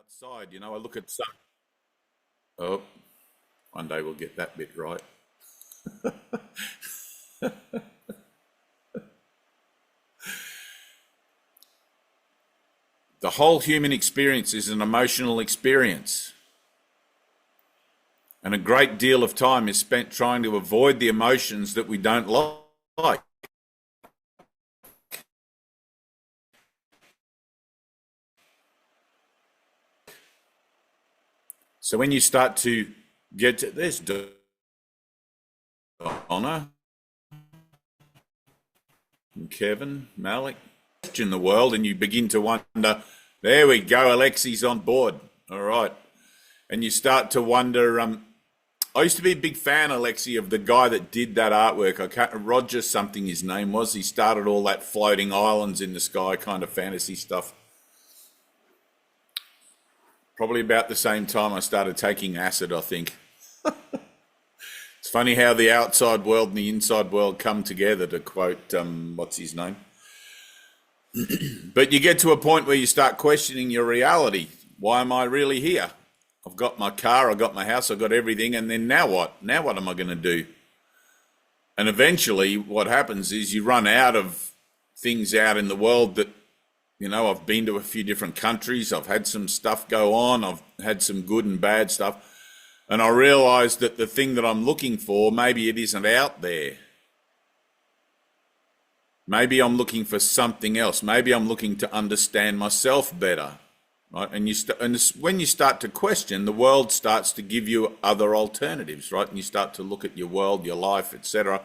outside, I look at some. Oh, one day we'll get that bit right. The whole human experience is an emotional experience. And a great deal of time is spent trying to avoid the emotions that we don't like. So when you start to get to this, Donna, and Kevin, Malik, in the world, and you begin to wonder, there we go, Alexi's on board. All right. And you start to wonder, I used to be a big fan, Alexi, of the guy that did that artwork. I can't, Roger something his name was. He started all that floating islands in the sky kind of fantasy stuff. Probably about the same time I started taking acid, I think. It's funny how the outside world and the inside world come together, to quote, what's his name? But you get to a point where you start questioning your reality. Why am I really here? I've got my car, I've got my house, I've got everything, and then now what? Now what am I going to do? And eventually what happens is you run out of things out in the world that, I've been to a few different countries, I've had some stuff go on, I've had some good and bad stuff, and I realised that the thing that I'm looking for, maybe it isn't out there. Maybe I'm looking for something else. Maybe I'm looking to understand myself better, right? And when you start to question, the world starts to give you other alternatives, right? And you start to look at your world, your life, etc.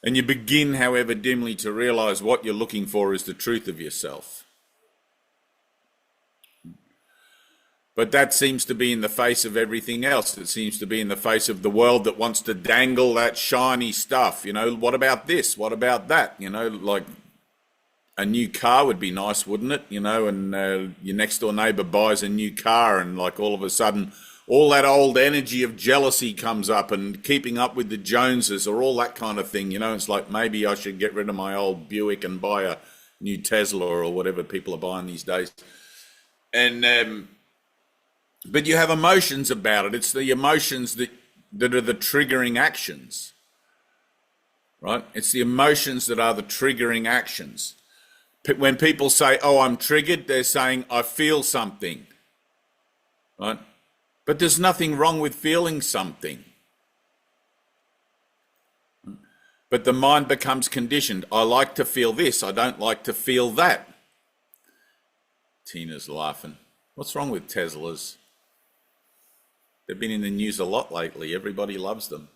And you begin, however dimly, to realize what you're looking for is the truth of yourself. But that seems to be in the face of everything else. It seems to be in the face of the world that wants to dangle that shiny stuff. What about this? What about that? Like a new car would be nice, wouldn't it? And your next door neighbor buys a new car, and like all of a sudden, all that old energy of jealousy comes up, and keeping up with the Joneses or all that kind of thing. It's like, maybe I should get rid of my old Buick and buy a new Tesla or whatever people are buying these days. And, but you have emotions about it. It's the emotions that are the triggering actions, right? It's the emotions that are the triggering actions. When people say, oh, I'm triggered, they're saying, I feel something, right? But there's nothing wrong with feeling something. But the mind becomes conditioned. I like to feel this. I don't like to feel that. Tina's laughing. What's wrong with Teslas? They've been in the news a lot lately. Everybody loves them.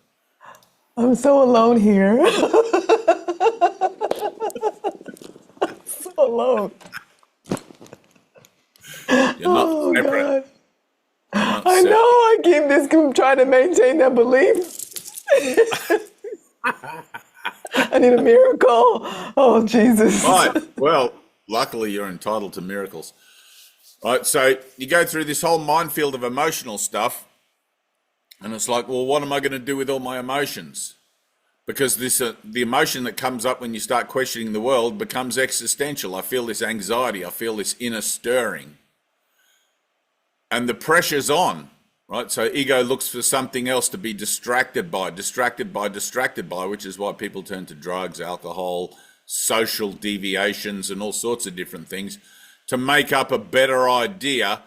I'm so alone here. So alone. You're not Oh separate. God. You're not I know separate. I keep this trying to maintain that belief. I need a miracle. Oh Jesus. Right. Well, luckily you're entitled to miracles. Right. So you go through this whole minefield of emotional stuff, and it's like, well, what am I going to do with all my emotions? Because the emotion that comes up when you start questioning the world becomes existential. I feel this anxiety. I feel this inner stirring. And the pressure's on, right? So ego looks for something else to be distracted by, which is why people turn to drugs, alcohol, social deviations, and all sorts of different things to make up a better idea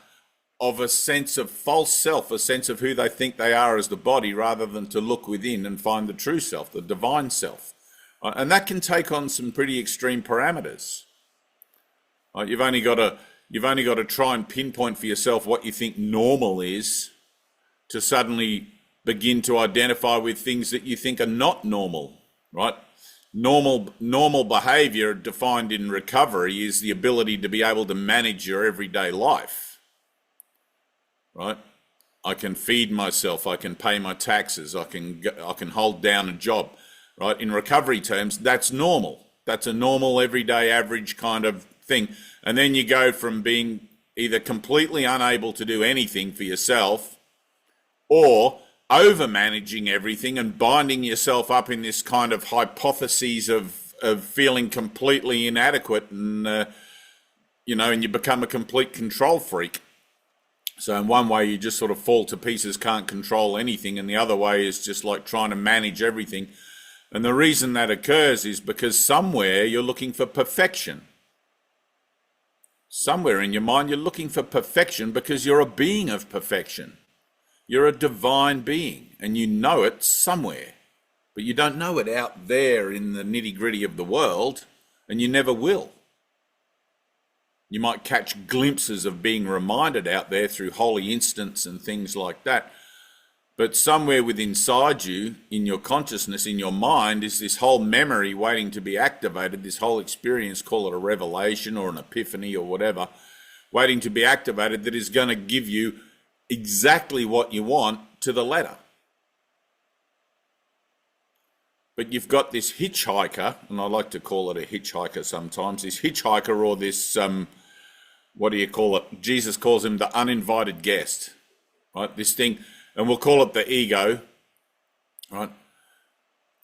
of a sense of false self, a sense of who they think they are as the body, rather than to look within and find the true self, the divine self. And that can take on some pretty extreme parameters. You've only got to try and pinpoint for yourself what you think normal is, to suddenly begin to identify with things that you think are not normal, right? Normal behavior defined in recovery is the ability to be able to manage your everyday life. Right? I can feed myself, I can pay my taxes, I can hold down a job, right? In recovery terms, that's normal. That's a normal, everyday, average kind of thing. And then you go from being either completely unable to do anything for yourself, or over managing everything and binding yourself up in this kind of hypotheses of feeling completely inadequate, and and you become a complete control freak. So in one way, you just sort of fall to pieces, can't control anything. And the other way is just like trying to manage everything. And the reason that occurs is because somewhere you're looking for perfection. Somewhere in your mind, you're looking for perfection because you're a being of perfection. You're a divine being and you know it somewhere, but you don't know it out there in the nitty-gritty of the world, and you never will. You might catch glimpses of being reminded out there through holy instants and things like that. But somewhere within inside you, in your consciousness, in your mind, is this whole memory waiting to be activated, this whole experience, call it a revelation or an epiphany or whatever, waiting to be activated, that is going to give you exactly what you want to the letter. But you've got this hitchhiker, and I like to call it a hitchhiker sometimes, this hitchhiker or this, what do you call it? Jesus calls him the uninvited guest, right? This thing, and we'll call it the ego, right?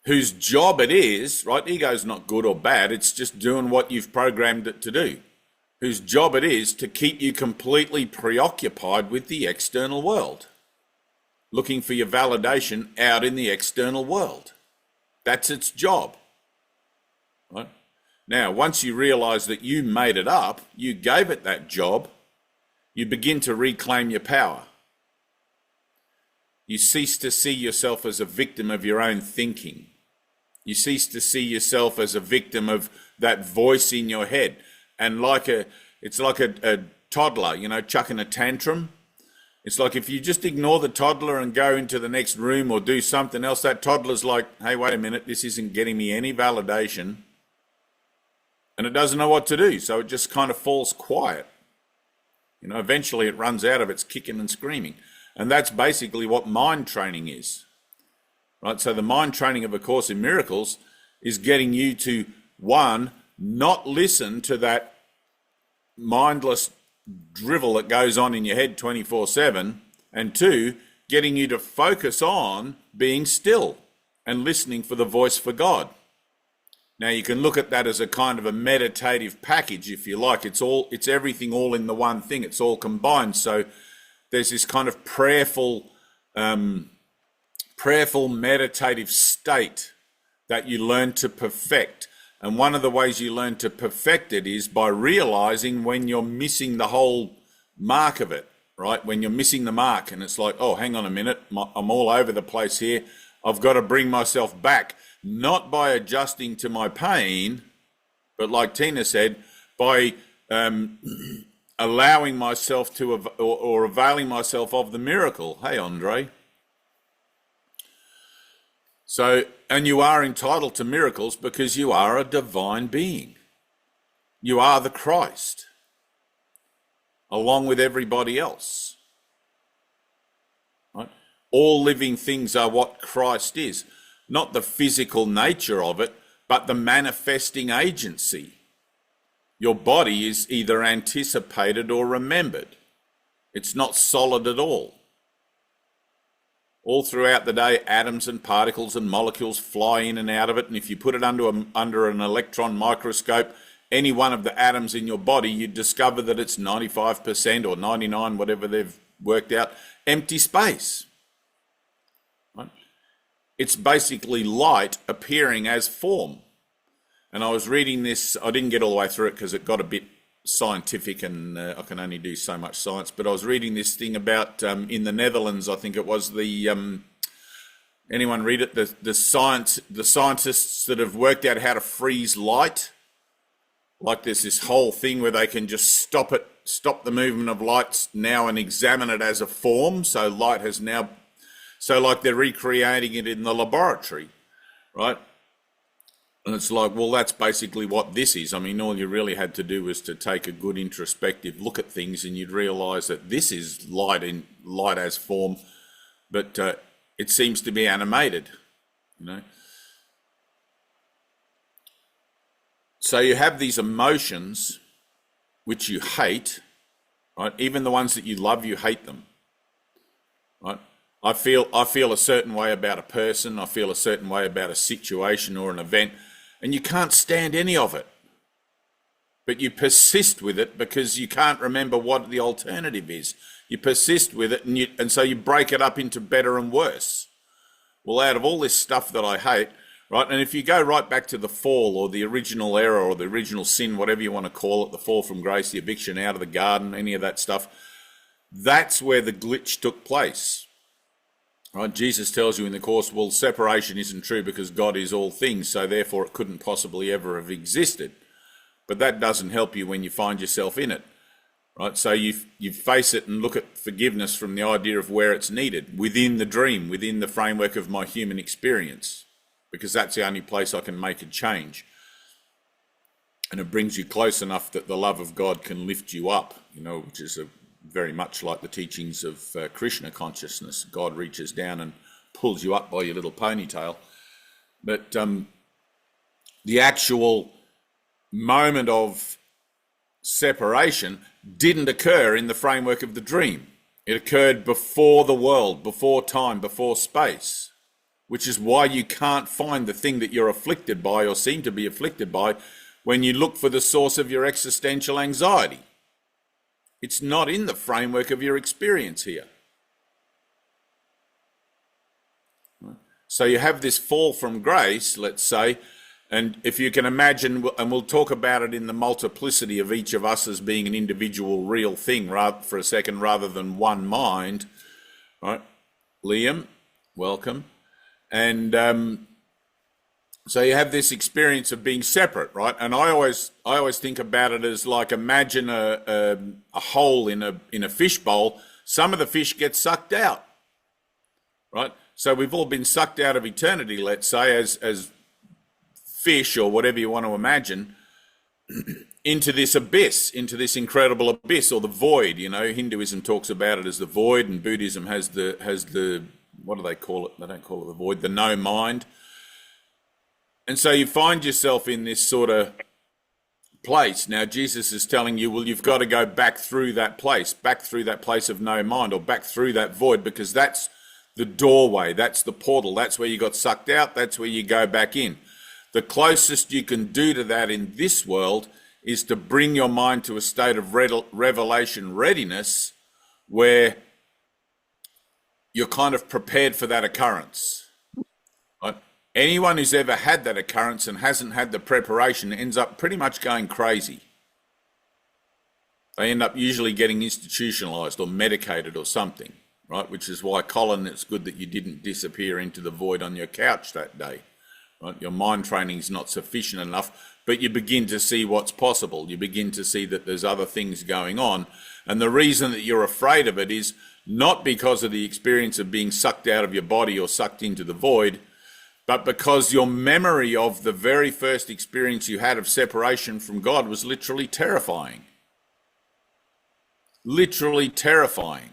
Whose job it is, right? Ego's not good or bad. It's just doing what you've programmed it to do. Whose job it is to keep you completely preoccupied with the external world, looking for your validation out in the external world. That's its job, right? Now, once you realize that you made it up, you gave it that job, you begin to reclaim your power. You cease to see yourself as a victim of your own thinking. You cease to see yourself as a victim of that voice in your head. And it's like a toddler, you know, chucking a tantrum. It's like if you just ignore the toddler and go into the next room or do something else, that toddler's like, hey, wait a minute, this isn't getting me any validation. And it doesn't know what to do, so it just kind of falls quiet. You know, eventually it runs out of its kicking and screaming. And that's basically what mind training is, right? So the mind training of A Course in Miracles is getting you to, one, not listen to that mindless drivel that goes on in your head 24/7, and two, getting you to focus on being still and listening for the voice for God. Now you can look at that as a kind of a meditative package, if you like. It's everything all in the one thing. It's all combined. So there's this kind of prayerful meditative state that you learn to perfect. And one of the ways you learn to perfect it is by realizing when you're missing the whole mark of it, right? When you're missing the mark and it's like, oh, hang on a minute, I'm all over the place here. I've got to bring myself back, not by adjusting to my pain, but like Tina said, by allowing myself to, or availing myself of the miracle. Hey, Andre. So, and you are entitled to miracles because you are a divine being. You are the Christ, along with everybody else. Right? All living things are what Christ is, not the physical nature of it, but the manifesting agency. Your body is either anticipated or remembered. It's not solid at all. All throughout the day, atoms and particles and molecules fly in and out of it. And if you put it under an electron microscope, any one of the atoms in your body, you discover that it's 95% or 99, whatever they've worked out, empty space. Right? It's basically light appearing as form. And I was reading this, I didn't get all the way through it because it got a bit scientific and I can only do so much science, but I was reading this thing about in the Netherlands, I think it was anyone read it? The scientists that have worked out how to freeze light. Like there's this whole thing where they can just stop the movement of lights now and examine it as a form. So light has now, so like they're recreating it in the laboratory, right? And it's like, well, that's basically what this is. I mean, all you really had to do was to take a good introspective look at things and you'd realize that this is light as form, but it seems to be animated, you know. So you have these emotions which you hate, right? Even the ones that you love, you hate them, right? I feel a certain way about a person. I feel a certain way about a situation or an event. And you can't stand any of it. but you persist with it because you can't remember what the alternative is. You persist with it, and so you break it up into better and worse. Well, out of all this stuff that I hate, right, and if you go right back to the fall or the original error or the original sin, whatever you want to call it, the fall from grace, the eviction out of the garden, any of that stuff, that's where the glitch took place. Right? Jesus tells you in the Course, well, separation isn't true because God is all things, so therefore it couldn't possibly ever have existed. But that doesn't help you when you find yourself in it. Right? So you face it and look at forgiveness from the idea of where it's needed, within the dream, within the framework of my human experience, because that's the only place I can make a change. And it brings you close enough that the love of God can lift you up, which is very much like the teachings of Krishna consciousness. God reaches down and pulls you up by your little ponytail. But the actual moment of separation didn't occur in the framework of the dream. It occurred before the world, before time, before space, which is why you can't find the thing that you're afflicted by or seem to be afflicted by when you look for the source of your existential anxiety. It's not in the framework of your experience here. So you have this fall from grace, let's say, and if you can imagine, and we'll talk about it in the multiplicity of each of us as being an individual real thing for a second, rather than one mind. Right? Liam, welcome. And so you have this experience of being separate, right? And I always think about it as like, imagine a hole in a fish bowl. Some of the fish get sucked out, right? So we've all been sucked out of eternity, let's say, as fish or whatever you want to imagine, into this abyss, into this incredible abyss, or the void. Hinduism talks about it as the void, and Buddhism has the what do they call it? They don't call it the void, the no mind. And so you find yourself in this sort of place. Now Jesus is telling you, well, you've got to go back through that place of no mind, or back through that void, because that's the doorway, that's the portal, that's where you got sucked out, that's where you go back in. The closest you can do to that in this world is to bring your mind to a state of revelation readiness, where you're kind of prepared for that occurrence. Right? Anyone who's ever had that occurrence and hasn't had the preparation ends up pretty much going crazy. They end up usually getting institutionalized or medicated or something, right? Which is why, Colin, it's good that you didn't disappear into the void on your couch that day. Right? Your mind training is not sufficient enough, but you begin to see what's possible. You begin to see that there's other things going on. And the reason that you're afraid of it is not because of the experience of being sucked out of your body or sucked into the void, but because your memory of the very first experience you had of separation from God was literally terrifying. Literally terrifying.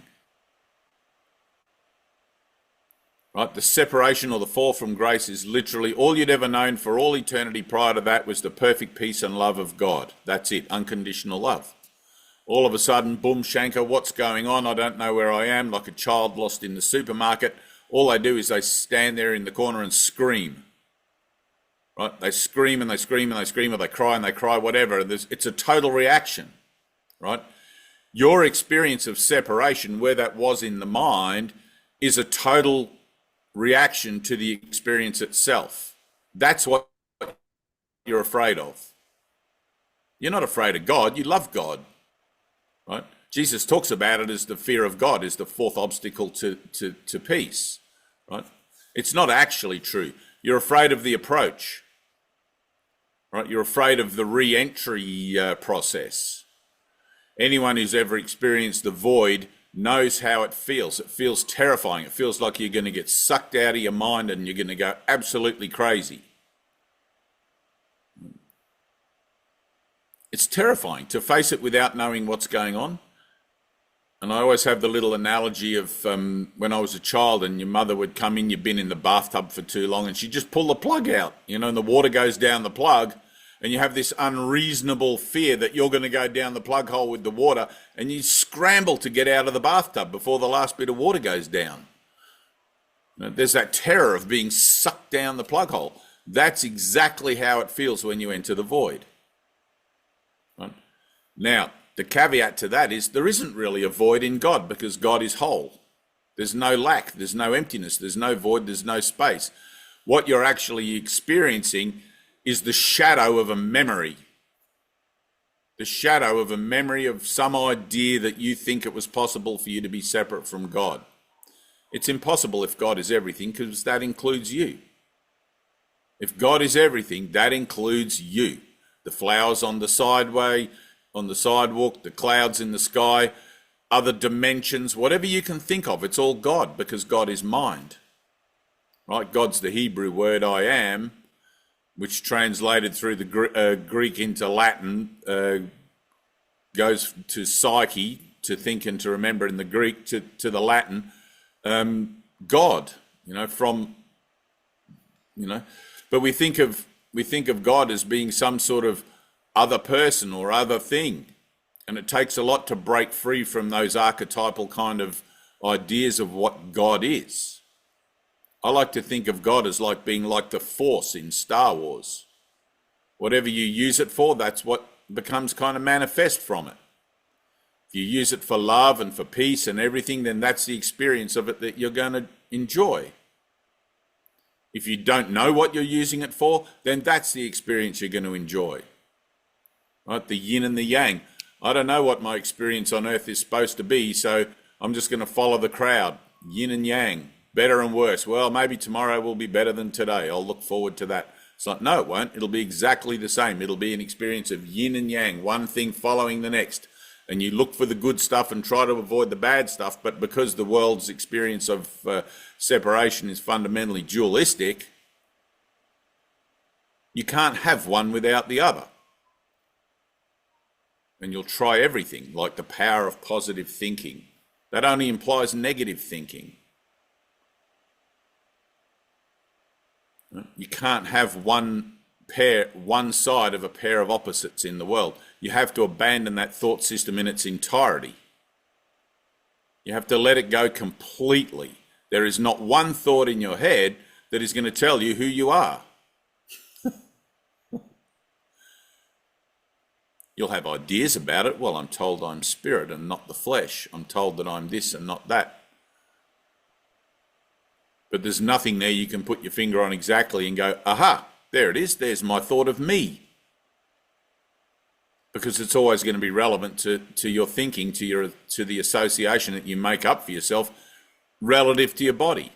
Right? The separation or the fall from grace is literally all you'd ever known for all eternity prior to that was the perfect peace and love of God. That's it, unconditional love. All of a sudden, boom, shanker, what's going on? I don't know where I am, like a child lost in the supermarket. All they do is they stand there in the corner and scream. Right? They scream and they scream and they scream, or they cry and they cry, whatever. It's a total reaction. Right? Your experience of separation, where that was in the mind, is a total reaction to the experience itself. That's what you're afraid of. You're not afraid of God, you love God. Right? Jesus talks about it as the fear of God is the fourth obstacle to peace. Right? It's not actually true. You're afraid of the approach. Right? You're afraid of the re-entry process. Anyone who's ever experienced the void knows how it feels. It feels terrifying. It feels like you're going to get sucked out of your mind and you're going to go absolutely crazy. It's terrifying to face it without knowing what's going on. And I always have the little analogy of when I was a child and your mother would come in, you've been in the bathtub for too long, and she'd just pull the plug out, and the water goes down the plug, and you have this unreasonable fear that you're going to go down the plug hole with the water, and you scramble to get out of the bathtub before the last bit of water goes down. There's that terror of being sucked down the plug hole. That's exactly how it feels when you enter the void. Right? Now, the caveat to that is there isn't really a void in God because God is whole. There's no lack, there's no emptiness, there's no void, there's no space. What you're actually experiencing is the shadow of a memory. The shadow of a memory of some idea that you think it was possible for you to be separate from God. It's impossible if God is everything, because that includes you. If God is everything, that includes you. The flowers on the sidewalk, the clouds in the sky, other dimensions, whatever you can think of, it's all God, because God is mind. Right? God's the Hebrew word I am, which translated through the Greek into Latin goes to psyche, to think and to remember in the Greek, to the Latin, God, but we think of God as being some sort of other person or other thing. And it takes a lot to break free from those archetypal kind of ideas of what God is. I like to think of God as like being like the Force in Star Wars. Whatever you use it for, that's what becomes kind of manifest from it. If you use it for love and for peace and everything, then that's the experience of it that you're going to enjoy. If you don't know what you're using it for, then that's the experience you're going to enjoy. Right? The yin and the yang. I don't know what my experience on earth is supposed to be, so I'm just going to follow the crowd. Yin and yang, better and worse. Well, maybe tomorrow will be better than today. I'll look forward to that. It's like, no, it won't. It'll be exactly the same. It'll be an experience of yin and yang, one thing following the next. And you look for the good stuff and try to avoid the bad stuff, but because the world's experience of separation is fundamentally dualistic, you can't have one without the other. And you'll try everything, like the power of positive thinking. That only implies negative thinking. You can't have one side of a pair of opposites in the world. You have to abandon that thought system in its entirety. You have to let it go completely. There is not one thought in your head that is going to tell you who you are. You'll have ideas about it. Well, I'm told I'm spirit and not the flesh. I'm told that I'm this and not that. But there's nothing there you can put your finger on exactly and go, aha, there it is. There's my thought of me. Because it's always going to be relevant to your thinking, to the association that you make up for yourself relative to your body.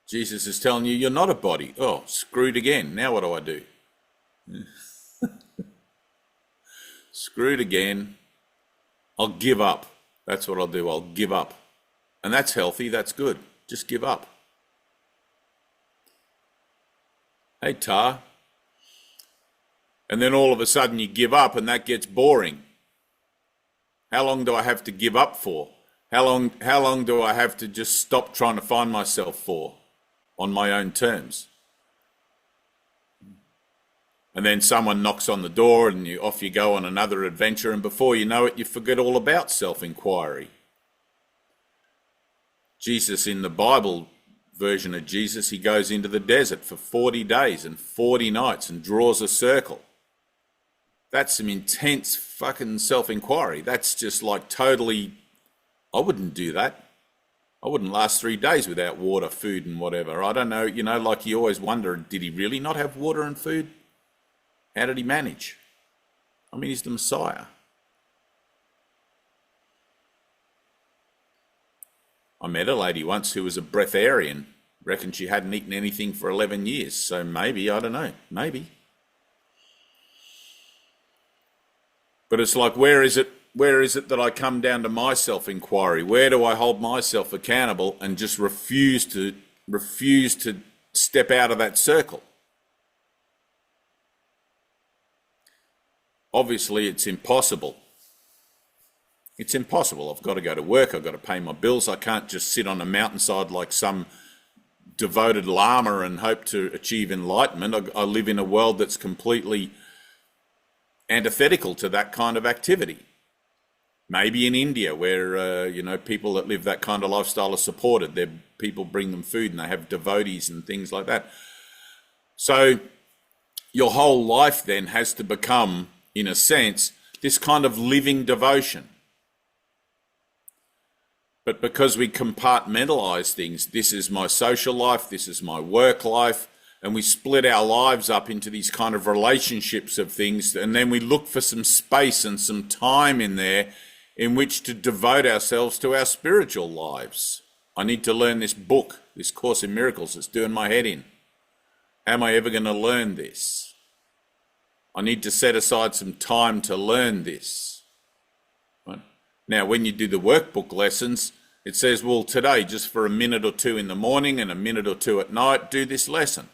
Jesus is telling you, you're not a body. Oh, screwed again. Now what do I do? Screwed again. I'll give up. That's what I'll do. I'll give up. And that's healthy. That's good. Just give up. Hey, Tar. And then all of a sudden you give up and that gets boring. How long do I have to give up for? How long do I have to just stop trying to find myself for on my own terms? And then someone knocks on the door and off you go on another adventure, and before you know it, you forget all about self-inquiry. Jesus, in the Bible version of Jesus, he goes into the desert for 40 days and 40 nights and draws a circle. That's some intense fucking self-inquiry. That's just like totally, I wouldn't do that. I wouldn't last 3 days without water, food and whatever. I don't know, like you always wonder, did he really not have water and food? How did he manage? I mean, he's the Messiah. I met a lady once who was a breatharian. Reckon she hadn't eaten anything for 11 years. So maybe, I don't know, maybe. But it's like, where is it that I come down to my self-inquiry? Where do I hold myself accountable and just refuse to step out of that circle? Obviously, it's impossible. It's impossible. I've got to go to work. I've got to pay my bills. I can't just sit on a mountainside like some devoted lama and hope to achieve enlightenment. I live in a world that's completely antithetical to that kind of activity. Maybe in India, where people that live that kind of lifestyle are supported. People bring them food and they have devotees and things like that. So your whole life then has to become in a sense, this kind of living devotion. But because we compartmentalize things, this is my social life, this is my work life, and we split our lives up into these kind of relationships of things, and then we look for some space and some time in there in which to devote ourselves to our spiritual lives. I need to learn this book, this Course in Miracles. It's doing my head in. How am I ever going to learn this? I need to set aside some time to learn this. Right? Now, when you do the workbook lessons, it says, well, today, just for a minute or two in the morning and a minute or two at night, do this lesson.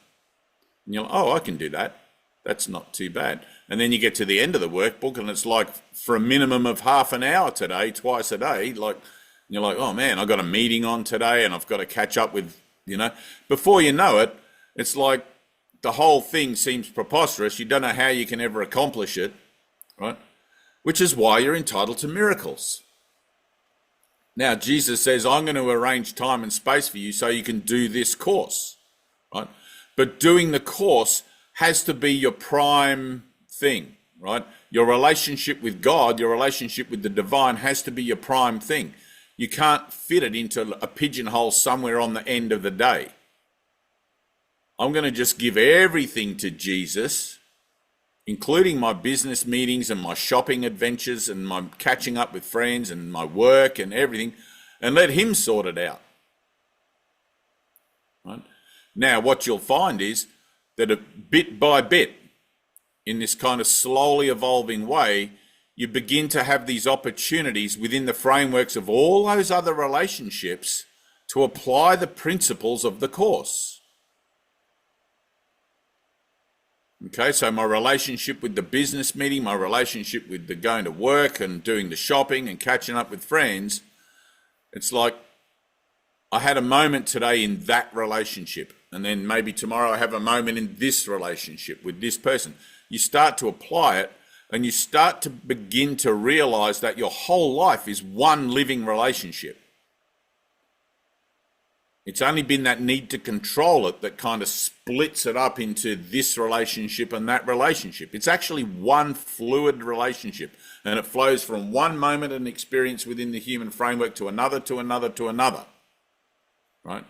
And you're like, oh, I can do that. That's not too bad. And then you get to the end of the workbook and it's like for a minimum of half an hour today, twice a day, like you're like, oh man, I've got a meeting on today and I've got to catch up with, before you know it, it's like the whole thing seems preposterous. You don't know how you can ever accomplish it, right? Which is why you're entitled to miracles. Now, Jesus says, I'm going to arrange time and space for you so you can do this course, right? But doing the course has to be your prime thing, right? Your relationship with God, your relationship with the divine has to be your prime thing. You can't fit it into a pigeonhole somewhere on the end of the day. I'm going to just give everything to Jesus, including my business meetings and my shopping adventures and my catching up with friends and my work and everything, and let him sort it out. Right? Now, what you'll find is that bit by bit, in this kind of slowly evolving way, you begin to have these opportunities within the frameworks of all those other relationships to apply the principles of the course. Okay, so my relationship with the business meeting, my relationship with the going to work and doing the shopping and catching up with friends, it's like I had a moment today in that relationship, and then maybe tomorrow I have a moment in this relationship with this person. You start to apply it, and you start to begin to realize that your whole life is one living relationship. It's only been that need to control it that kind of splits it up into this relationship and that relationship. It's actually one fluid relationship, and it flows from one moment and experience within the human framework to another, to another, to another, right?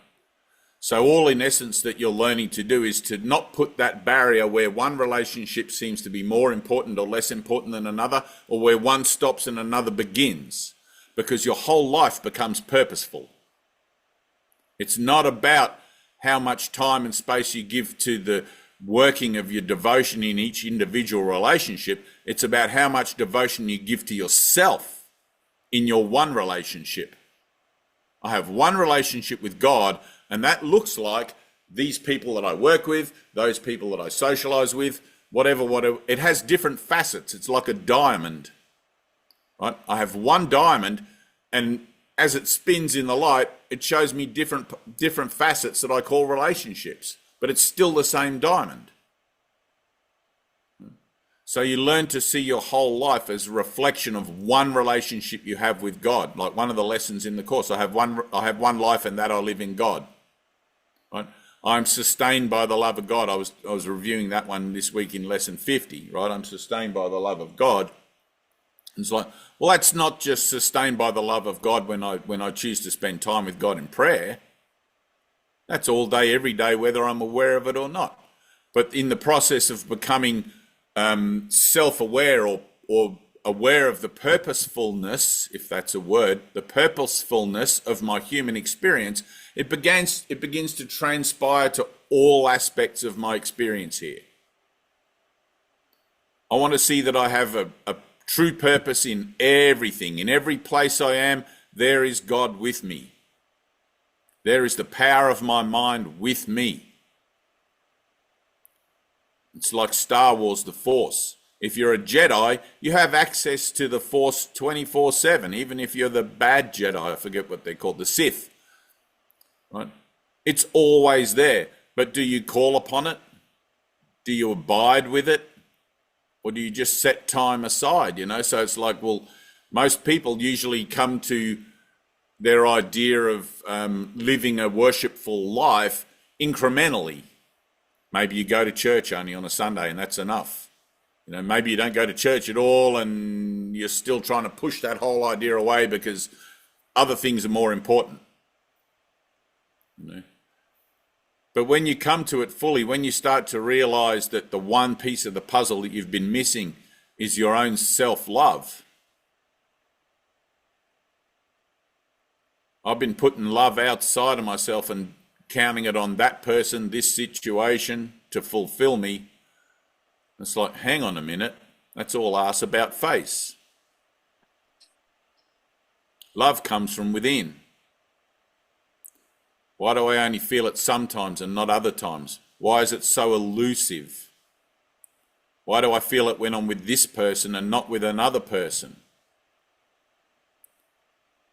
So all in essence that you're learning to do is to not put that barrier where one relationship seems to be more important or less important than another, or where one stops and another begins, because your whole life becomes purposeful. It's not about how much time and space you give to the working of your devotion in each individual relationship. It's about how much devotion you give to yourself in your one relationship. I have one relationship with God, and that looks like these people that I work with, those people that I socialize with, whatever. It has different facets. It's like a diamond, right? I have one diamond, and as it spins in the light, it shows me different facets that I call relationships, but it's still the same diamond. So you learn to see your whole life as a reflection of one relationship you have with God. Like one of the lessons in the course, I have one life, and that I live in God. Right? I'm sustained by the love of God. I was reviewing that one this week in lesson 50. Right? I'm sustained by the love of God. It's like, well, that's not just sustained by the love of God when I choose to spend time with God in prayer. That's all day, every day, whether I'm aware of it or not. But in the process of becoming self-aware or aware of the purposefulness, if that's a word, the purposefulness of my human experience, it begins to transpire to all aspects of my experience here. I want to see that I have a true purpose in everything. In every place I am, there is God with me. There is the power of my mind with me. It's like Star Wars, the Force. If you're a Jedi, you have access to the Force 24/7, even if you're the bad Jedi, I forget what they're called, the Sith. Right? It's always there. But do you call upon it? Do you abide with it? Or do you just set time aside, So it's like, well, most people usually come to their idea of living a worshipful life incrementally. Maybe you go to church only on a Sunday and that's enough. You know, maybe you don't go to church at all and you're still trying to push that whole idea away because other things are more important. You know? But when you come to it fully, when you start to realize that the one piece of the puzzle that you've been missing is your own self-love. I've been putting love outside of myself and counting it on that person, this situation to fulfill me. It's like, hang on a minute, that's all ass about face. Love comes from within. Why do I only feel it sometimes and not other times? Why is it so elusive? Why do I feel it when I'm with this person and not with another person?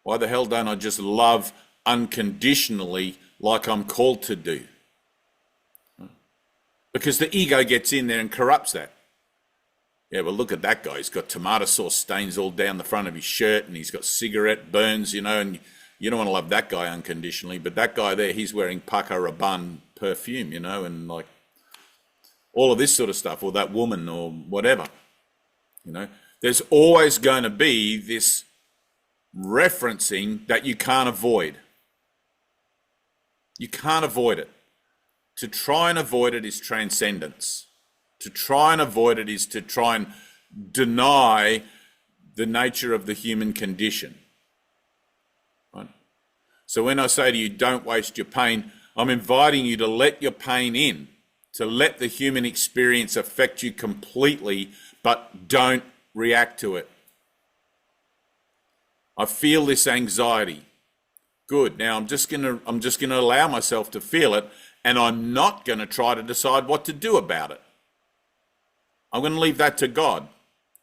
Why the hell don't I just love unconditionally like I'm called to do? Because the ego gets in there and corrupts that. Yeah, well, look at that guy. He's got tomato sauce stains all down the front of his shirt and he's got cigarette burns, you know, and you don't want to love that guy unconditionally. But that guy there, he's wearing Paco Rabanne perfume, you know, and like all of this sort of stuff, or that woman or whatever. You know, there's always going to be this referencing that you can't avoid. You can't avoid it. To try and avoid it is transcendence. To try and avoid it is to try and deny the nature of the human condition. Right? So when I say to you, don't waste your pain, I'm inviting you to let your pain in, to let the human experience affect you completely, but don't react to it. I feel this anxiety. Good. Now I'm just gonna allow myself to feel it, and I'm not going to try to decide what to do about it. I'm going to leave that to God.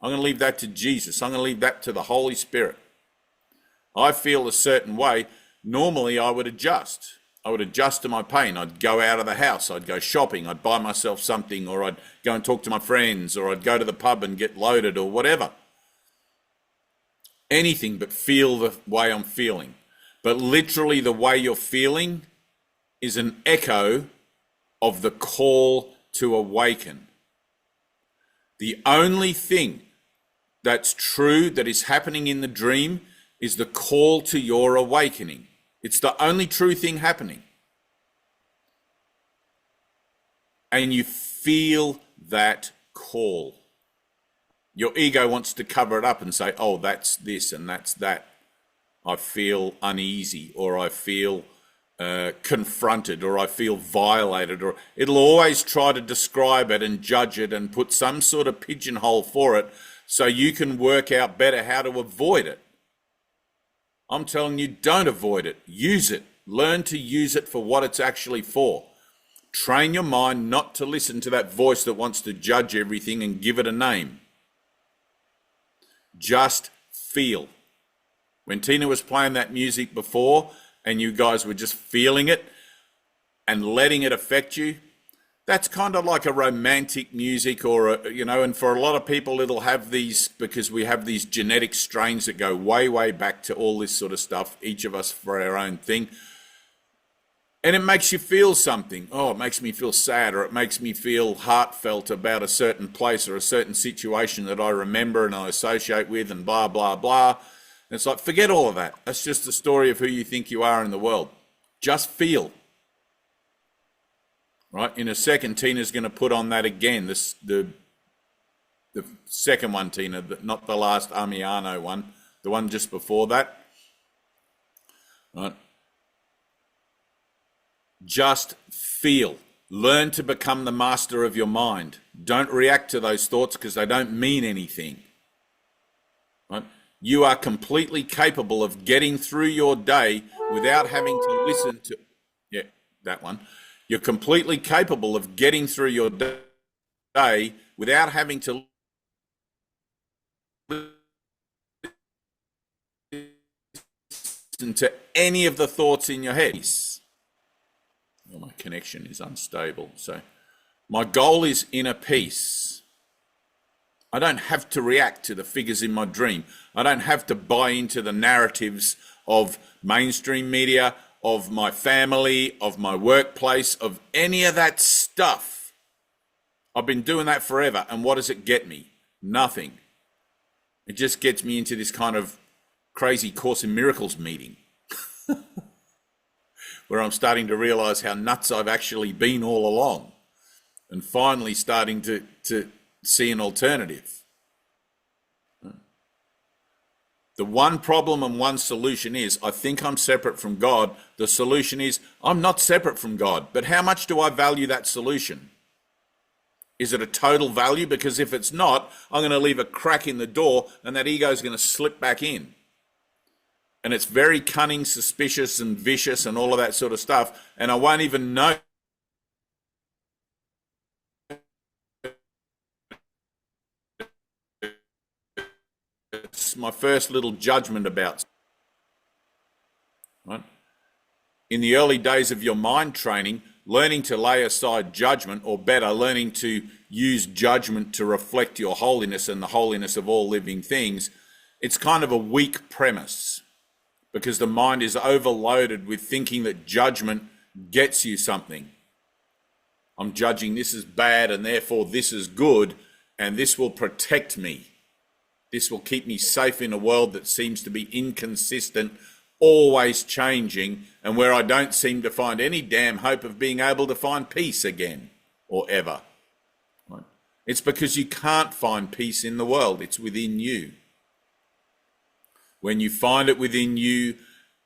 I'm going to leave that to Jesus. I'm going to leave that to the Holy Spirit. I feel a certain way. Normally I would adjust. I would adjust to my pain. I'd go out of the house. I'd go shopping. I'd buy myself something, or I'd go and talk to my friends, or I'd go to the pub and get loaded or whatever. Anything but feel the way I'm feeling. But literally the way you're feeling is an echo of the call to awaken. The only thing that's true that is happening in the dream is the call to your awakening. It's the only true thing happening. And you feel that call. Your ego wants to cover it up and say, oh, that's this and that's that. I feel uneasy, or I feel confronted, or I feel violated, or it'll always try to describe it and judge it and put some sort of pigeonhole for it so you can work out better how to avoid it. I'm telling you, don't avoid it. Use it. Learn to use it for what it's actually for. Train your mind not to listen to that voice that wants to judge everything and give it a name. Just feel. When Tina was playing that music before and you guys were just feeling it and letting it affect you, that's kind of like a romantic music, or and for a lot of people it'll have these, because we have these genetic strains that go way, way back to all this sort of stuff, each of us for our own thing. And it makes you feel something. Oh, it makes me feel sad, or it makes me feel heartfelt about a certain place or a certain situation that I remember and I associate with, and blah, blah, blah. And it's like, forget all of that. That's just the story of who you think you are in the world. Just feel. Right? In a second, Tina's going to put on that again. The second one, Tina, not the last Amiano one, the one just before that. Right? Just feel. Learn to become the master of your mind. Don't react to those thoughts because they don't mean anything. Right? You are completely capable of getting through your day without having to listen to, that one. You're completely capable of getting through your day without having to listen to any of the thoughts in your head. Well, my connection is unstable. So my goal is inner peace. I don't have to react to the figures in my dream. I don't have to buy into the narratives of mainstream media, of my family, of my workplace, of any of that stuff. I've been doing that forever, and what does it get me? Nothing. It just gets me into this kind of crazy Course in Miracles meeting where I'm starting to realize how nuts I've actually been all along, and finally starting to see an alternative. The one problem and one solution is, I think I'm separate from God. The solution is, I'm not separate from God. But how much do I value that solution? Is it a total value? Because if it's not, I'm going to leave a crack in the door and that ego is going to slip back in. And it's very cunning, suspicious and vicious and all of that sort of stuff. And I won't even know. It's my first little judgment about, right? In the early days of your mind training, learning to lay aside judgment, or better, learning to use judgment to reflect your holiness and the holiness of all living things, it's kind of a weak premise, because the mind is overloaded with thinking that judgment gets you something. I'm judging this is bad and therefore this is good, and this will protect me. This will keep me safe in a world that seems to be inconsistent, always changing, and where I don't seem to find any damn hope of being able to find peace again or ever. Right? It's because you can't find peace in the world. It's within you. When you find it within you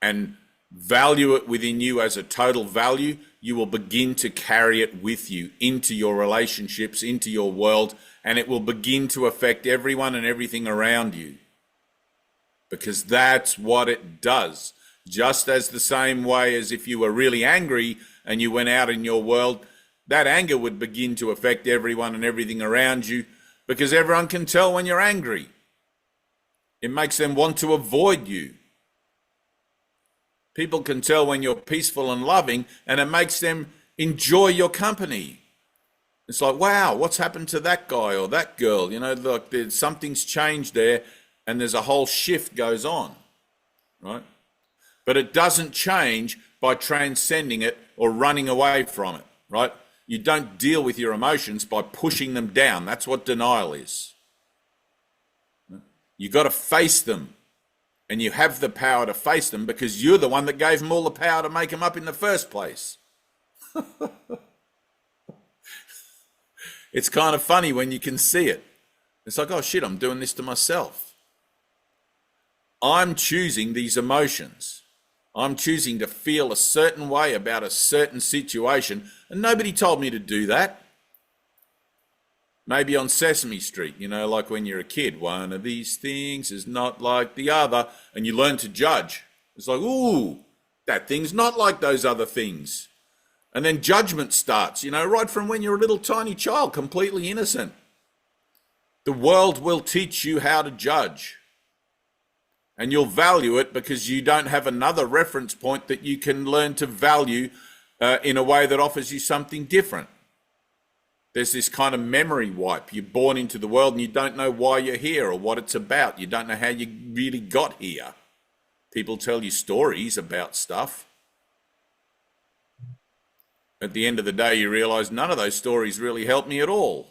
and value it within you as a total value, you will begin to carry it with you into your relationships, into your world, and it will begin to affect everyone and everything around you. Because that's what it does. Just as the same way as if you were really angry and you went out in your world, that anger would begin to affect everyone and everything around you, because everyone can tell when you're angry. It makes them want to avoid you. People can tell when you're peaceful and loving, and it makes them enjoy your company. It's like, wow, what's happened to that guy or that girl? You know, look, something's changed there, and there's a whole shift goes on, right? But it doesn't change by transcending it or running away from it, right? You don't deal with your emotions by pushing them down. That's what denial is. You got to face them, and you have the power to face them because you're the one that gave them all the power to make them up in the first place. It's kind of funny when you can see it. It's like, oh shit, I'm doing this to myself. I'm choosing these emotions. I'm choosing to feel a certain way about a certain situation, and nobody told me to do that. Maybe on Sesame Street, you know, like when you're a kid, one of these things is not like the other, and you learn to judge. It's like, ooh, that thing's not like those other things. And then judgment starts, you know, right from when you're a little tiny child, completely innocent. The world will teach you how to judge. And you'll value it because you don't have another reference point that you can learn to value in a way that offers you something different. There's this kind of memory wipe. You're born into the world and you don't know why you're here or what it's about. You don't know how you really got here. People tell you stories about stuff. At the end of the day, you realize none of those stories really helped me at all.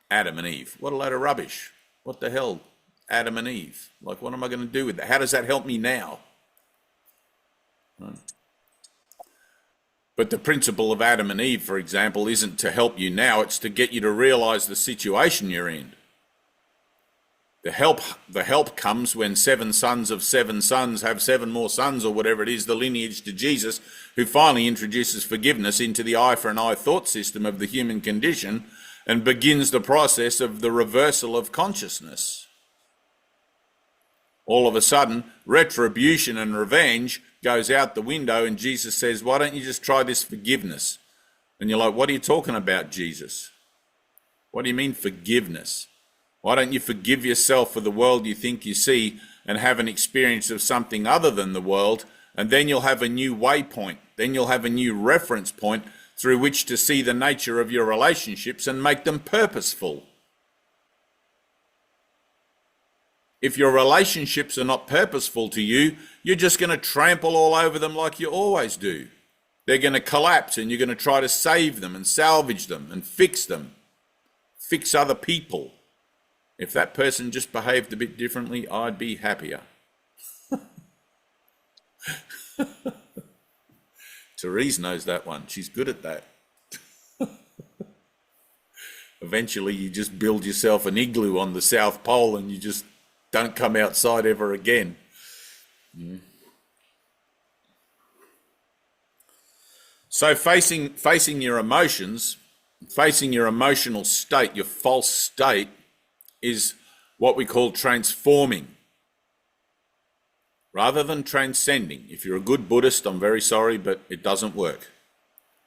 Adam and Eve. What a load of rubbish. What the hell? Adam and Eve. Like, what am I going to do with that? How does that help me now? Right. But the principle of Adam and Eve, for example, isn't to help you now. It's to get you to realize the situation you're in. The help comes when 7 sons of 7 sons have 7 more sons, or whatever it is, the lineage to Jesus, who finally introduces forgiveness into the eye for an eye thought system of the human condition and begins the process of the reversal of consciousness. All of a sudden, retribution and revenge goes out the window, and Jesus says, why don't you just try this forgiveness? And you're like, what are you talking about, Jesus? What do you mean forgiveness? Why don't you forgive yourself for the world you think you see and have an experience of something other than the world, and then you'll have a new waypoint. Then you'll have a new reference point through which to see the nature of your relationships and make them purposeful. If your relationships are not purposeful to you, you're just going to trample all over them like you always do. They're going to collapse, and you're going to try to save them and salvage them and fix them, fix other people. If that person just behaved a bit differently, I'd be happier. Therese knows that one. She's good at that. Eventually, you just build yourself an igloo on the South Pole and you just don't come outside ever again. Yeah. So facing your emotions, facing your emotional state, your false state, is what we call transforming, rather than transcending. If you're a good Buddhist, I'm very sorry, but it doesn't work.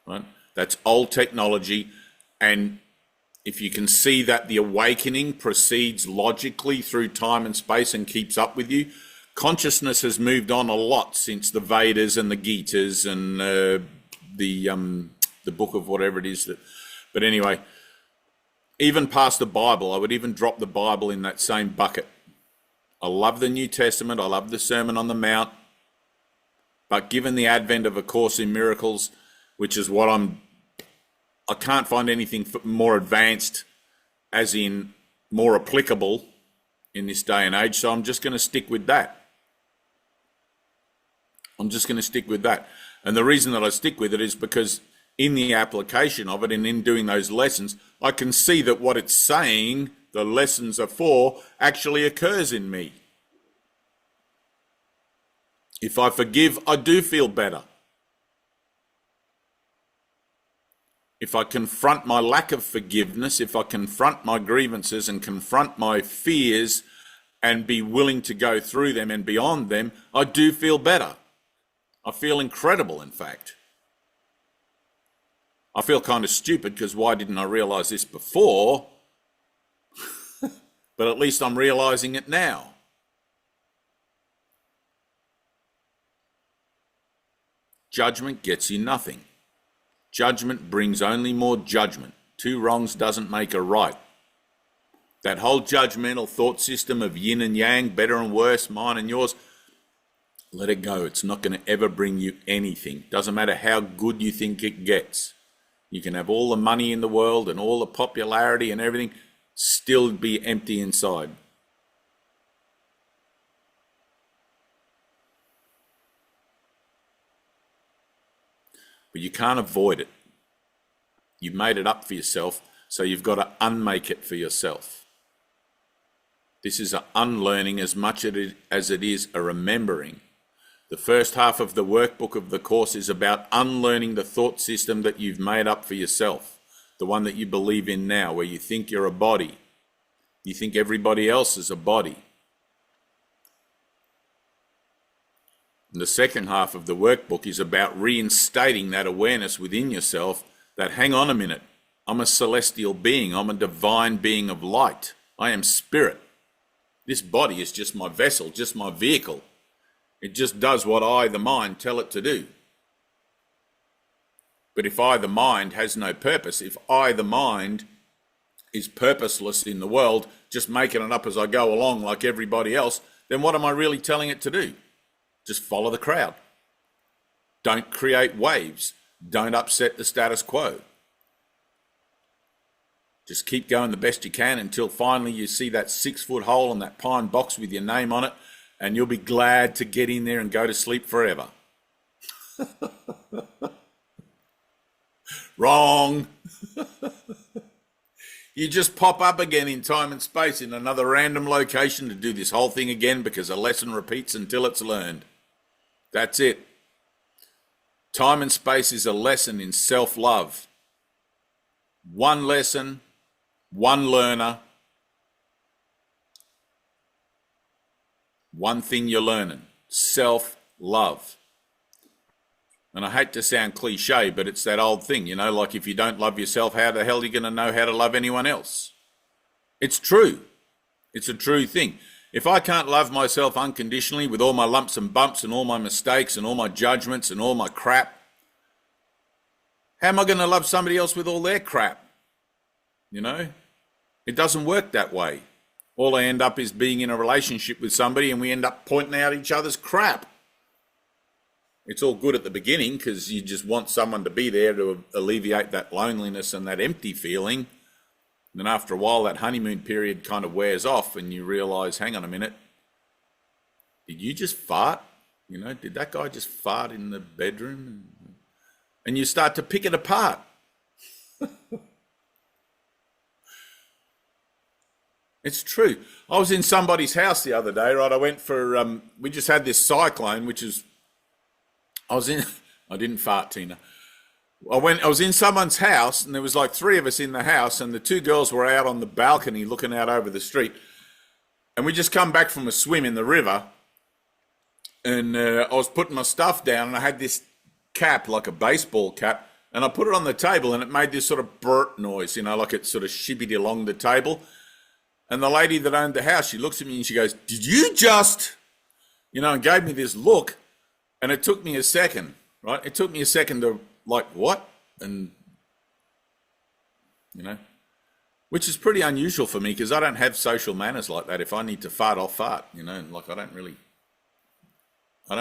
Right? That's old technology, and if you can see that the awakening proceeds logically through time and space and keeps up with you, consciousness has moved on a lot since the Vedas and the Gitas and the book of whatever it is. But anyway, even past the Bible, I would even drop the Bible in that same bucket. I love the New Testament. I love the Sermon on the Mount. But given the advent of A Course in Miracles, which is what I can't find anything more advanced, as in more applicable in this day and age. So I'm just going to stick with that. I'm just going to stick with that. And the reason that I stick with it is because in the application of it and in doing those lessons, I can see that what it's saying the lessons are for actually occurs in me. If I forgive, I do feel better. If I confront my lack of forgiveness, if I confront my grievances and confront my fears and be willing to go through them and beyond them, I do feel better. I feel incredible, in fact. I feel kind of stupid because why didn't I realize this before? But at least I'm realizing it now. Judgment gets you nothing. Judgment brings only more judgment. Two wrongs doesn't make a right. That whole judgmental thought system of yin and yang, better and worse, mine and yours, let it go. It's not going to ever bring you anything. Doesn't matter how good you think it gets. You can have all the money in the world and all the popularity and everything, still be empty inside. But you can't avoid it. You've made it up for yourself, so you've got to unmake it for yourself. This is an unlearning as much as it is a remembering. The first half of the workbook of the course is about unlearning the thought system that you've made up for yourself, the one that you believe in now, where you think you're a body. You think everybody else is a body. And the second half of the workbook is about reinstating that awareness within yourself that, hang on a minute, I'm a celestial being, I'm a divine being of light, I am spirit. This body is just my vessel, just my vehicle. It just does what I, the mind, tell it to do. But if I, the mind, has no purpose, if I, the mind, is purposeless in the world, just making it up as I go along like everybody else, then what am I really telling it to do? Just follow the crowd. Don't create waves. Don't upset the status quo. Just keep going the best you can until finally you see that 6-foot hole in that pine box with your name on it, and you'll be glad to get in there and go to sleep forever. Wrong. You just pop up again in time and space in another random location to do this whole thing again because a lesson repeats until it's learned. That's it. Time and space is a lesson in self-love. One lesson, one learner, one thing you're learning, self-love. And I hate to sound cliche, but it's that old thing, like if you don't love yourself, how the hell are you going to know how to love anyone else? It's true. It's a true thing. If I can't love myself unconditionally with all my lumps and bumps and all my mistakes and all my judgments and all my crap, how am I going to love somebody else with all their crap? It doesn't work that way. All I end up is being in a relationship with somebody and we end up pointing out each other's crap. It's all good at the beginning because you just want someone to be there to alleviate that loneliness and that empty feeling. And then after a while, that honeymoon period kind of wears off and you realize, hang on a minute, did you just fart? You know, did that guy just fart in the bedroom? And you start to pick it apart. It's true. I was in somebody's house the other day, right? I went for, we just had this cyclone, which is, I didn't fart, Tina. I was in someone's house and there was like 3 of us in the house and the 2 girls were out on the balcony looking out over the street. And we just come back from a swim in the river and I was putting my stuff down and I had this cap, like a baseball cap, and I put it on the table and it made this sort of burt noise, you know, like it sort of shibbied along the table. And the lady that owned the house, she looks at me and she goes, did you just, you know, and gave me this look. And it took me a second, right? It took me a second to like, what? And, you know, which is pretty unusual for me because I don't have social manners like that. If I need to fart, I'll fart, you know, like I don't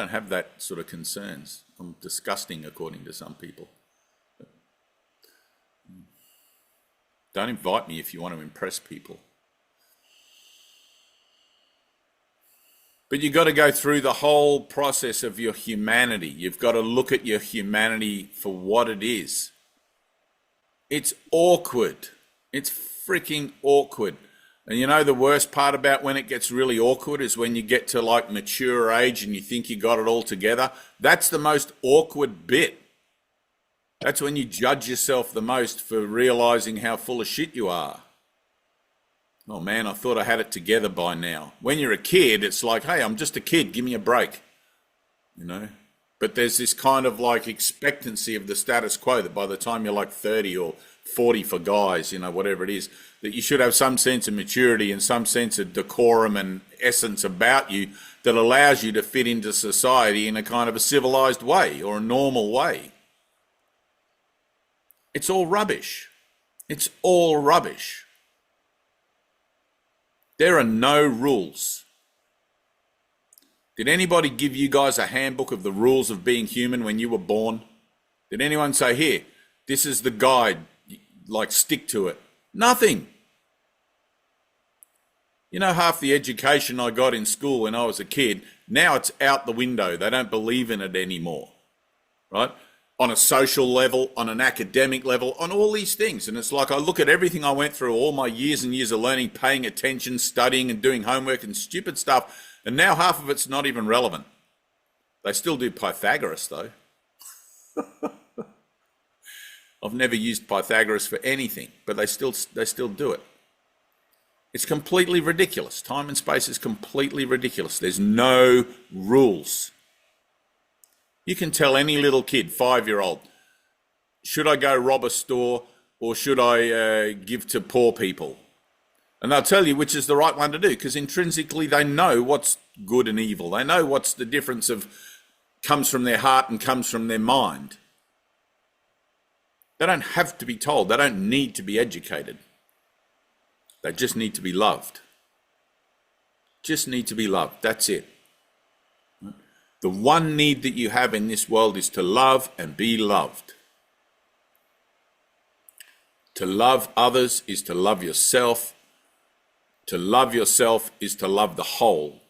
have that sort of concerns. I'm disgusting according to some people. Don't invite me if you want to impress people. But you've got to go through the whole process of your humanity. You've got to look at your humanity for what it is. It's awkward. It's freaking awkward. And you know the worst part about when it gets really awkward is when you get to like mature age and you think you got it all together. That's the most awkward bit. That's when you judge yourself the most for realizing how full of shit you are. Oh man, I thought I had it together by now. When you're a kid, it's like, hey, I'm just a kid, give me a break, you know? But there's this kind of like expectancy of the status quo that by the time you're like 30 or 40 for guys, you know, whatever it is, that you should have some sense of maturity and some sense of decorum and essence about you that allows you to fit into society in a kind of a civilized way or a normal way. It's all rubbish. It's all rubbish. There are no rules. Did anybody give you guys a handbook of the rules of being human when you were born? Did anyone say, here, this is the guide, like stick to it? Nothing. You know, half the education I got in school when I was a kid, now it's out the window. They don't believe in it anymore, right? On a social level, on an academic level, on all these things. And it's like I look at everything I went through, all my years and years of learning, paying attention, studying and doing homework and stupid stuff, and now half of it's not even relevant. They still do Pythagoras though. I've never used Pythagoras for anything, but they still do it. It's completely ridiculous. Time and space is completely ridiculous. There's no rules. You can tell any little kid, 5-year-old, should I go rob a store or should I give to poor people? And they'll tell you which is the right one to do because intrinsically they know what's good and evil. They know what's the difference of comes from their heart and comes from their mind. They don't have to be told. They don't need to be educated. They just need to be loved. Just need to be loved. That's it. The one need that you have in this world is to love and be loved. To love others is to love yourself. To love yourself is to love the whole.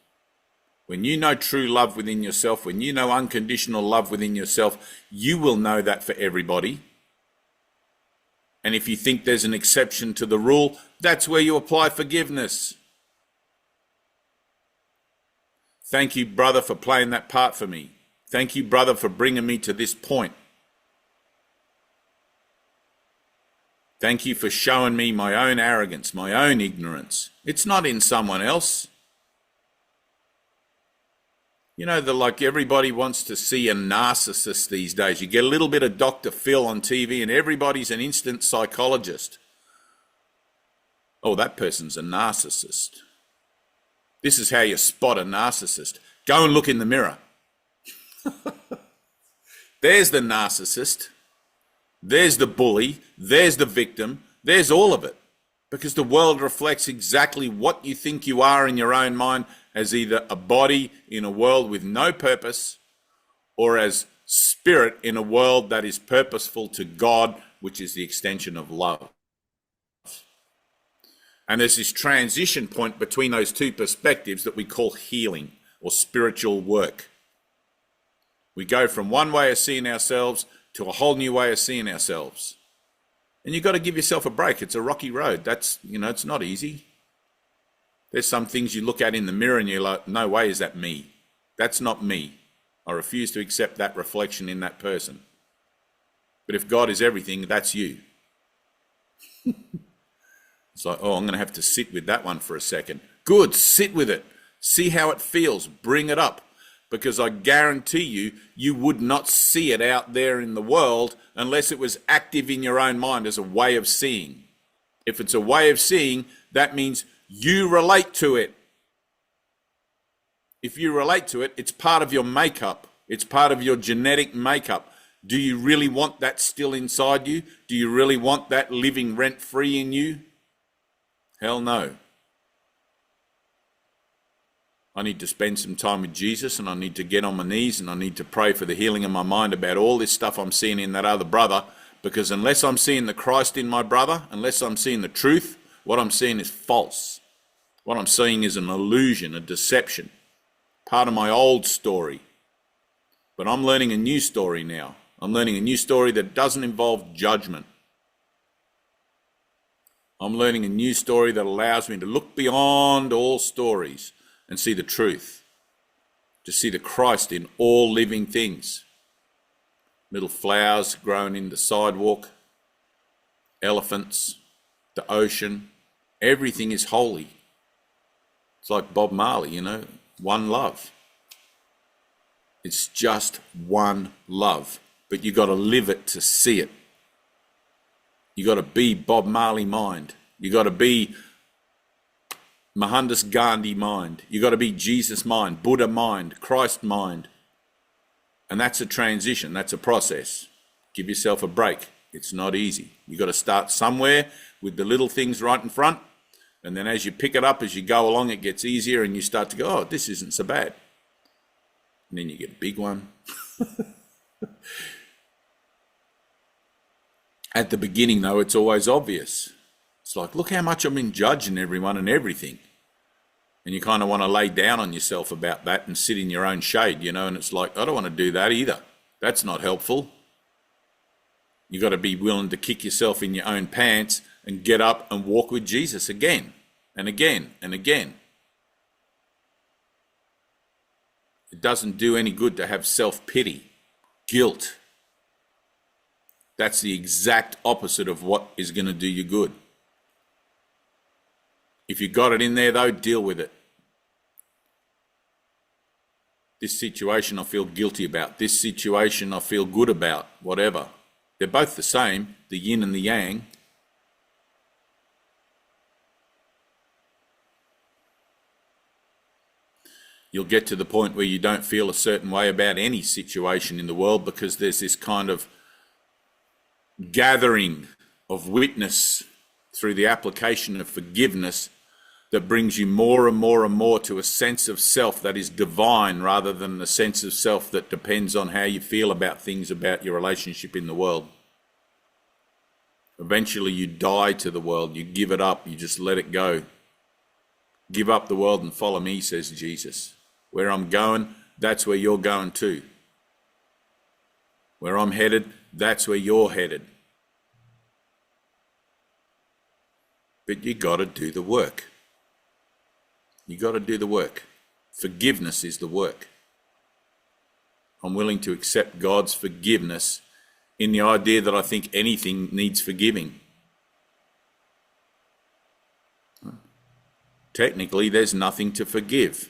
When you know true love within yourself, when you know unconditional love within yourself, you will know that for everybody. And if you think there's an exception to the rule, that's where you apply forgiveness. Thank you, brother, for playing that part for me. Thank you, brother, for bringing me to this point. Thank you for showing me my own arrogance, my own ignorance. It's not in someone else. You know, like everybody wants to see a narcissist these days. You get a little bit of Dr. Phil on TV and everybody's an instant psychologist. Oh, that person's a narcissist. This is how you spot a narcissist. Go and look in the mirror. There's the narcissist. There's the bully. There's the victim. There's all of it. Because the world reflects exactly what you think you are in your own mind as either a body in a world with no purpose or as spirit in a world that is purposeful to God, which is the extension of love. And there's this transition point between those two perspectives that we call healing or spiritual work. We go from one way of seeing ourselves to a whole new way of seeing ourselves. And you've got to give yourself a break. It's a rocky road. That's, it's not easy. There's some things you look at in the mirror and you're like, no way is that me. That's not me. I refuse to accept that reflection in that person. But if God is everything, that's you. It's like, I'm going to have to sit with that one for a second. Good, sit with it. See how it feels. Bring it up. Because I guarantee you, you would not see it out there in the world unless it was active in your own mind as a way of seeing. If it's a way of seeing, that means you relate to it. If you relate to it, it's part of your makeup. It's part of your genetic makeup. Do you really want that still inside you? Do you really want that living rent-free in you? Hell no. I need to spend some time with Jesus, and I need to get on my knees, and I need to pray for the healing of my mind about all this stuff I'm seeing in that other brother, because unless I'm seeing the Christ in my brother, unless I'm seeing the truth, what I'm seeing is false. What I'm seeing is an illusion, a deception, part of my old story. But I'm learning a new story now. I'm learning a new story that doesn't involve judgment. I'm learning a new story that allows me to look beyond all stories and see the truth, to see the Christ in all living things. Little flowers growing in the sidewalk, elephants, the ocean, everything is holy. It's like Bob Marley, one love. It's just one love, but you got to live it to see it. You got to be Bob Marley mind. You got to be Mohandas Gandhi mind. You got to be Jesus mind, Buddha mind, Christ mind. And that's a transition. That's a process. Give yourself a break. It's not easy. You got to start somewhere with the little things right in front. And then as you pick it up, as you go along, it gets easier and you start to go, this isn't so bad. And then you get a big one. At the beginning, though, it's always obvious. It's like, look how much I've been judging everyone and everything. And you kind of want to lay down on yourself about that and sit in your own shade, and it's like, I don't want to do that either. That's not helpful. You got to be willing to kick yourself in your own pants and get up and walk with Jesus again and again and again. It doesn't do any good to have self-pity, guilt. That's the exact opposite of what is going to do you good. If you got it in there, though, deal with it. This situation I feel guilty about. This situation I feel good about, whatever. They're both the same, the yin and the yang. You'll get to the point where you don't feel a certain way about any situation in the world because there's this kind of gathering of witness through the application of forgiveness that brings you more and more and more to a sense of self that is divine rather than a sense of self that depends on how you feel about things about your relationship in the world. Eventually you die to the world, you give it up, you just let it go. Give up the world and follow me, says Jesus. Where I'm going, that's where you're going too. Where I'm headed, that's where you're headed. But you got to do the work. You got to do the work. Forgiveness is the work. I'm willing to accept God's forgiveness in the idea that I think anything needs forgiving. Technically, there's nothing to forgive.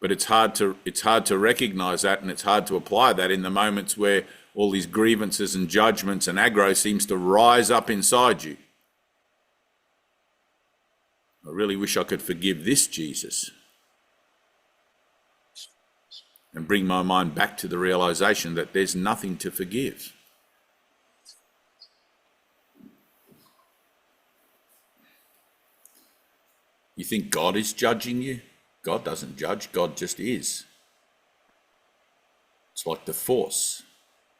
But it's hard to recognize that, and it's hard to apply that in the moments where all these grievances and judgments and aggro seems to rise up inside you. I really wish I could forgive this Jesus and bring my mind back to the realization that there's nothing to forgive. You think God is judging you? God doesn't judge, God just is. It's like the Force.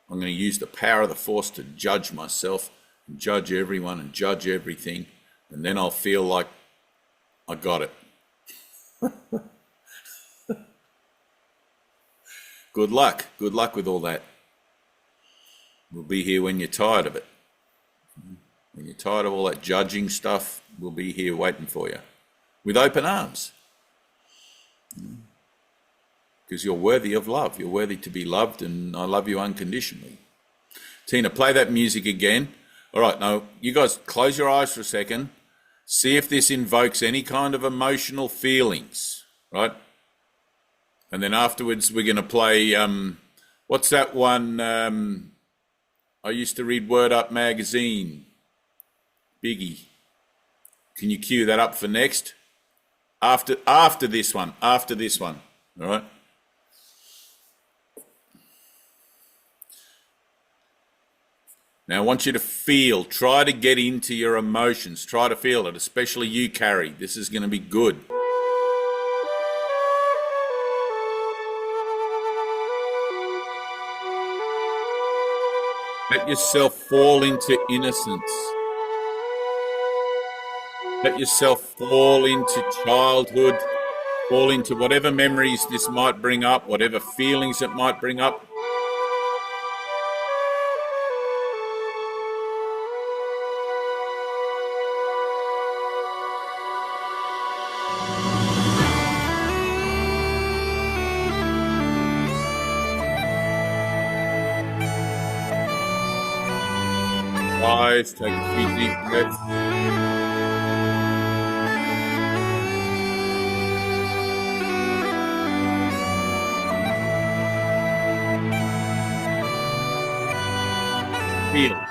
I'm going to use the power of the Force to judge myself, and judge everyone, and judge everything, and then I'll feel like I got it. Good luck. Good luck with all that. We'll be here when you're tired of it. When you're tired of all that judging stuff, we'll be here waiting for you with open arms. Because you're worthy of love. You're worthy to be loved, and I love you unconditionally. Tina, play that music again. All right, now you guys close your eyes for a second. See if this invokes any kind of emotional feelings, right? And then afterwards we're going to play, what's that one? I used to read Word Up magazine. Biggie. Can you cue that up for next? After this one. After this one. All right. Now I want you to feel. Try to get into your emotions. Try to feel it, especially you, Carrie. This is going to be good. Let yourself fall into innocence. Let yourself fall into childhood, fall into whatever memories this might bring up, whatever feelings it might bring up. Eyes, take a few deep breaths. Feel.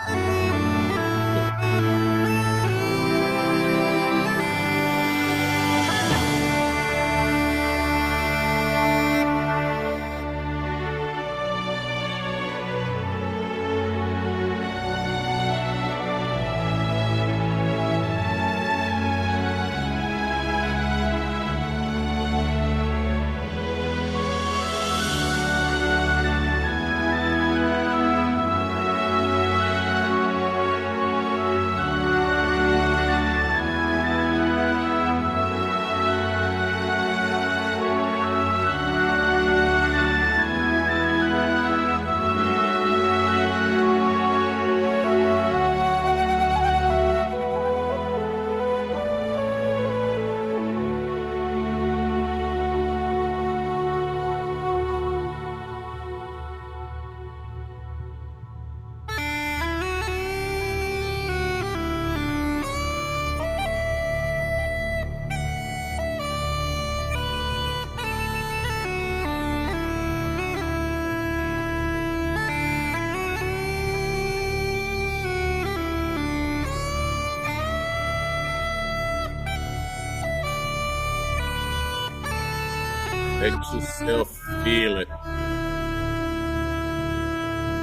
Let yourself feel it.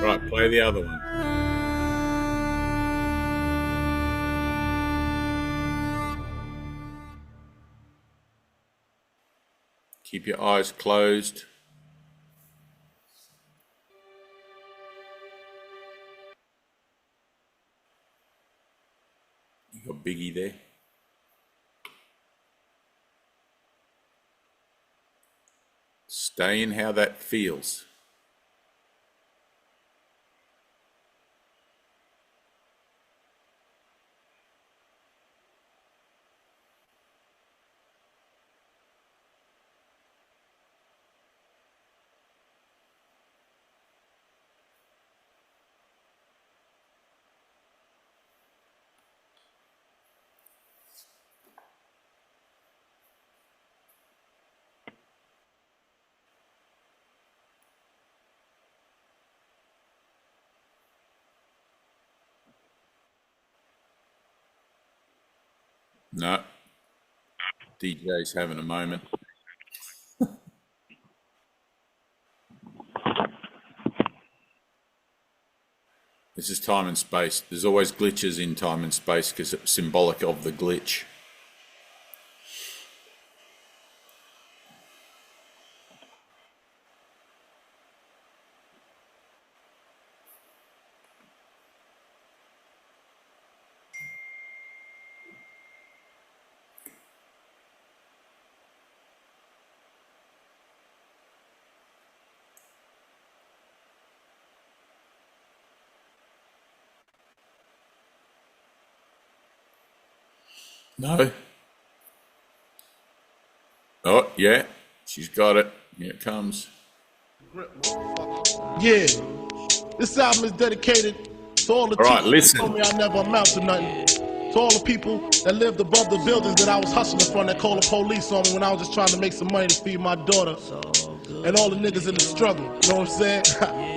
Right, play the other one. Keep your eyes closed. You got Biggie there. Stay in how that feels. No. DJ's having a moment. This is time and space. There's always glitches in time and space because it's symbolic of the glitch. No. Oh, yeah. She's got it. Here it comes. Yeah. This album is dedicated to all the All right, teachers listen. who told me I never amount to nothing. To all the people that lived above the buildings that I was hustling from that called the police on me when I was just trying to make some money to feed my daughter. And all the niggas in the struggle, you know what I'm saying?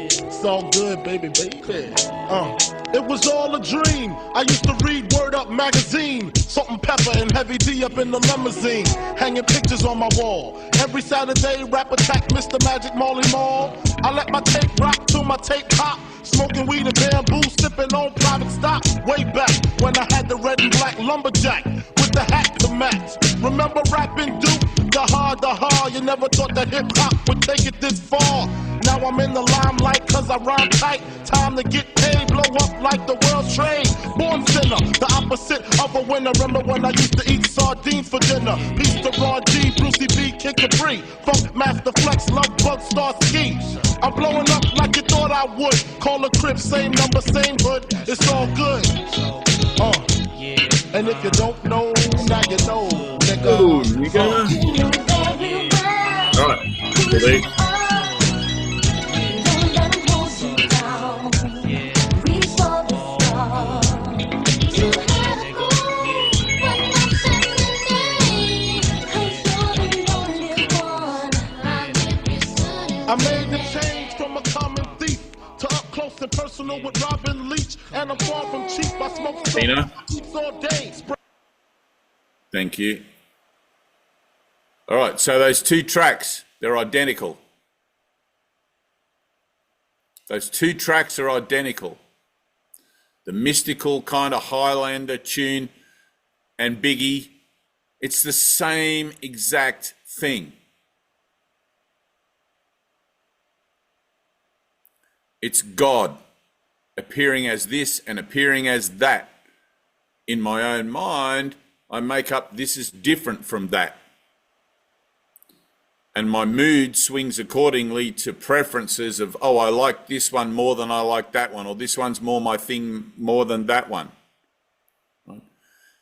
It's all good, baby. It was all a dream. I used to read Word Up magazine. Salt and Pepper and Heavy D up in the limousine. Hanging pictures on my wall. Every Saturday, rap attack Mr. Magic Molly Mall. I let my tape rock till my tape pop. Smoking weed and bamboo, sipping on private stock. Way back when I had the red and black lumberjack with the hat to match. Remember rapping Duke? The hard, you never thought that hip hop would take it this far. Now I'm in the limelight cause I rhyme tight. Time to get paid, blow up like the world's trade. Born sinner, the opposite of a winner. Remember when I used to eat sardines for dinner? Peace to Raw G, Brucey B, Kid Capri, Funk Master Flex, Love Bug, Star Ski. I'm blowing up like you thought I would. Call a crib, same number, same hood. It's all good. And if you don't know, now you know, nigga. Ooh, nigga. All right. Ready? I made the change from a common thief to up close and personal with Robin Leach. And I'm far from cheap. I smoke Tina? all day. Thank you. All right, so those two tracks, they're identical. Those two tracks are identical. The mystical kind of Highlander tune and Biggie, it's the same exact thing. It's God appearing as this and appearing as that. In my own mind, I make up this is different from that. And my mood swings accordingly to preferences of, oh, I like this one more than I like that one, or this one's more my thing more than that one. Right?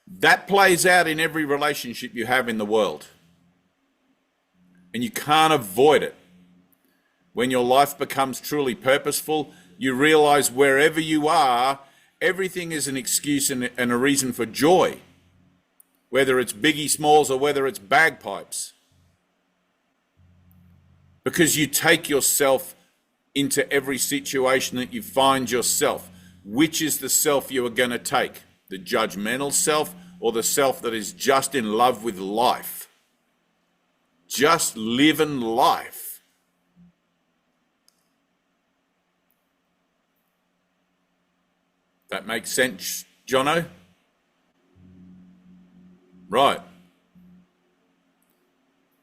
That plays out in every relationship you have in the world. And you can't avoid it. When your life becomes truly purposeful, you realize wherever you are, everything is an excuse and a reason for joy. Whether it's Biggie Smalls or whether it's bagpipes. Because you take yourself into every situation that you find yourself. Which is the self you are going to take? The judgmental self or the self that is just in love with life? Just living life. That makes sense, Jono? Right.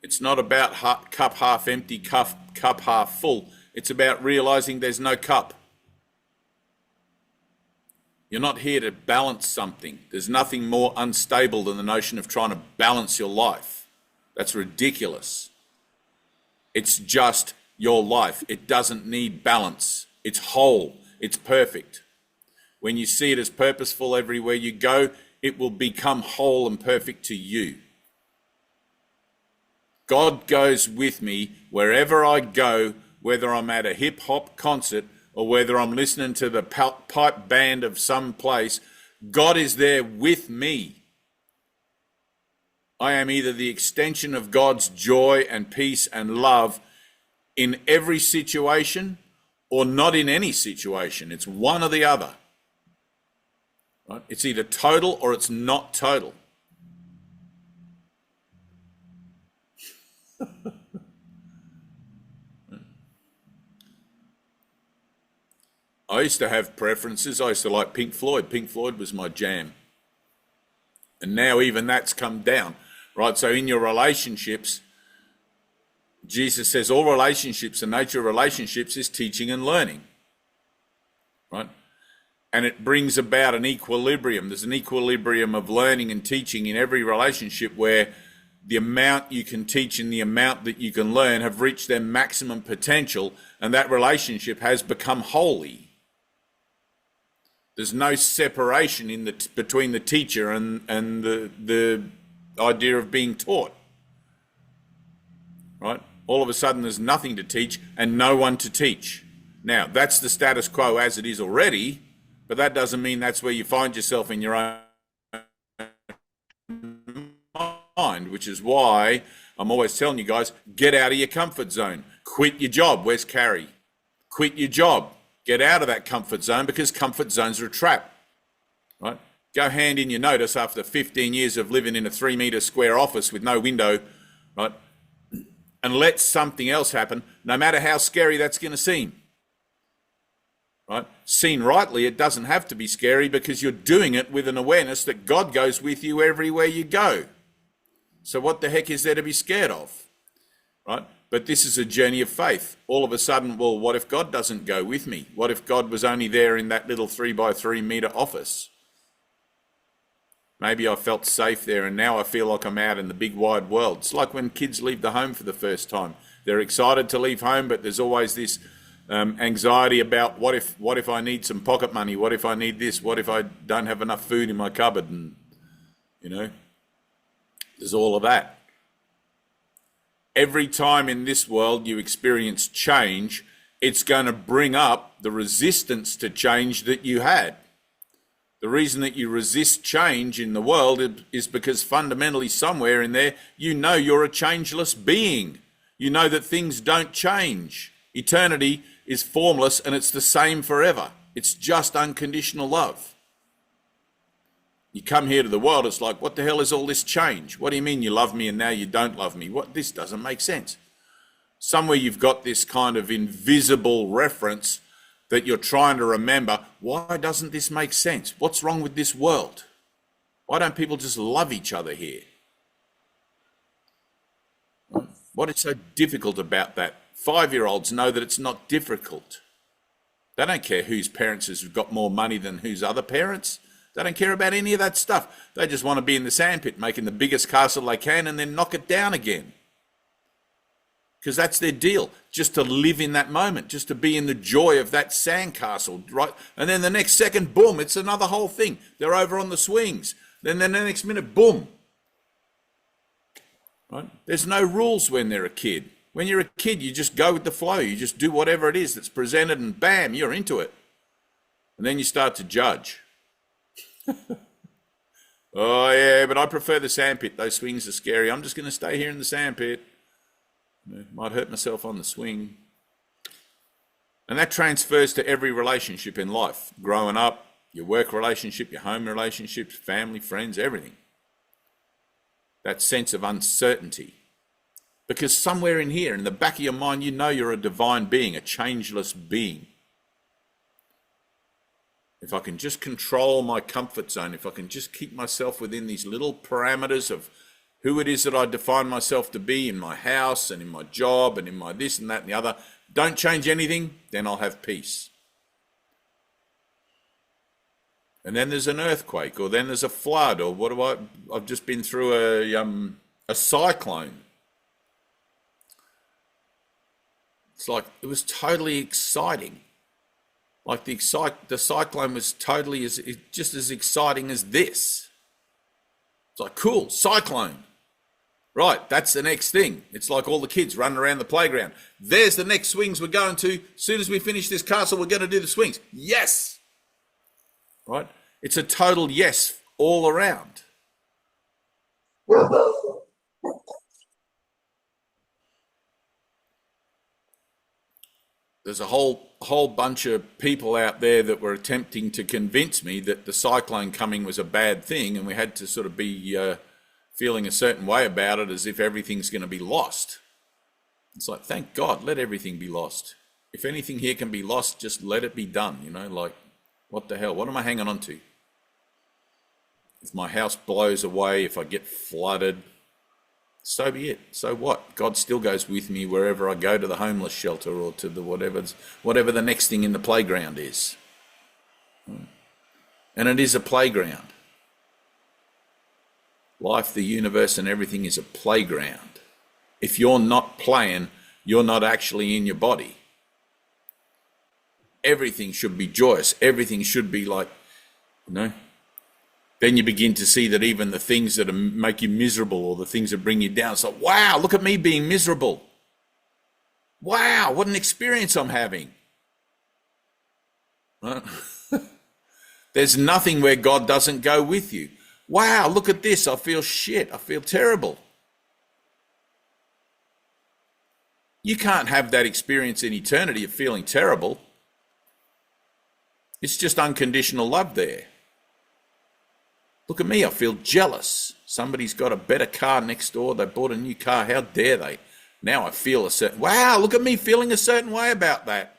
It's not about cup half empty, cup half full. It's about realizing there's no cup. You're not here to balance something. There's nothing more unstable than the notion of trying to balance your life. That's ridiculous. It's just your life. It doesn't need balance. It's whole. It's perfect. When you see it as purposeful everywhere you go, it will become whole and perfect to you. God goes with me wherever I go, whether I'm at a hip-hop concert or whether I'm listening to the pipe band of some place. God is there with me. I am either the extension of God's joy and peace and love in every situation or not in any situation. It's one or the other. Right? It's either total or it's not total. I used to have preferences. I used to like Pink Floyd. Pink Floyd was my jam. And now even that's come down, right? So in your relationships, Jesus says all relationships, the nature of relationships is teaching and learning, right? And it brings about an equilibrium. There's an equilibrium of learning and teaching in every relationship where the amount you can teach and the amount that you can learn have reached their maximum potential, and that relationship has become holy. There's no separation in between the teacher and the idea of being taught. Right? All of a sudden there's nothing to teach and no one to teach. Now, that's the status quo as it is already, but that doesn't mean that's where you find yourself in your own mind, which is why I'm always telling you guys, get out of your comfort zone. Quit your job. Where's Carrie? Quit your job. Get out of that comfort zone, because comfort zones are a trap. Right? Go hand in your notice after 15 years of living in a 3-meter square office with no window, right? And let something else happen, no matter how scary that's going to seem. Right? Seen rightly, it doesn't have to be scary, because you're doing it with an awareness that God goes with you everywhere you go. So what the heck is there to be scared of? Right? But this is a journey of faith. All of a sudden, well, what if God doesn't go with me? What if God was only there in that little 3-by-3-meter office? Maybe I felt safe there, and now I feel like I'm out in the big wide world. It's like when kids leave the home for the first time. They're excited to leave home, but there's always this anxiety about what if I need some pocket money? What if I need this? What if I don't have enough food in my cupboard? And, there's all of that. Every time in this world you experience change, it's going to bring up the resistance to change that you had. The reason that you resist change in the world is because fundamentally somewhere in there, you're a changeless being. You know that things don't change. Eternity is formless and it's the same forever. It's just unconditional love. You come here to the world, it's like, what the hell is all this change? What do you mean you love me and now you don't love me? This doesn't make sense. Somewhere you've got this kind of invisible reference that you're trying to remember. Why doesn't this make sense? What's wrong with this world? Why don't people just love each other here? What is so difficult about that? 5-year-olds know that it's not difficult. They don't care whose parents has got more money than whose other parents. They don't care about any of that stuff. They just want to be in the sandpit, making the biggest castle they can and then knock it down again. Because that's their deal, just to live in that moment, just to be in the joy of that sandcastle, right? And then the next second, boom, it's another whole thing. They're over on the swings. Then the next minute, boom. Right? There's no rules when they're a kid. When you're a kid, you just go with the flow. You just do whatever it is that's presented and bam, you're into it. And then you start to judge. Oh, yeah, but I prefer the sandpit. Those swings are scary. I'm just going to stay here in the sandpit. Might hurt myself on the swing. And that transfers to every relationship in life. Growing up, your work relationship, your home relationships, family, friends, everything. That sense of uncertainty. Because somewhere in here, in the back of your mind, you're a divine being, a changeless being. If I can just control my comfort zone, if I can just keep myself within these little parameters of who it is that I define myself to be in my house and in my job and in my this and that and the other, don't change anything, then I'll have peace. And then there's an earthquake, or then there's a flood, or I've just been through a cyclone. It's like, it was totally exciting. Like the cyclone was totally just as exciting as this. It's like, cool, cyclone. Right, that's the next thing. It's like all the kids running around the playground. There's the next swings we're going to. As soon as we finish this castle, we're going to do the swings. Yes. Right? It's a total yes all around. There's a whole bunch of people out there that were attempting to convince me that the cyclone coming was a bad thing, and we had to sort of be feeling a certain way about it, as if everything's going to be lost. It's like, thank God, let everything be lost. If anything here can be lost, just let it be done, like, what the hell? What am I hanging on to? If my house blows away, if I get flooded, so be it. So what? God still goes with me wherever I go, to the homeless shelter or to the whatever the next thing in the playground is. And it is a playground. Life, the universe, and everything is a playground. If you're not playing, you're not actually in your body. Everything should be joyous. Everything should be like, You know? Then you begin to see that even the things that make you miserable or the things that bring you down, it's like, wow, look at me being miserable. Wow, what an experience I'm having. Right? There's nothing where God doesn't go with you. Wow, look at this. I feel shit. I feel terrible. You can't have that experience in eternity of feeling terrible. It's just unconditional love there. Look at me. I feel jealous. Somebody's got a better car next door. They bought a new car. How dare they? Now I feel a certain... Wow, look at me feeling a certain way about that.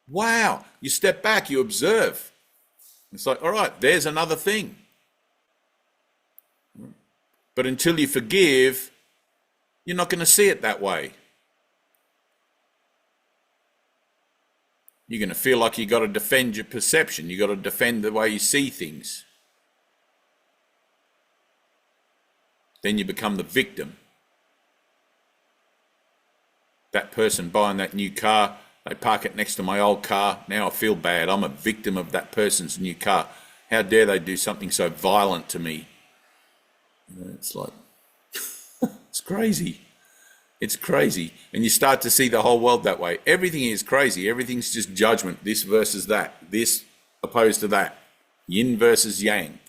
Wow. You step back. You observe. It's like, all right, there's another thing. But until you forgive, you're not going to see it that way. You're going to feel like you got to defend your perception. You got to defend the way you see things. Then you become the victim. That person buying that new car, they park it next to my old car. Now I feel bad. I'm a victim of that person's new car. How dare they do something so violent to me? It's like, it's crazy. It's crazy. And you start to see the whole world that way. Everything is crazy. Everything's just judgment. This versus that. This opposed to that. Yin versus yang.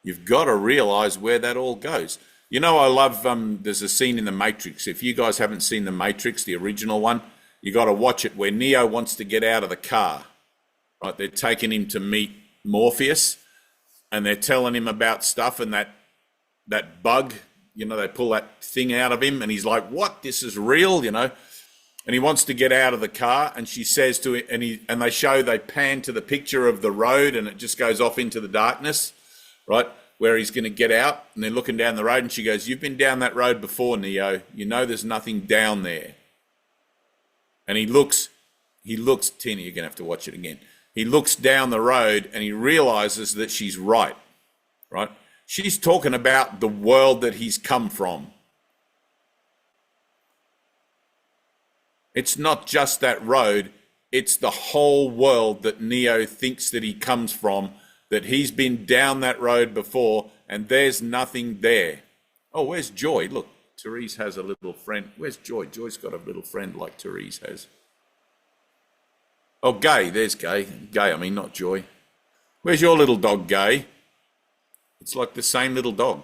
You've got to realize where that all goes. You know, I love, there's a scene in The Matrix. If you guys haven't seen The Matrix, the original one, you got to watch it where Neo wants to get out of the car. Right? They're taking him to meet Morpheus and they're telling him about stuff and that bug, you know, they pull that thing out of him and he's like, what? This is real, you know? And he wants to get out of the car and she says to him, and they pan to the picture of the road and it just goes off into the darkness, right? Where he's going to get out and they're looking down the road and she goes, you've been down that road before, Neo. You know there's nothing down there. And he looks, Tina, you're going to have to watch it again. He looks down the road and he realizes that she's right? She's talking about the world that he's come from. It's not just that road, it's the whole world that Neo thinks that he comes from, that he's been down that road before and there's nothing there. Oh, where's Joy? Look, Therese has a little friend. Where's Joy? Joy's got a little friend like Therese has. Oh, Gay, there's Gay. Gay, I mean, not Joy. Where's your little dog, Gay? It's like the same little dog.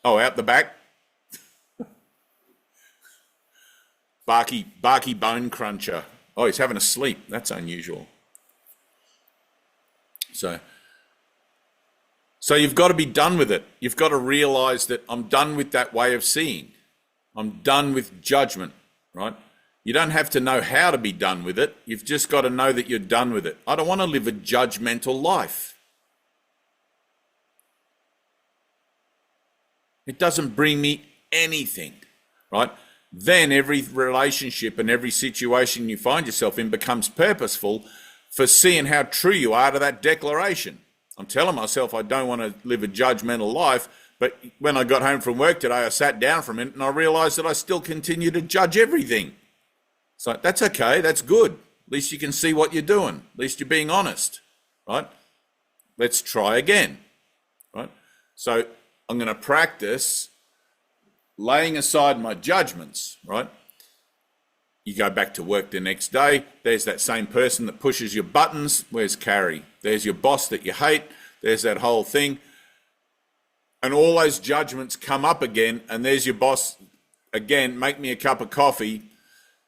Oh, out the back? Barky Bone Cruncher. Oh, he's having a sleep. That's unusual. So you've got to be done with it. You've got to realize that I'm done with that way of seeing. I'm done with judgment, right? You don't have to know how to be done with it. You've just got to know that you're done with it. I don't want to live a judgmental life. It doesn't bring me anything, right? Then every relationship and every situation you find yourself in becomes purposeful for seeing how true you are to that declaration. I'm telling myself I don't want to live a judgmental life, but when I got home from work today, I sat down for a minute and I realized that I still continue to judge everything. So that's okay, that's good. At least you can see what you're doing. At least you're being honest, right? Let's try again, right? So I'm going to practice laying aside my judgments, right? You go back to work the next day, there's that same person that pushes your buttons. Where's Carrie? There's your boss that you hate. There's that whole thing. And all those judgments come up again, and there's your boss again, make me a cup of coffee.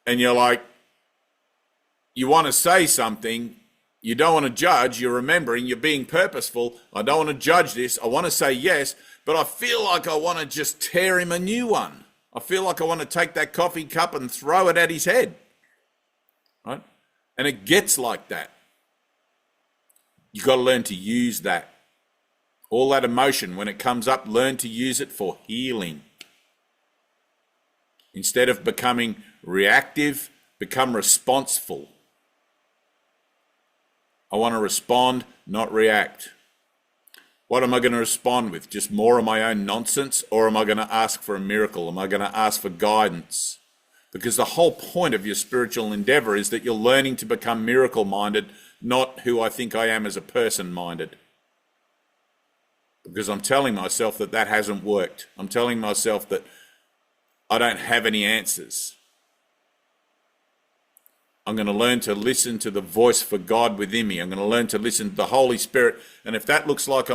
And you're like, you want to say something, you don't want to judge, you're remembering, you're being purposeful. I don't want to judge this. I want to say yes, but I feel like I want to just tear him a new one. I feel like I want to take that coffee cup and throw it at his head, right? And it gets like that. You've got to learn to use that. All that emotion, when it comes up, learn to use it for healing. Instead of becoming reactive, become responseful. I want to respond, not react. What am I going to respond with? Just more of my own nonsense? Or am I going to ask for a miracle? Am I going to ask for guidance? Because the whole point of your spiritual endeavor is that you're learning to become miracle-minded, not who I think I am as a person-minded. Because I'm telling myself that that hasn't worked. I'm telling myself that I don't have any answers. I'm going to learn to listen to the voice for God within me. I'm going to learn to listen to the Holy Spirit. And if that looks like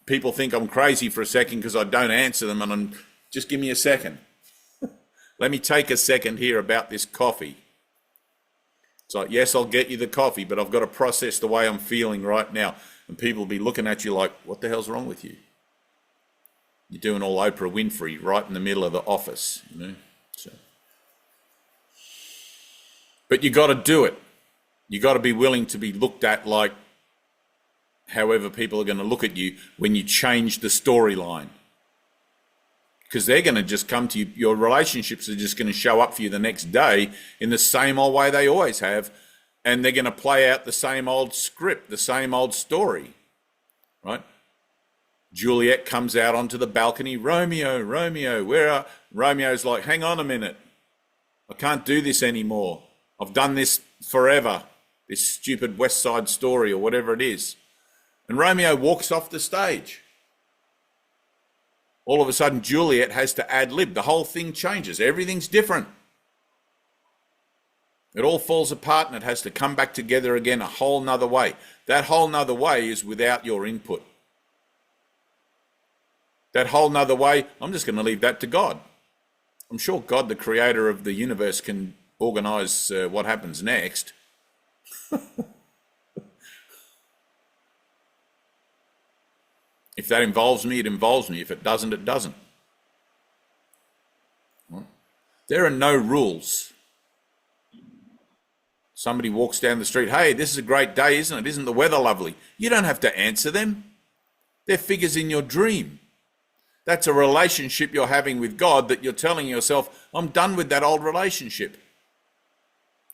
people think I'm crazy for a second because I don't answer them, and just give me a second. Let me take a second here about this coffee. It's like, yes, I'll get you the coffee, but I've got to process the way I'm feeling right now. And people will be looking at you like, what the hell's wrong with you? You're doing all Oprah Winfrey right in the middle of the office, you know. So. But you got to do it. You got to be willing to be looked at like however people are going to look at you when you change the storyline. Because they're going to just come to you. Your relationships are just going to show up for you the next day in the same old way they always have. And they're going to play out the same old script, the same old story, right? Juliet comes out onto the balcony. Romeo, Romeo, where are... Romeo's like, hang on a minute. I can't do this anymore. I've done this forever, this stupid West Side Story or whatever it is. And Romeo walks off the stage. All of a sudden, Juliet has to ad-lib. The whole thing changes. Everything's different. It all falls apart and it has to come back together again a whole nother way. That whole nother way is without your input. That whole nother way, I'm just going to leave that to God. I'm sure God, the creator of the universe, can organize what happens next. If that involves me, it involves me. If it doesn't, it doesn't. There are no rules. Somebody walks down the street, hey, this is a great day, isn't it? Isn't the weather lovely? You don't have to answer them. They're figures in your dream. That's a relationship you're having with God that you're telling yourself, I'm done with that old relationship.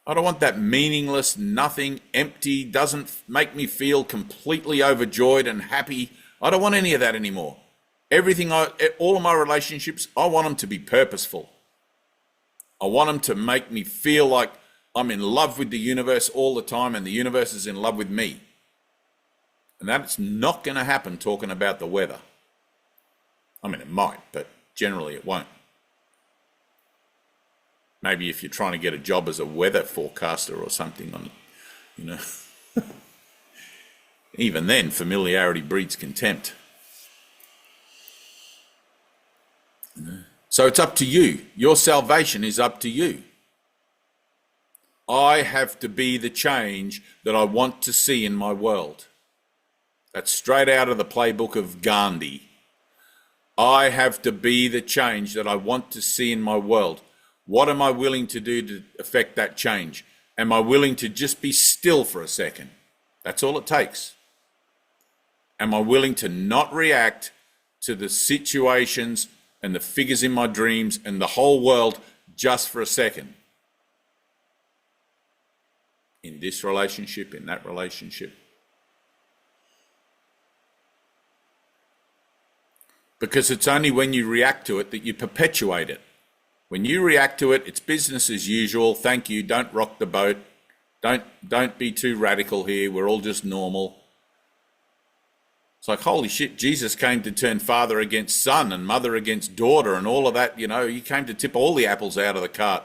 I don't want that meaningless, nothing, empty, doesn't make me feel completely overjoyed and happy. I don't want any of that anymore. All of my relationships, I want them to be purposeful. I want them to make me feel like I'm in love with the universe all the time and the universe is in love with me. And that's not going to happen talking about the weather. I mean, it might, but generally it won't. Maybe if you're trying to get a job as a weather forecaster or something, you know. Even then, familiarity breeds contempt. So it's up to you. Your salvation is up to you. I have to be the change that I want to see in my world. That's straight out of the playbook of Gandhi. I have to be the change that I want to see in my world. What am I willing to do to affect that change? Am I willing to just be still for a second? That's all it takes. Am I willing to not react to the situations and the figures in my dreams and the whole world just for a second? In this relationship, in that relationship. Because it's only when you react to it that you perpetuate it. When you react to it, it's business as usual. Thank you. Don't rock the boat. Don't be too radical here. We're all just normal. It's like, holy shit, Jesus came to turn father against son and mother against daughter and all of that, you know. He came to tip all the apples out of the cart.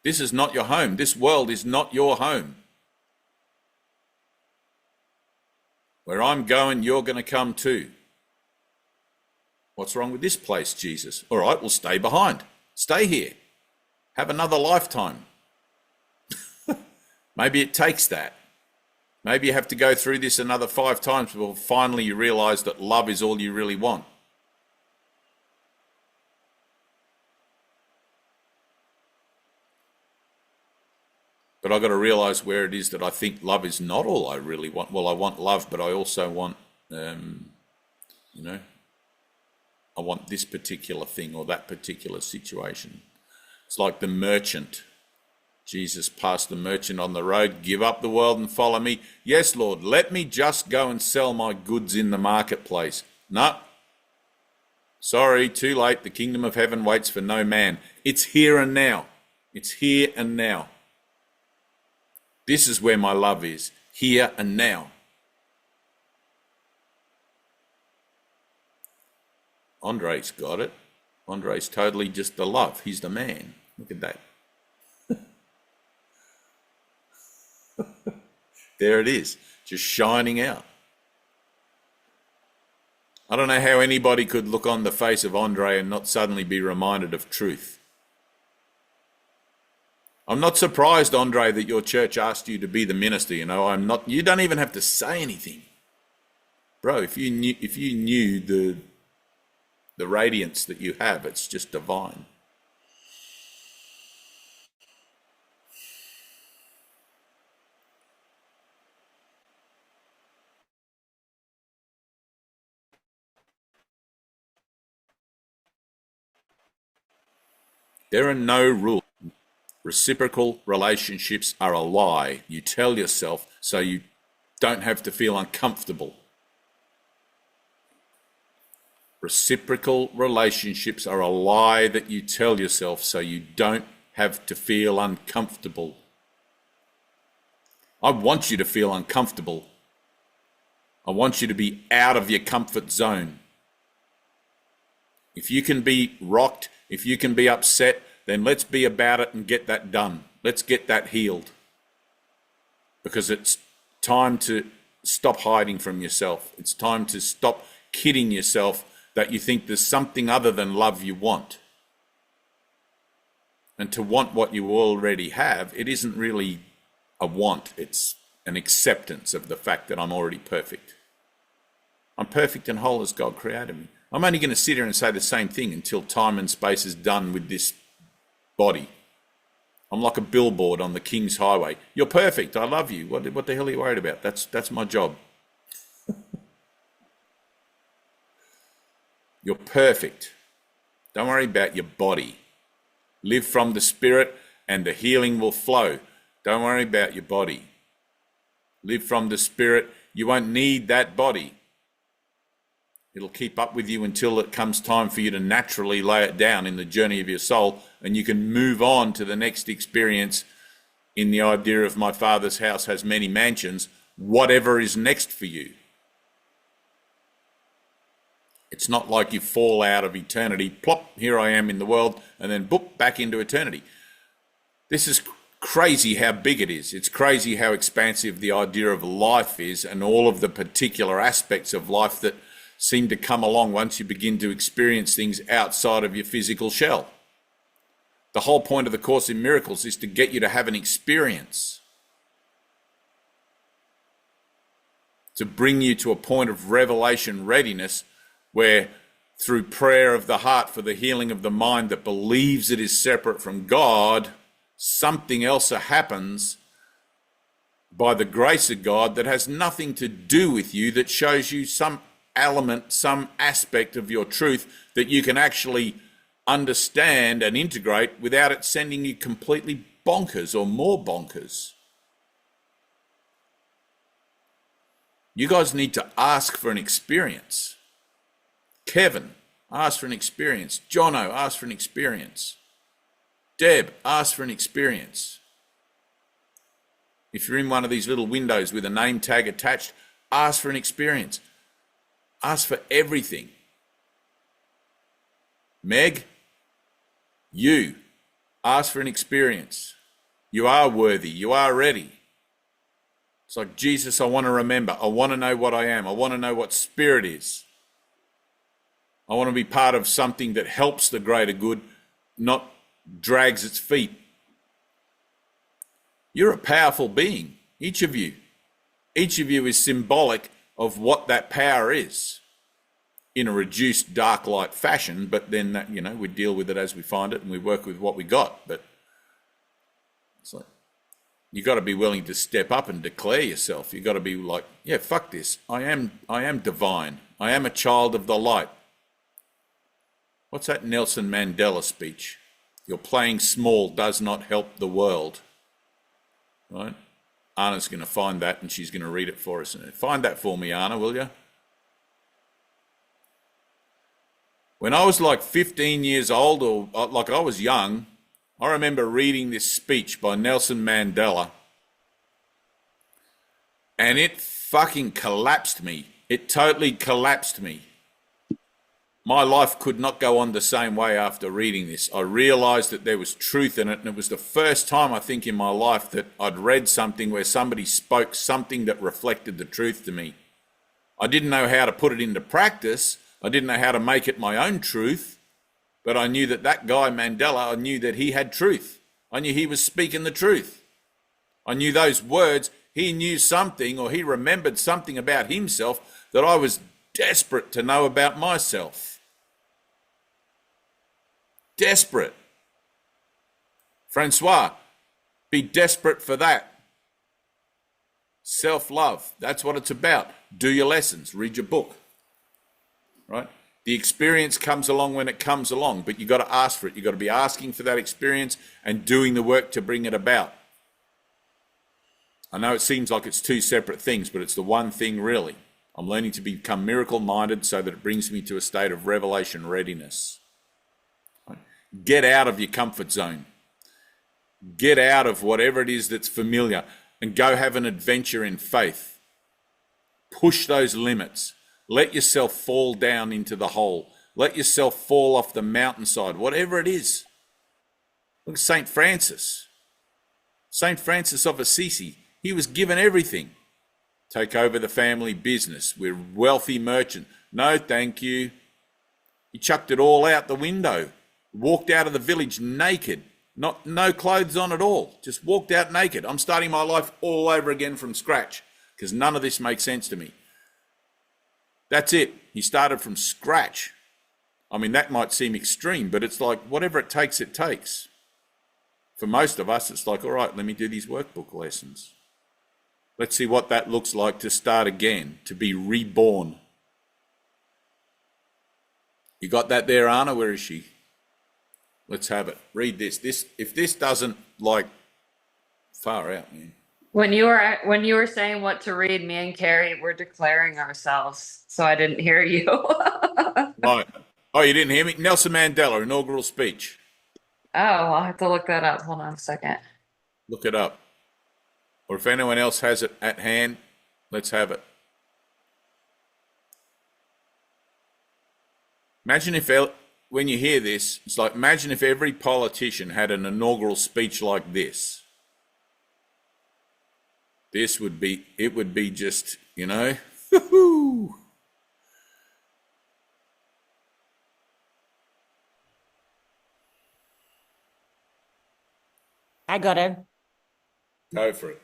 This is not your home. This world is not your home. Where I'm going, you're going to come too. What's wrong with this place, Jesus? All right, we'll stay behind. Stay here. Have another lifetime. Maybe it takes that. Maybe you have to go through this another 5 times before finally you realize that love is all you really want. But I've got to realize where it is that I think love is not all I really want. Well, I want love, but I also want, I want this particular thing or that particular situation. It's like the merchant. Jesus passed the merchant on the road, give up the world and follow me. Yes, Lord, let me just go and sell my goods in the marketplace. No. Sorry, too late. The kingdom of heaven waits for no man. It's here and now. It's here and now. This is where my love is, here and now. Andre's got it. Andre's totally just the love. He's the man. Look at that. There it is, just shining out. I don't know how anybody could look on the face of Andre and not suddenly be reminded of truth. I'm not surprised, Andre, that your church asked you to be the minister. You know, I'm not. You don't even have to say anything, bro. If you knew the radiance that you have, it's just divine. There are no rules. Reciprocal relationships are a lie. You tell yourself so you don't have to feel uncomfortable. Reciprocal relationships are a lie that you tell yourself so you don't have to feel uncomfortable. I want you to feel uncomfortable. I want you to be out of your comfort zone. If you can be rocked, if you can be upset, then let's be about it and get that done. Let's get that healed. Because it's time to stop hiding from yourself. It's time to stop kidding yourself that you think there's something other than love you want. And to want what you already have, it isn't really a want. It's an acceptance of the fact that I'm already perfect. I'm perfect and whole as God created me. I'm only going to sit here and say the same thing until time and space is done with this body. I'm like a billboard on the King's Highway. You're perfect. I love you. What the hell are you worried about? That's my job. You're perfect. Don't worry about your body. Live from the Spirit and the healing will flow. Don't worry about your body. Live from the Spirit. You won't need that body. It'll keep up with you until it comes time for you to naturally lay it down in the journey of your soul, and you can move on to the next experience in the idea of my Father's house has many mansions, whatever is next for you. It's not like you fall out of eternity, plop, here I am in the world, and then boop, back into eternity. This is crazy how big it is. It's crazy how expansive the idea of life is, and all of the particular aspects of life that seem to come along once you begin to experience things outside of your physical shell. The whole point of the Course in Miracles is to get you to have an experience, to bring you to a point of revelation readiness where through prayer of the heart for the healing of the mind that believes it is separate from God, something else happens by the grace of God that has nothing to do with you, that shows you some element, some aspect of your truth that you can actually understand and integrate without it sending you completely bonkers or more bonkers. You guys need to ask for an experience. Kevin, ask for an experience. Jono, ask for an experience. Deb, ask for an experience. If you're in one of these little windows with a name tag attached, ask for an experience. Ask for everything. Meg, you ask for an experience. You are worthy. You are ready. It's like, Jesus, I want to remember. I want to know what I am. I want to know what spirit is. I want to be part of something that helps the greater good, not drags its feet. You're a powerful being, each of you. Each of you is symbolic of what that power is in a reduced dark light fashion, but then that, we deal with it as we find it and we work with what we got. But it's like, you got to be willing to step up and declare yourself. You got to be like, yeah, fuck this. I am divine. I am a child of the light. What's that Nelson Mandela speech? Your playing small does not help the world. Right? Anna's going to find that and she's going to read it for us. Find that for me, Anna, will you? When I was like 15 years old, or like I was young, I remember reading this speech by Nelson Mandela, and it fucking collapsed me. It totally collapsed me. My life could not go on the same way after reading this. I realized that there was truth in it, and it was the first time, I think, in my life that I'd read something where somebody spoke something that reflected the truth to me. I didn't know how to put it into practice. I didn't know how to make it my own truth. But I knew that that guy, Mandela, I knew that he had truth. I knew he was speaking the truth. I knew those words, he knew something, or he remembered something about himself that I was desperate to know about myself. Desperate. Francois, be desperate for that. Self-love, that's what it's about. Do your lessons, read your book, right? The experience comes along when it comes along, but you got to ask for it. You got to be asking for that experience and doing the work to bring it about. I know it seems like it's two separate things, but it's the one thing really. I'm learning to become miracle-minded so that it brings me to a state of revelation readiness. Get out of your comfort zone. Get out of whatever it is that's familiar and go have an adventure in faith. Push those limits. Let yourself fall down into the hole. Let yourself fall off the mountainside, whatever it is. Look at St. Francis. St. Francis of Assisi. He was given everything. Take over the family business. We're wealthy merchant. No, thank you. He chucked it all out the window. Walked out of the village naked. No clothes on at all. Just walked out naked. I'm starting my life all over again from scratch because none of this makes sense to me. That's it. He started from scratch. I mean, that might seem extreme, but it's like whatever it takes, it takes. For most of us, it's like, all right, let me do these workbook lessons. Let's see what that looks like to start again, to be reborn. You got that there, Anna? Where is she? Let's have it. Read this. If this doesn't, like, far out, man. When you were saying what to read, me and Carrie were declaring ourselves, so I didn't hear you. Right. Oh, you didn't hear me? Nelson Mandela, inaugural speech. Oh, I'll have to look that up. Hold on a second. Look it up. Or if anyone else has it at hand, let's have it. Imagine if, when you hear this, it's like, imagine if every politician had an inaugural speech like this. It would be just, you know, woo-hoo. I got it. Go for it.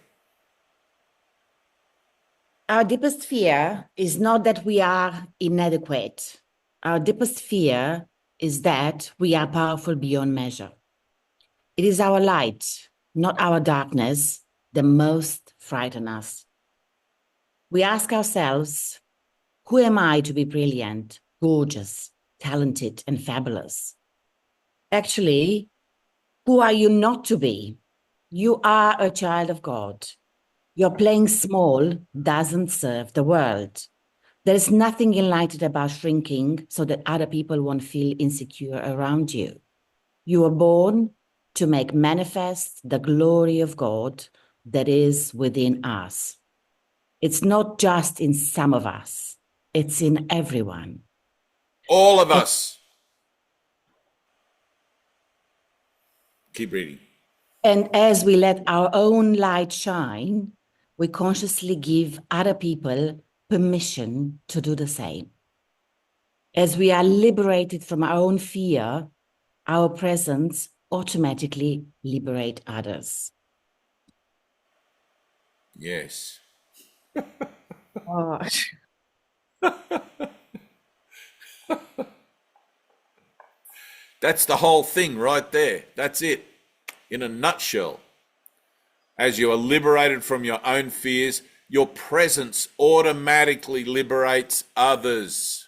Our deepest fear is not that we are inadequate. Our deepest fear is that we are powerful beyond measure. It is our light, not our darkness, that most frighten us. We ask ourselves, who am I to be brilliant, gorgeous, talented, and fabulous? Actually, who are you not to be? You are a child of God. Your playing small doesn't serve the world. There is nothing enlightened about shrinking so that other people won't feel insecure around you. You were born to make manifest the glory of God that is within us. It's not just in some of us, it's in everyone. All of us. Keep reading. And as we let our own light shine, we consciously give other people permission to do the same. As we are liberated from our own fear, our presence automatically liberates others. Yes. Oh, That's the whole thing right there. That's it. In a nutshell. As you are liberated from your own fears, your presence automatically liberates others.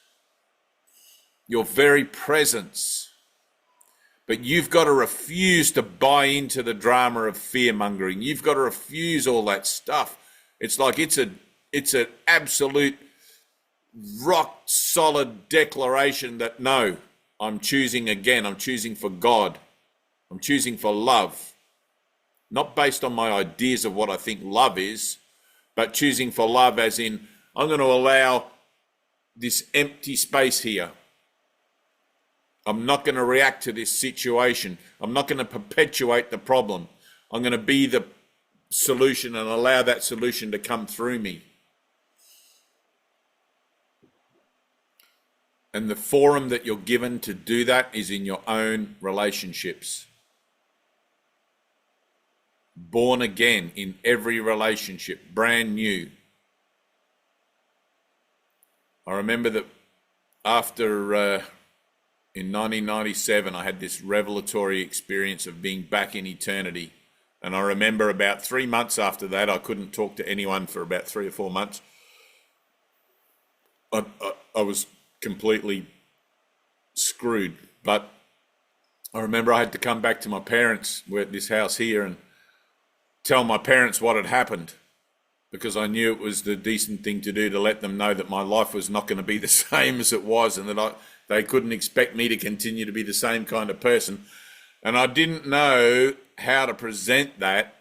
Your very presence. But you've got to refuse to buy into the drama of fear-mongering. You've got to refuse all that stuff. It's like it's an absolute rock-solid declaration that no, I'm choosing again. I'm choosing for God. I'm choosing for love, not based on my ideas of what I think love is, but choosing for love as in, I'm going to allow this empty space here. I'm not going to react to this situation. I'm not going to perpetuate the problem. I'm going to be the solution and allow that solution to come through me. And the forum that you're given to do that is in your own relationships. Born again in every relationship, brand new. I remember that after in 1997, I had this revelatory experience of being back in eternity. And I remember about 3 months after that, I couldn't talk to anyone for about 3 or 4 months. I was completely screwed. But I remember I had to come back to my parents. We're at this house here and tell my parents what had happened, because I knew it was the decent thing to do to let them know that my life was not going to be the same as it was, and that they couldn't expect me to continue to be the same kind of person. And I didn't know how to present that,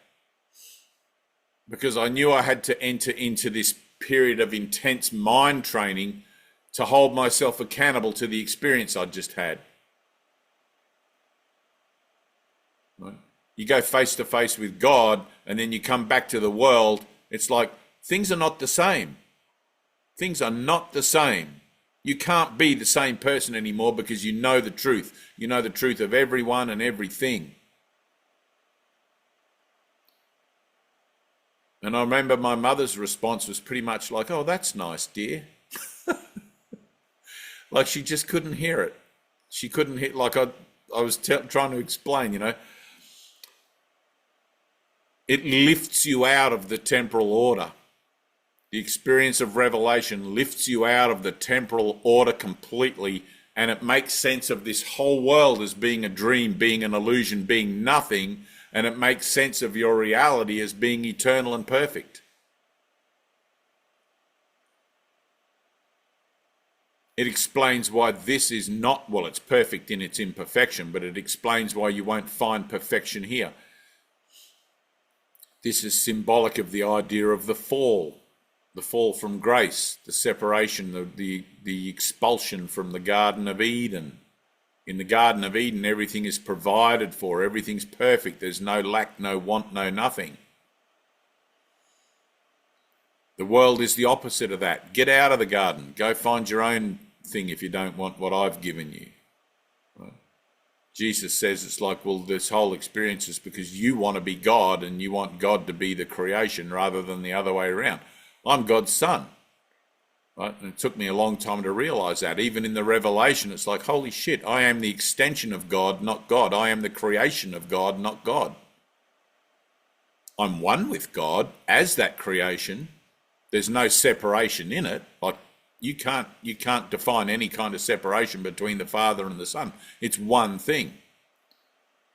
because I knew I had to enter into this period of intense mind training to hold myself accountable to the experience I'd just had. Right? You go face to face with God and then you come back to the world. It's like things are not the same. Things are not the same. You can't be the same person anymore because you know the truth. You know the truth of everyone and everything. And I remember my mother's response was pretty much like, "Oh, that's nice, dear." Like she just couldn't hear it. She couldn't hear, like I was trying to explain, you know. It lifts you out of the temporal order. The experience of revelation lifts you out of the temporal order completely, and it makes sense of this whole world as being a dream, being an illusion, being nothing, and it makes sense of your reality as being eternal and perfect. It explains why this is not, well, it's perfect in its imperfection, but it explains why you won't find perfection here. This is symbolic of the idea of the fall from grace, the separation, the expulsion from the Garden of Eden. In the Garden of Eden, everything is provided for, everything's perfect, there's no lack, no want, no nothing. The world is the opposite of that. Get out of the garden, go find your own thing if you don't want what I've given you. Right? Jesus says it's like, well, this whole experience is because you want to be God and you want God to be the creation rather than the other way around. I'm God's son. Right? And it took me a long time to realize that. Even in the revelation, it's like, holy shit, I am the extension of God, not God. I am the creation of God, not God. I'm one with God as that creation. There's no separation in it. Like you can't define any kind of separation between the Father and the Son. It's one thing.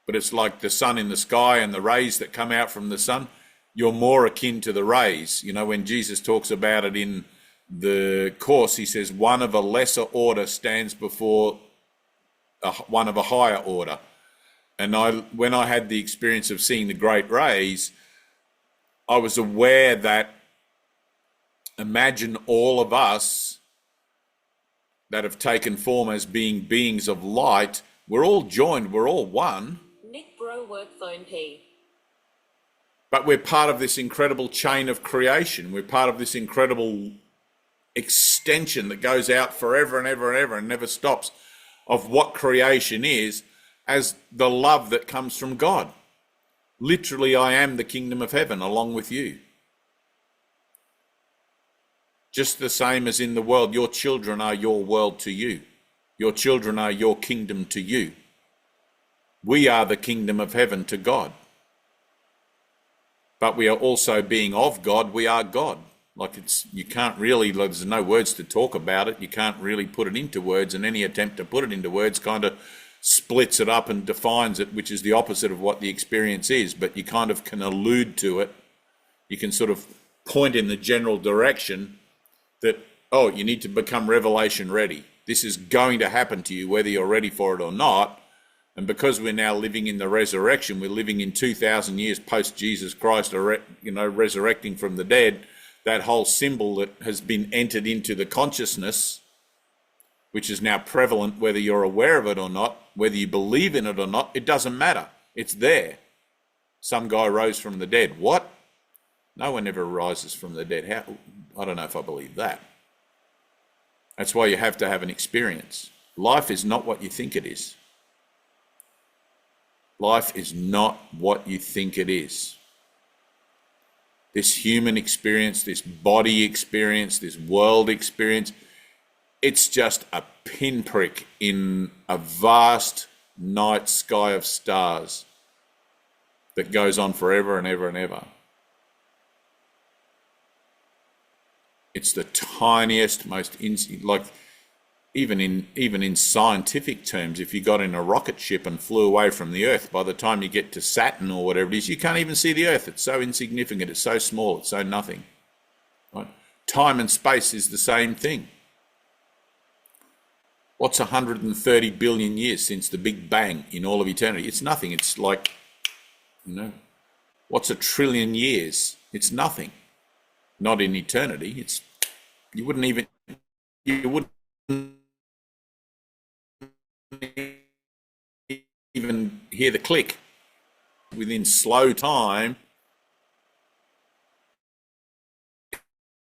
But it's like the sun in the sky and the rays that come out from the sun. You're more akin to the rays. You know, when Jesus talks about it in the Course, he says one of a lesser order stands before one of a higher order. And when I had the experience of seeing the great rays, I was aware that imagine all of us that have taken form as being beings of light. We're all joined, we're all one. Nick Bro work phone P. But we're part of this incredible chain of creation. We're part of this incredible extension that goes out forever and ever and ever and never stops of what creation is as the love that comes from God. Literally, I am the kingdom of heaven along with you. Just the same as in the world, your children are your world to you. Your children are your kingdom to you. We are the kingdom of heaven to God. But we are also being of God, we are God. Like you can't really, there's no words to talk about it. You can't really put it into words, and any attempt to put it into words kind of splits it up and defines it, which is the opposite of what the experience is. But you kind of can allude to it. You can sort of point in the general direction that, oh, you need to become revelation ready. This is going to happen to you, whether you're ready for it or not. And because we're now living in the resurrection, we're living in 2,000 years post Jesus Christ, resurrecting from the dead, that whole symbol that has been entered into the consciousness, which is now prevalent, whether you're aware of it or not, whether you believe in it or not, it doesn't matter. It's there. Some guy rose from the dead. What? No one ever rises from the dead. How? I don't know if I believe that. That's why you have to have an experience. Life is not what you think it is. Life is not what you think it is. This human experience, this body experience, this world experience, it's just a pinprick in a vast night sky of stars that goes on forever and ever and ever. It's the tiniest, most even in scientific terms, if you got in a rocket ship and flew away from the Earth, by the time you get to Saturn or whatever it is, you can't even see the Earth. It's so insignificant. It's so small. It's so nothing. Right? Time and space is the same thing. What's 130 billion years since the Big Bang in all of eternity? It's nothing. It's like, what's a trillion years? It's nothing. Not in eternity. You wouldn't even hear the click. Within slow time,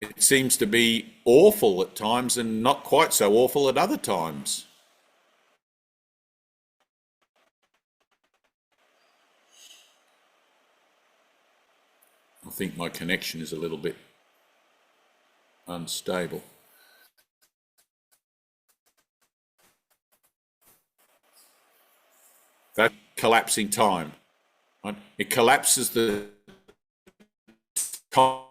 it seems to be awful at times and not quite so awful at other times. I think my connection is a little bit unstable. That collapsing time, right? It collapses the time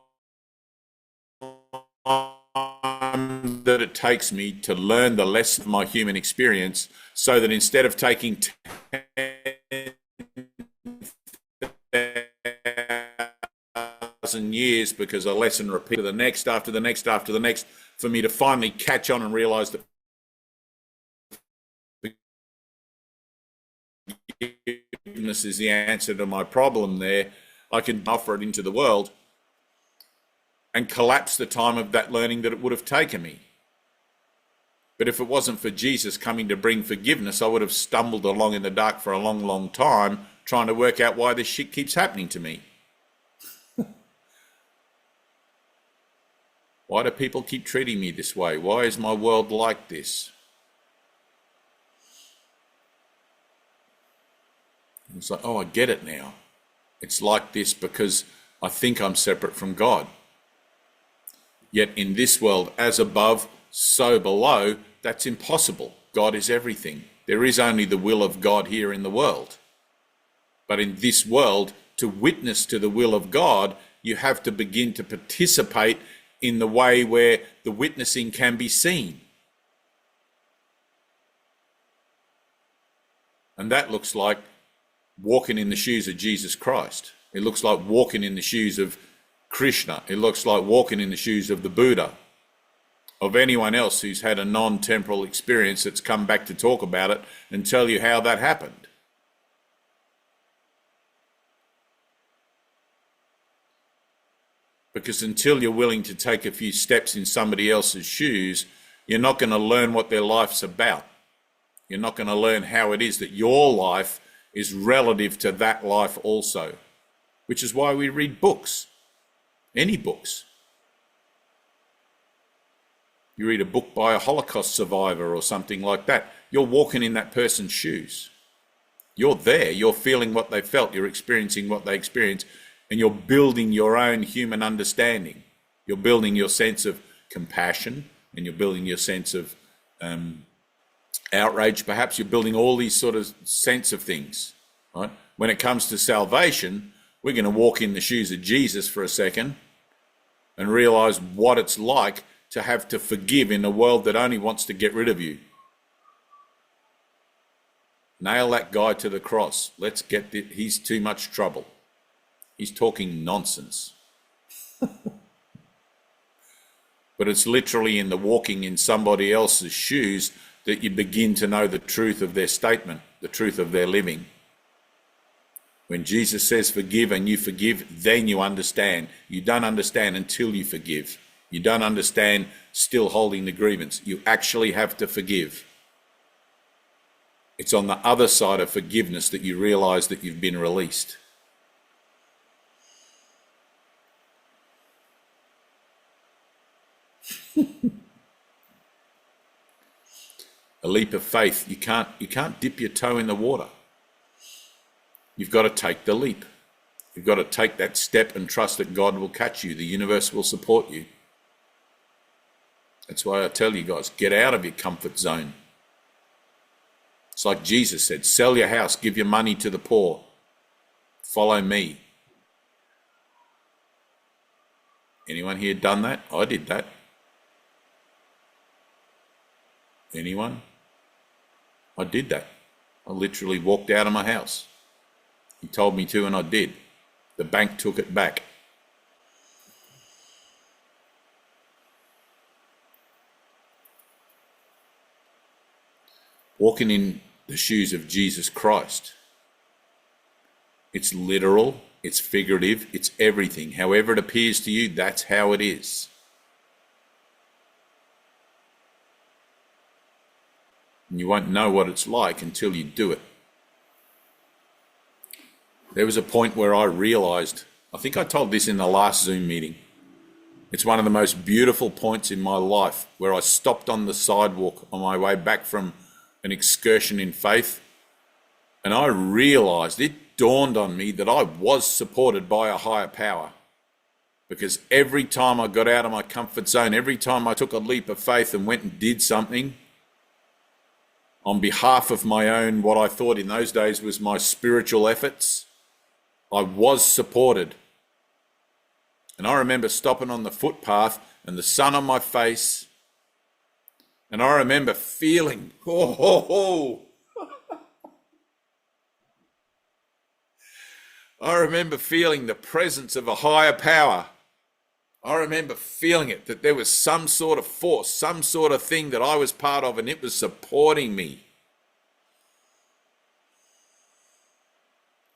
that it takes me to learn the lesson of my human experience, so that instead of taking 10,000 years because a lesson repeated the next after the next after the next, for me to finally catch on and realize that forgiveness is the answer to my problem there, I can offer it into the world and collapse the time of that learning that it would have taken me. But if it wasn't for Jesus coming to bring forgiveness, I would have stumbled along in the dark for a long, long time trying to work out why this shit keeps happening to me. Why do people keep treating me this way? Why is my world like this? It's like, oh, I get it now. It's like this because I think I'm separate from God. Yet in this world, as above, so below, that's impossible. God is everything. There is only the will of God here in the world. But in this world, to witness to the will of God, you have to begin to participate in the way where the witnessing can be seen. And that looks like walking in the shoes of Jesus Christ. It looks like walking in the shoes of Krishna. It looks like walking in the shoes of the Buddha, of anyone else who's had a non-temporal experience that's come back to talk about it and tell you how that happened. Because until you're willing to take a few steps in somebody else's shoes, you're not going to learn what their life's about. You're not going to learn how it is that your life is relative to that life also, which is why we read books, any books. You read a book by a Holocaust survivor or something like that, you're walking in that person's shoes. You're there, you're feeling what they felt, you're experiencing what they experienced, and you're building your own human understanding. You're building your sense of compassion, and you're building your sense of outrage, perhaps. You're building all these sort of sense of things, right? When it comes to salvation, we're going to walk in the shoes of Jesus for a second and realize what it's like to have to forgive in a world that only wants to get rid of you. Nail that guy to the cross. Let's get it. He's too much trouble. He's talking nonsense. But it's literally in the walking in somebody else's shoes that you begin to know the truth of their statement, the truth of their living. When Jesus says forgive and you forgive, then you understand. You don't understand until you forgive. You don't understand still holding the grievance. You actually have to forgive. It's on the other side of forgiveness that you realize that you've been released. A leap of faith. You can't dip your toe in the water. You've got to take the leap. You've got to take that step and trust that God will catch you. The universe will support you. That's why I tell you guys, get out of your comfort zone. It's like Jesus said, sell your house, give your money to the poor. Follow me. Anyone here done that? I did that. Anyone? I did that. I literally walked out of my house. He told me to and I did. The bank took it back. Walking in the shoes of Jesus Christ. It's literal, it's figurative, it's everything. However it appears to you, that's how it is. And you won't know what it's like until you do it. There was a point where I realized, I think I told this in the last Zoom meeting, it's one of the most beautiful points in my life where I stopped on the sidewalk on my way back from an excursion in faith, and I realized, it dawned on me that I was supported by a higher power, because every time I got out of my comfort zone, every time I took a leap of faith and went and did something on behalf of my own, what I thought in those days was my spiritual efforts, I was supported. And I remember stopping on the footpath and the sun on my face, and I remember feeling, I remember feeling the presence of a higher power. I remember feeling it, that there was some sort of force, some sort of thing that I was part of, and it was supporting me.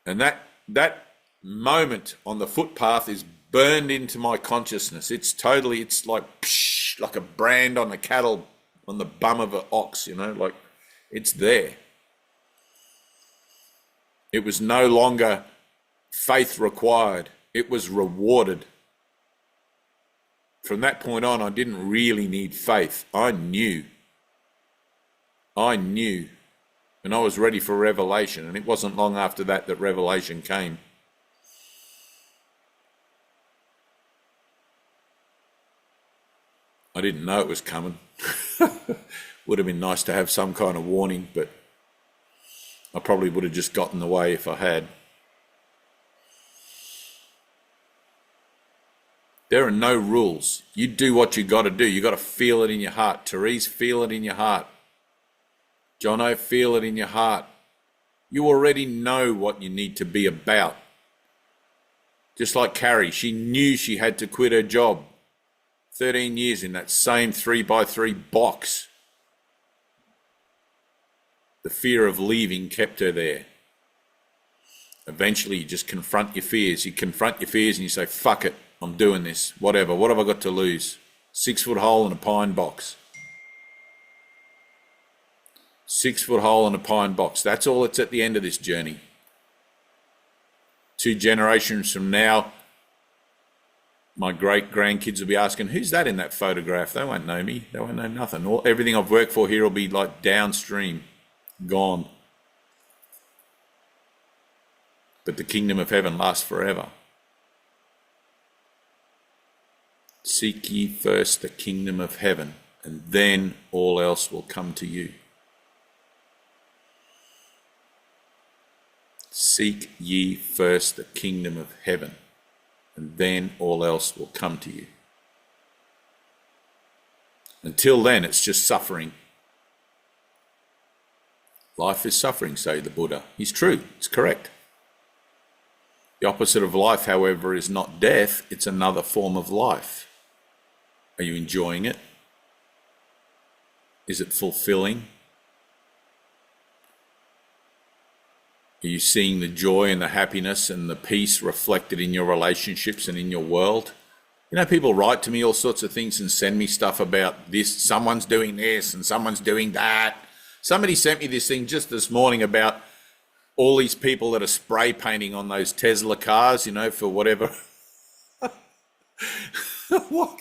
And that moment on the footpath is burned into my consciousness. It's like like a brand on a cattle, on the bum of an ox, like it's there. It was no longer faith required. It was rewarded. From that point on, I didn't really need faith. I knew. And I was ready for revelation. And it wasn't long after that that revelation came. I didn't know it was coming. Would have been nice to have some kind of warning, but I probably would have just gotten in the way if I had. There are no rules. You do what you got to do. You got to feel it in your heart. Therese, feel it in your heart. Jono, feel it in your heart. You already know what you need to be about. Just like Carrie, she knew she had to quit her job. 13 years in that same 3x3 box. The fear of leaving kept her there. Eventually, you just confront your fears. You confront your fears and you say, fuck it, I'm doing this, whatever. What have I got to lose? 6-foot hole in a pine box. 6-foot hole in a pine box. That's all that's at the end of this journey. 2 generations from now, my great-grandkids will be asking, who's that in that photograph? They won't know me. They won't know nothing. Everything I've worked for here will be like downstream, gone. But the kingdom of heaven lasts forever. Seek ye first the kingdom of heaven, and then all else will come to you. Seek ye first the kingdom of heaven, and then all else will come to you. Until then, it's just suffering. Life is suffering, say the Buddha. He's true, it's correct. The opposite of life, however, is not death, it's another form of life. Are you enjoying it? Is it fulfilling? Are you seeing the joy and the happiness and the peace reflected in your relationships and in your world? You know, people write to me all sorts of things and send me stuff about this. Someone's doing this and someone's doing that. Somebody sent me this thing just this morning about all these people that are spray painting on those Tesla cars, you know, for whatever. What?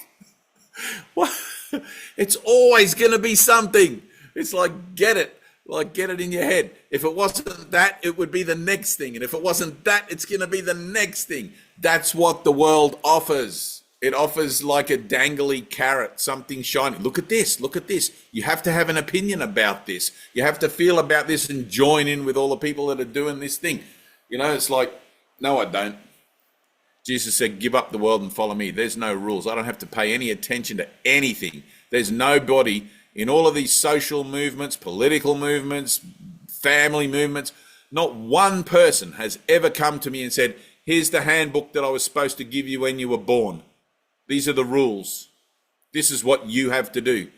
What? It's always going to be something. It's like, get it in your head. If it wasn't that, it would be the next thing. And if it wasn't that, it's going to be the next thing. That's what the world offers. It offers like a dangly carrot, something shiny. Look at this. Look at this. You have to have an opinion about this. You have to feel about this and join in with all the people that are doing this thing. You know, it's like, no, I don't. Jesus said, give up the world and follow me. There's no rules. I don't have to pay any attention to anything. There's nobody in all of these social movements, political movements, family movements. Not one person has ever come to me and said, here's the handbook that I was supposed to give you when you were born. These are the rules. This is what you have to do.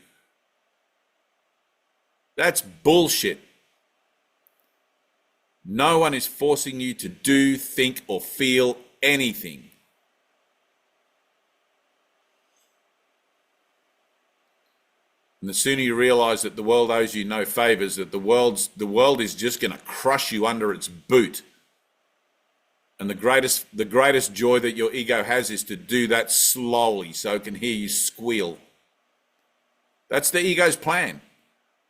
That's bullshit. No one is forcing you to do, think, or feel anything. And the sooner you realize that the world owes you no favors, that the world is just going to crush you under its boot. And the greatest joy that your ego has is to do that slowly so it can hear you squeal. That's the ego's plan.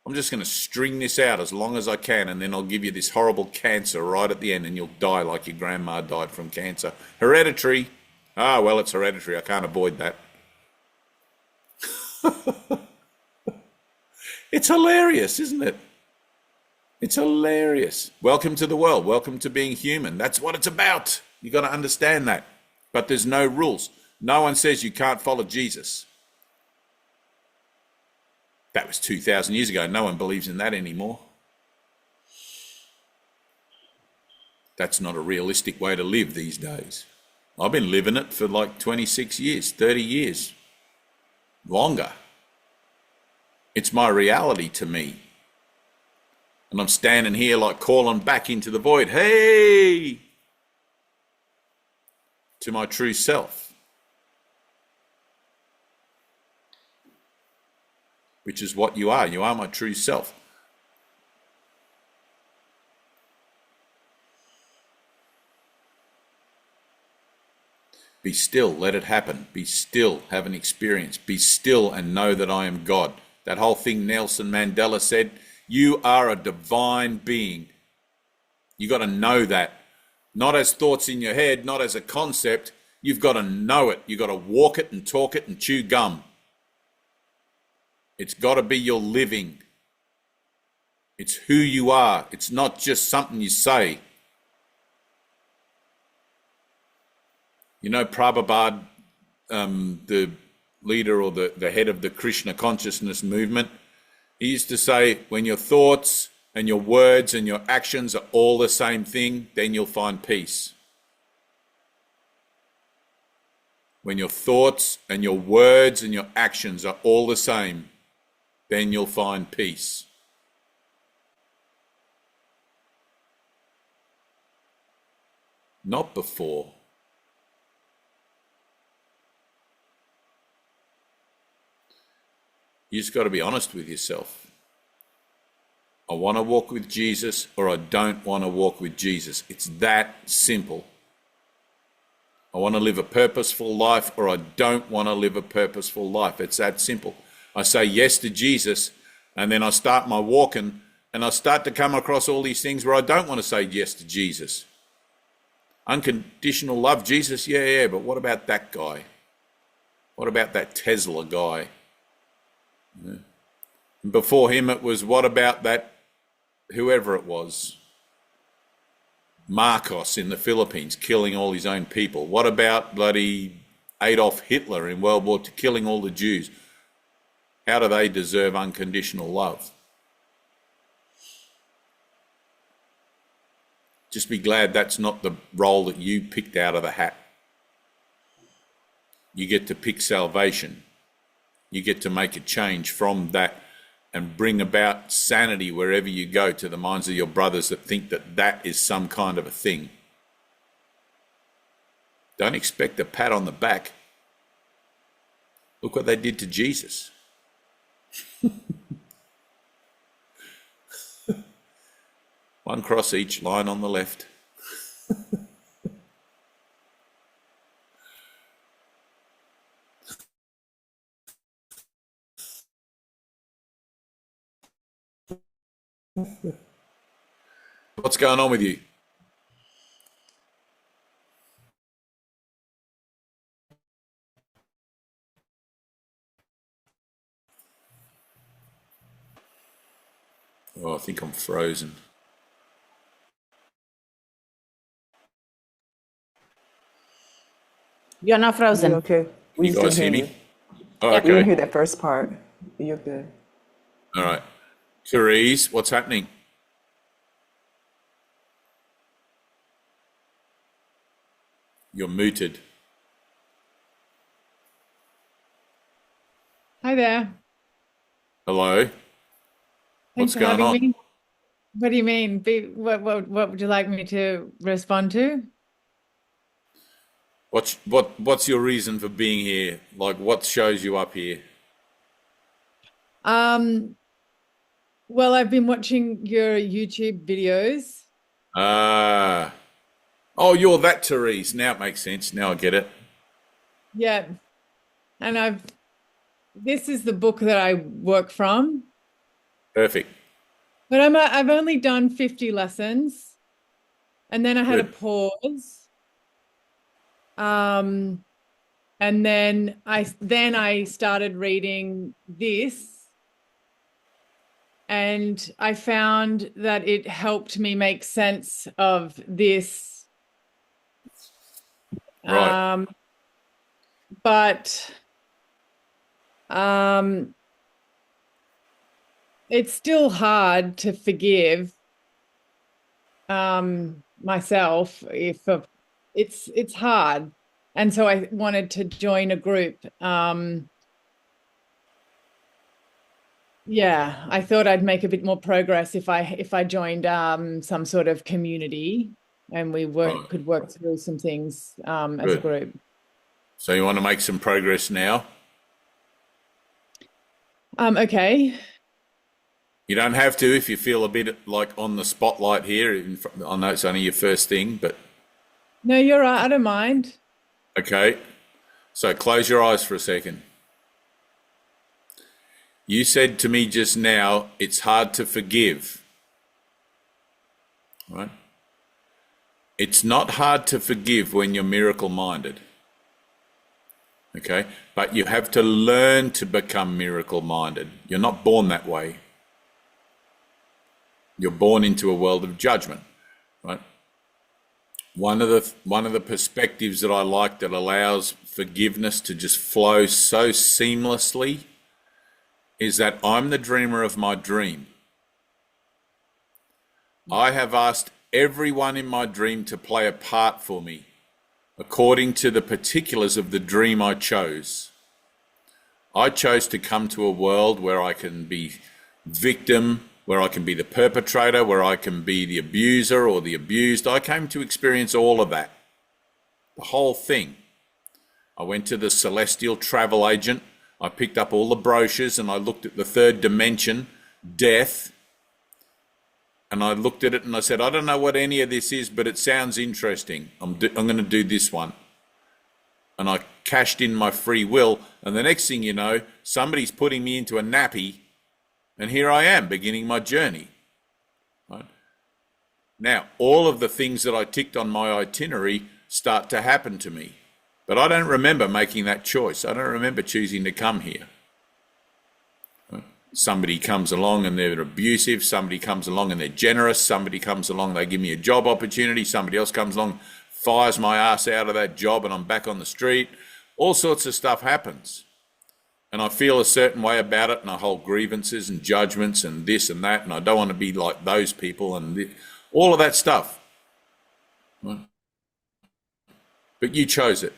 I'm just going to string this out as long as I can, and then I'll give you this horrible cancer right at the end, and you'll die like your grandma died from cancer. Hereditary. Ah, well, it's hereditary. I can't avoid that. It's hilarious, isn't it? It's hilarious. Welcome to the world. Welcome to being human. That's what it's about. You got to understand that. But there's no rules. No one says you can't follow Jesus. That was 2,000 years ago. No one believes in that anymore. That's not a realistic way to live these days. I've been living it for like 26 years, 30 years, longer. It's my reality to me. And I'm standing here like calling back into the void, hey, to my true self, which is what you are. You are my true self. Be still, let it happen. Be still, have an experience. Be still and know that I am God. That whole thing Nelson Mandela said, you are a divine being. You got to know that. Not as thoughts in your head, not as a concept. You've got to know it. You've got to walk it and talk it and chew gum. It's got to be your living. It's who you are. It's not just something you say. You know, Prabhupada, the leader or the head of the Krishna consciousness movement, he used to say, when your thoughts and your words and your actions are all the same thing, then you'll find peace. When your thoughts and your words and your actions are all the same, then you'll find peace. Not before. You just got to be honest with yourself. I want to walk with Jesus or I don't want to walk with Jesus. It's that simple. I want to live a purposeful life or I don't want to live a purposeful life. It's that simple. I say yes to Jesus and then I start my walking and I start to come across all these things where I don't want to say yes to Jesus. Unconditional love, Jesus, yeah, but what about that guy? What about that Tesla guy? Yeah. Before him it was, what about that, whoever it was, Marcos in the Philippines killing all his own people? What about bloody Adolf Hitler in World War II killing all the Jews? How do they deserve unconditional love? Just be glad that's not the role that you picked out of the hat. You get to pick salvation. You get to make a change from that and bring about sanity wherever you go to the minds of your brothers that think that that is some kind of a thing. Don't expect a pat on the back. Look what they did to Jesus. One cross each, line on the left. What's going on with you? Oh, I think I'm frozen. You're not frozen. You okay? We You still guys hear you. me? Oh, Yep. We didn't hear okay. that first part. You're good. All right. Therese, what's happening? You're muted. Hi there. Hello? What's Thanks for going having on? me. What do you mean? What would you like me to respond to? What's your reason for being here? Like, what shows you up here? Um, well, I've been watching your YouTube videos. Ah. Oh, you're that Therese. Now it makes sense. Now I get it. Yeah, and this is the book that I work from, Perfect. but I've only done 50 lessons, and then I had a Good. pause. Um, and then I started reading this. And I found that it helped me make sense of this. Right. But it's still hard to forgive myself if it's hard. And so I wanted to join a group. Yeah, I thought I'd make a bit more progress if I joined some sort of community and we Right. could work through some things as a Good. group. So you want to make some progress now? Okay. You don't have to if you feel a bit like on the spotlight here. I know it's only your first thing, but No, you're right. I don't mind. okay. So close your eyes for a second. You said to me just now, it's hard to forgive, right? It's not hard to forgive when you're miracle-minded, okay? But you have to learn to become miracle-minded. You're not born that way. You're born into a world of judgment, right? One of the perspectives that I like that allows forgiveness to just flow so seamlessly is that I'm the dreamer of my dream. I have asked everyone in my dream to play a part for me according to the particulars of the dream I chose. I chose to come to a world where I can be victim, where I can be the perpetrator, where I can be the abuser or the abused. I came to experience all of that, the whole thing. I went to the celestial travel agent. I picked up all the brochures and I looked at the third dimension, death. And I looked at it and I said, I don't know what any of this is, but it sounds interesting. I'm going to do this one. And I cashed in my free will. And the next thing you know, somebody's putting me into a nappy. And here I am beginning my journey. Right? Now, all of the things that I ticked on my itinerary start to happen to me. But I don't remember making that choice. I don't remember choosing to come here. Somebody comes along and they're abusive. Somebody comes along and they're generous. Somebody comes along, they give me a job opportunity. Somebody else comes along, fires my ass out of that job and I'm back on the street. All sorts of stuff happens. And I feel a certain way about it and I hold grievances and judgments and this and that. And I don't want to be like those people and all of that stuff. But you chose it.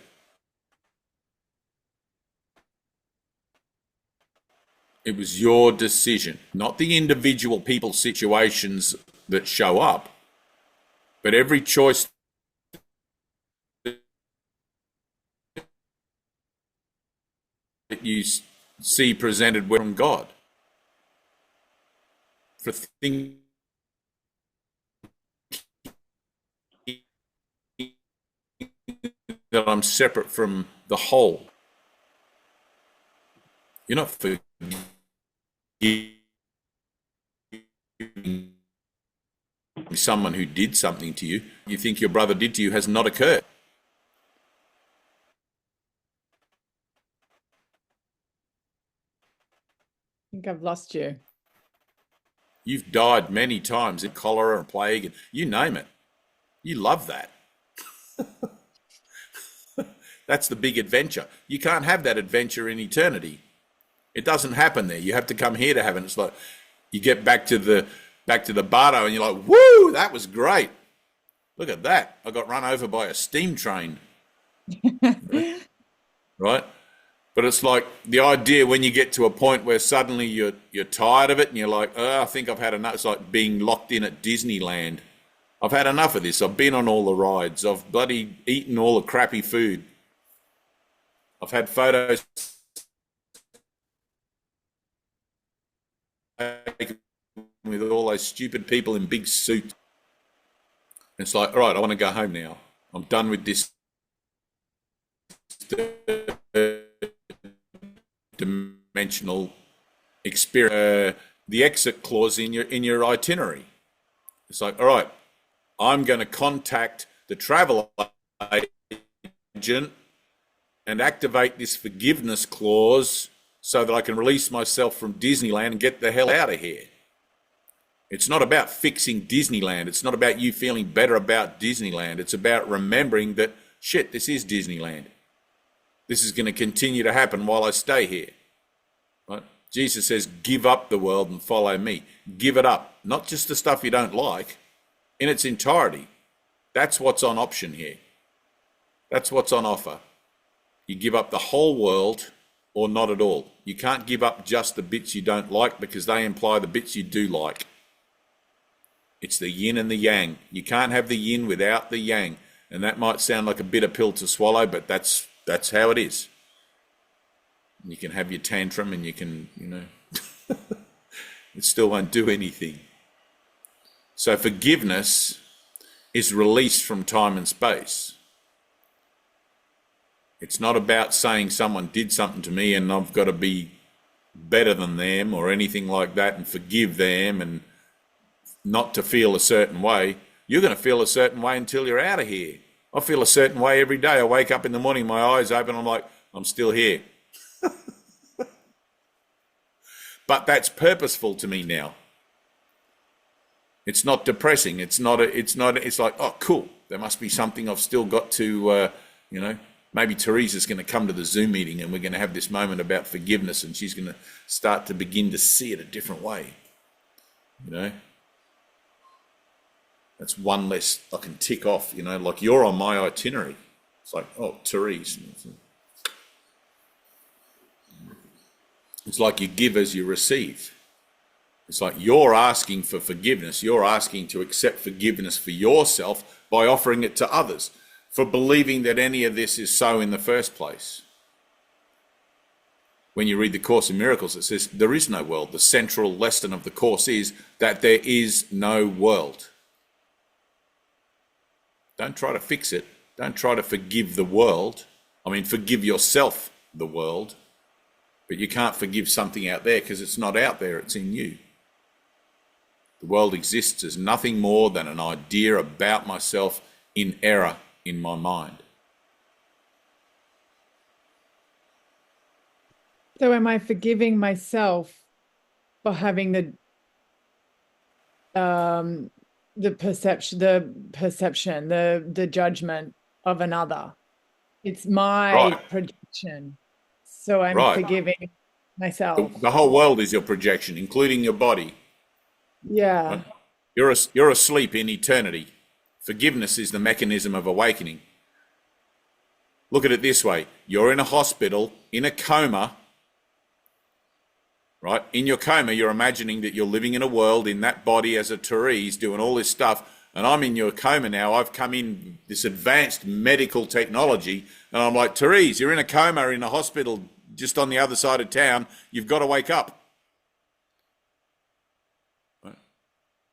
It was your decision, not the individual people situations that show up, but every choice that you see presented from God. For things that I'm separate from the whole. You're not forgiving someone who did something to you. You think your brother did to you has not occurred. I think I've lost you. You've died many times in cholera and plague and you name it. You love that. That's the big adventure. You can't have that adventure in eternity. It doesn't happen there. You have to come here to have it. It's like you get back to the Bardo and you're like, woo, that was great. Look at that. I got run over by a steam train. Right? But it's like the idea when you get to a point where suddenly you're tired of it and you're like, oh, I think I've had enough. It's like being locked in at Disneyland. I've had enough of this. I've been on all the rides. I've bloody eaten all the crappy food. I've had photos taken with all those stupid people in big suits. It's like, all right, I want to go home now. I'm done with this dimensional experience. The exit clause in your itinerary. It's like, all right, I'm going to contact the travel agent and activate this forgiveness clause so that I can release myself from Disneyland and get the hell out of here. It's not about fixing Disneyland. It's not about you feeling better about Disneyland. It's about remembering that, shit, this is Disneyland. This is going to continue to happen while I stay here. Right? Jesus says, give up the world and follow me. Give it up. Not just the stuff you don't like, in its entirety. That's what's on option here. That's what's on offer. You give up the whole world or not at all. You can't give up just the bits you don't like because they imply the bits you do like. It's the yin and the yang. You can't have the yin without the yang. And that might sound like a bitter pill to swallow, but that's how it is. You can have your tantrum and you can, it still won't do anything. So forgiveness is released from time and space. It's not about saying someone did something to me and I've got to be better than them or anything like that and forgive them and not to feel a certain way. You're going to feel a certain way until you're out of here. I feel a certain way every day. I wake up in the morning, my eyes open, I'm like, I'm still here. But that's purposeful to me now. It's not depressing. It's like, oh, cool. There must be something I've still got to, maybe Teresa's going to come to the Zoom meeting and we're going to have this moment about forgiveness and she's going to start to begin to see it a different way. That's one less I can tick off, like you're on my itinerary. It's like, oh, Teresa. It's like you give as you receive. It's like you're asking for forgiveness. You're asking to accept forgiveness for yourself by offering it to others, for believing that any of this is so in the first place. When you read the Course in Miracles, it says there is no world. The central lesson of the Course is that there is no world. Don't try to fix it. Don't try to forgive the world. Forgive yourself the world. But you can't forgive something out there because it's not out there, it's in you. The world exists as nothing more than an idea about myself in error in my mind. So am I forgiving myself for having the perception, the judgment of another? It's my projection. So I'm forgiving myself. The whole world is your projection, including your body. Yeah. Right? You're asleep in eternity. Forgiveness is the mechanism of awakening. Look at it this way. You're in a hospital, in a coma, right? In your coma, you're imagining that you're living in a world in that body as a Therese doing all this stuff. And I'm in your coma now. I've come in this advanced medical technology. And I'm like, Therese, you're in a coma in a hospital just on the other side of town. You've got to wake up. Right?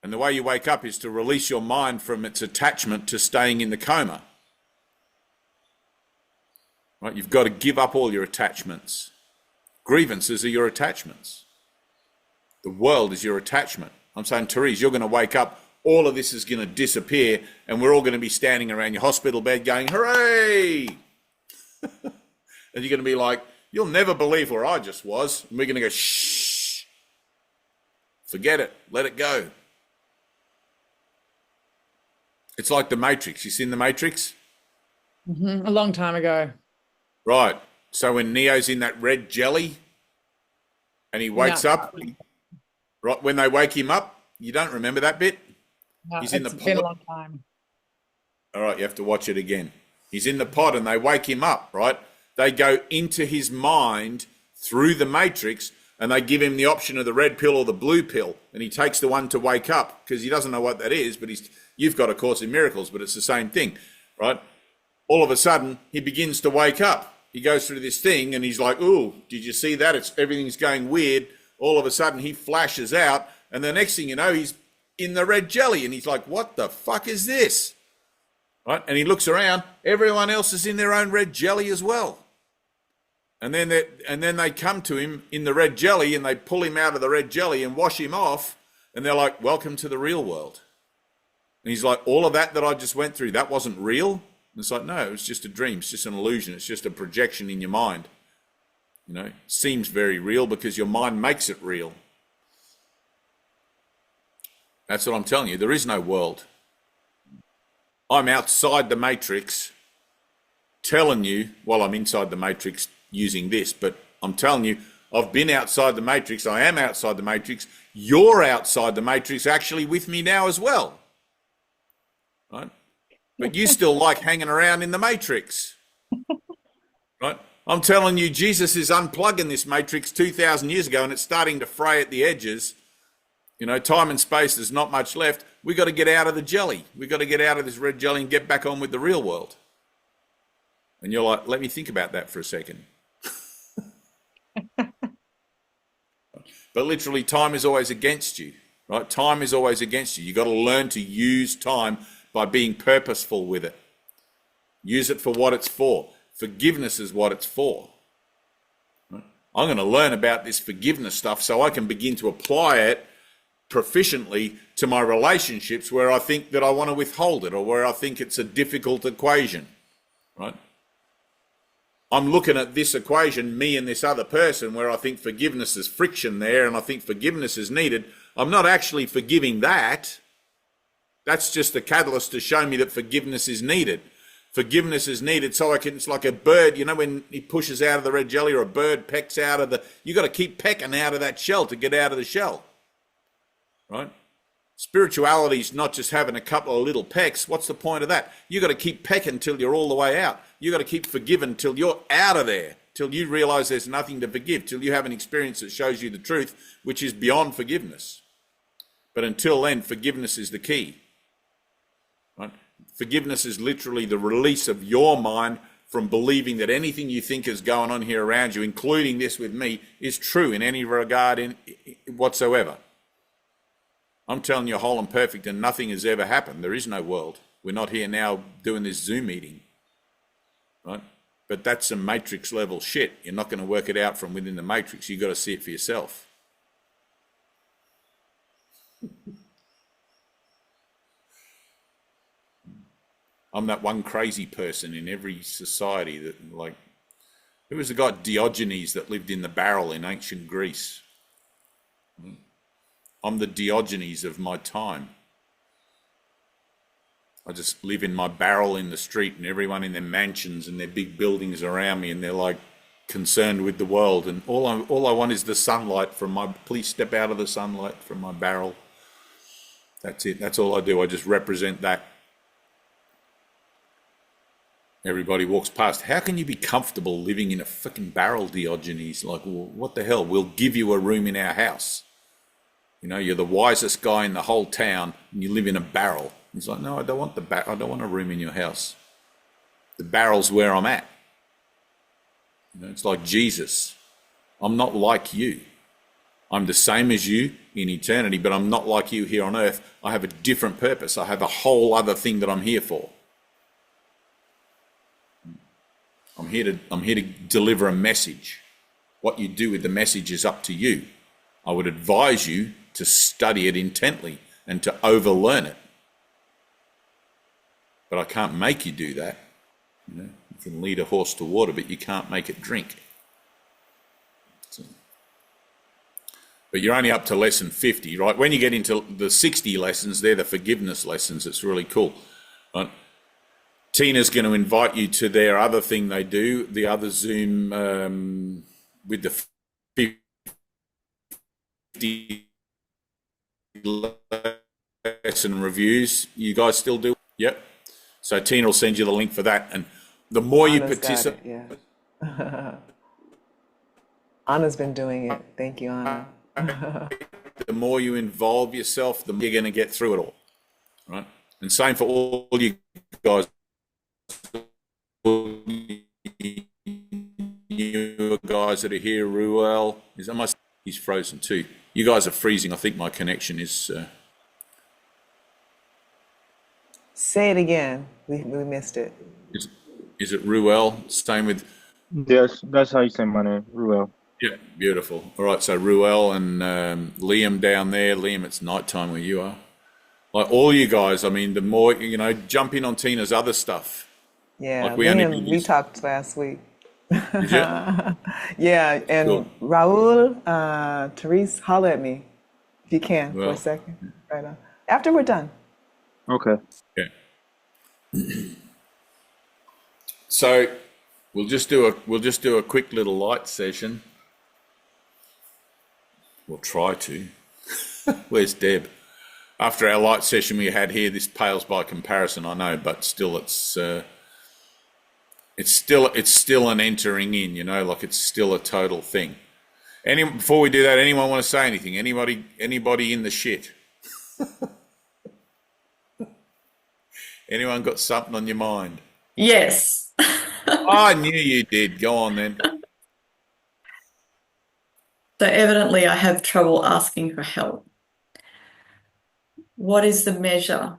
And the way you wake up is to release your mind from its attachment to staying in the coma. Right? You've got to give up all your attachments. Grievances are your attachments. The world is your attachment. I'm saying, Therese, you're going to wake up. All of this is going to disappear, and we're all going to be standing around your hospital bed going, hooray! And you're going to be like, you'll never believe where I just was. And we're going to go, shh. Forget it. Let it go. It's like the Matrix. You seen the Matrix? A long time ago. Right. So when Neo's in that red jelly and he wakes up, right when they wake him up, you don't remember that bit? He's in the pod. It's been a long time. All right, you have to watch it again. He's in the pod and they wake him up, right? They go into his mind through the Matrix and they give him the option of the red pill or the blue pill. And he takes the one to wake up because he doesn't know what that is, but you've got A Course in Miracles, but it's the same thing, right? All of a sudden, he begins to wake up. He goes through this thing and he's like, ooh, did you see that? Everything's going weird. All of a sudden, he flashes out. And the next thing you know, he's in the red jelly. And he's like, what the fuck is this? Right? And he looks around. Everyone else is in their own red jelly as well. And then they come to him in the red jelly and they pull him out of the red jelly and wash him off. And they're like, welcome to the real world. And he's like, all of that I just went through, that wasn't real? And it's like, no, it's just a dream. It's just an illusion. It's just a projection in your mind. You know, it seems very real because your mind makes it real. That's what I'm telling you. There is no world. I'm outside the Matrix telling you, well, I'm inside the Matrix using this, but I'm telling you, I've been outside the Matrix. I am outside the Matrix. You're outside the Matrix actually with me now as well. Right? But you still like hanging around in the Matrix. Right? I'm telling you, Jesus is unplugging this Matrix 2,000 years ago and it's starting to fray at the edges. You know, time and space, there's not much left. We've got to get out of the jelly. We've got to get out of this red jelly and get back on with the real world. And you're like, let me think about that for a second. But literally, time is always against you, right? Time is always against you. You've got to learn to use time by being purposeful with it. Use it for what it's for. Forgiveness is what it's for. Right? I'm going to learn about this forgiveness stuff so I can begin to apply it proficiently to my relationships where I think that I want to withhold it or where I think it's a difficult equation, right? I'm looking at this equation, me and this other person, where I think forgiveness is friction there and I think forgiveness is needed. I'm not actually forgiving that. That's just a catalyst to show me that forgiveness is needed. Forgiveness is needed so it's like a bird, you know, when he pushes out of the red jelly or a bird pecks out of you got to keep pecking out of that shell to get out of the shell, right? Spirituality is not just having a couple of little pecks. What's the point of that? You got to keep pecking till you're all the way out. You got to keep forgiving till you're out of there, till you realize there's nothing to forgive, till you have an experience that shows you the truth, which is beyond forgiveness. But until then, forgiveness is the key. Right? Forgiveness is literally the release of your mind from believing that anything you think is going on here around you, including this with me, is true in any regard whatsoever. I'm telling you whole and perfect and nothing has ever happened. There is no world. We're not here now doing this Zoom meeting, right? But that's some Matrix level shit. You're not going to work it out from within the Matrix. You've got to see it for yourself. I'm that one crazy person in every society that, like, who was the guy Diogenes that lived in the barrel in ancient Greece? I'm the Diogenes of my time. I just live in my barrel in the street and everyone in their mansions and their big buildings around me and they're like concerned with the world. And all I want is the sunlight from please step out of the sunlight from my barrel. That's it. That's all I do. I just represent that. Everybody walks past. How can you be comfortable living in a freaking barrel, Diogenes? Like, well, what the hell? We'll give you a room in our house. You know, you're the wisest guy in the whole town, and you live in a barrel. He's like, no, I don't want I don't want a room in your house. The barrel's where I'm at. You know, it's like Jesus. I'm not like you. I'm the same as you in eternity, but I'm not like you here on earth. I have a different purpose. I have a whole other thing that I'm here for. I'm here to deliver a message. What you do with the message is up to you. I would advise you to study it intently and to overlearn it. But I can't make you do that. You know, you can lead a horse to water, but you can't make it drink. So, but you're only up to lesson 50, right? When you get into the 60 lessons, they're the forgiveness lessons. It's really cool, right? Tina's going to invite you to their other thing they do, the other Zoom with the 50 lesson reviews. You guys still do? Yep. So Tina will send you the link for that. And the more you participate... Yeah. Anna's been doing it. Thank you, Anna. The more you involve yourself, the more you're going to get through it all, right? And same for all you guys. You guys that are here, Ruel, he's frozen too. You guys are freezing. I think my connection is... Say it again. We missed it. Is it Ruel? Same with... Yes, that's how you say my name, Ruel. Yeah, beautiful. All right, so Ruel and Liam down there. Liam, it's nighttime where you are. Like all you guys, I mean, the more, you know, jump in on Tina's other stuff. Yeah, Like we talked last week. Did you? Yeah, and Cool. Raul, Therese, holler at me if you can for a second. Right on. After we're done. Okay. Yeah. So we'll just do a quick little light session. We'll try to. Where's Deb? After our light session we had here, this pales by comparison, I know, but still it's still an entering in, you know, like it's still a total thing. Before we do that, anyone want to say anything? Anybody in the shit? Anyone got something on your mind? Yes. I knew you did. Go on then. So evidently I have trouble asking for help. What is the measure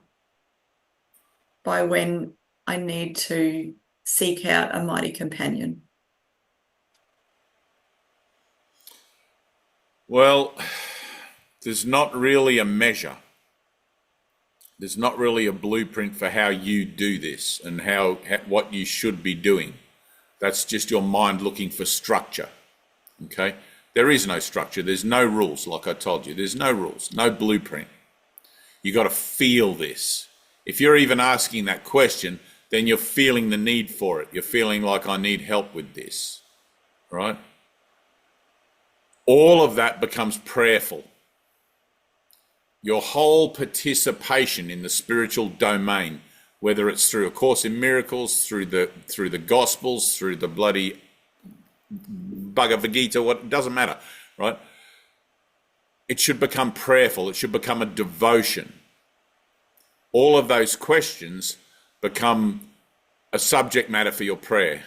by when I need to seek out a mighty companion? Well, there's not really a measure. There's not really a blueprint for how you do this and what you should be doing. That's just your mind looking for structure. Okay? There is no structure. There's no rules, like I told you. There's no rules, no blueprint. You got to feel this. If you're even asking that question, then you're feeling the need for it. You're feeling like, I need help with this, right? All of that becomes prayerful. Your whole participation in the spiritual domain, whether it's through A Course in Miracles, through the Gospels, through the bloody Bhagavad Gita, what doesn't matter, right? It should become prayerful. It should become a devotion. All of those questions become a subject matter for your prayer.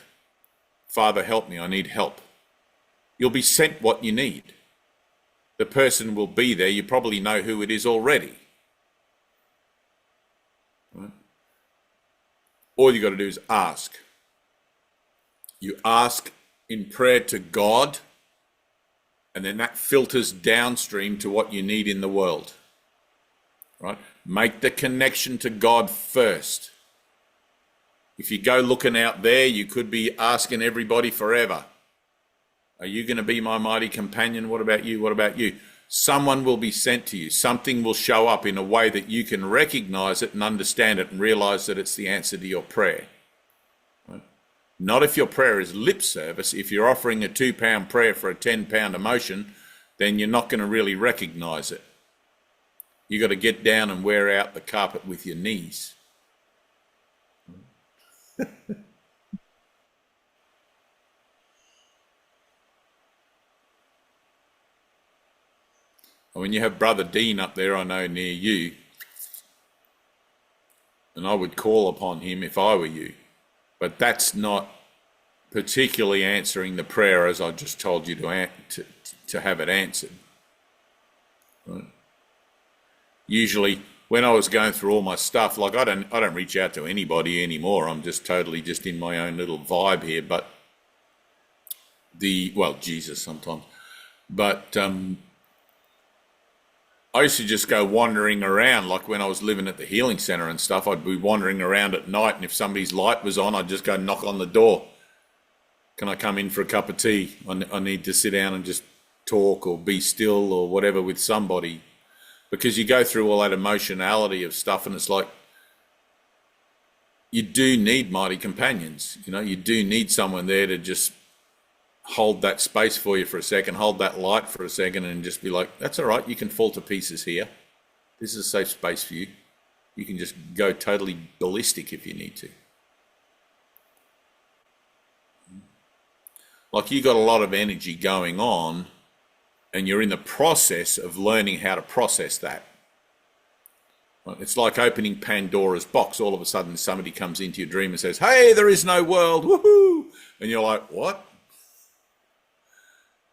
Father, help me. I need help. You'll be sent what you need. The person will be there. You probably know who it is already. Right? All you got to do is ask. You ask in prayer to God, and then that filters downstream to what you need in the world. Right? Make the connection to God first. If you go looking out there, you could be asking everybody forever, are you going to be my mighty companion? What about you? What about you? Someone will be sent to you. Something will show up in a way that you can recognize it and understand it and realize that it's the answer to your prayer. Right? Not if your prayer is lip service. If you're offering a £2 prayer for a £10 emotion, then you're not going to really recognize it. You got to get down and wear out the carpet with your knees. I mean, you have Brother Dean up there, I know, near you, and I would call upon him if I were you. But that's not particularly answering the prayer as I just told you to have it answered. Right? Usually, when I was going through all my stuff, like I don't reach out to anybody anymore. I'm just totally just in my own little vibe here. But Jesus sometimes. But I used to just go wandering around, like when I was living at the healing center and stuff. I'd be wandering around at night, and if somebody's light was on, I'd just go knock on the door. Can I come in for a cup of tea? I need to sit down and just talk or be still or whatever with somebody. Because you go through all that emotionality of stuff, and it's like, you do need mighty companions. You know, you do need someone there to just hold that space for you for a second, hold that light for a second, and just be like, that's all right, you can fall to pieces here. This is a safe space for you. You can just go totally ballistic if you need to. Like, you got a lot of energy going on, and you're in the process of learning how to process that. It's like opening Pandora's box. All of a sudden, somebody comes into your dream and says, hey, there is no world, woohoo! And you're like, what?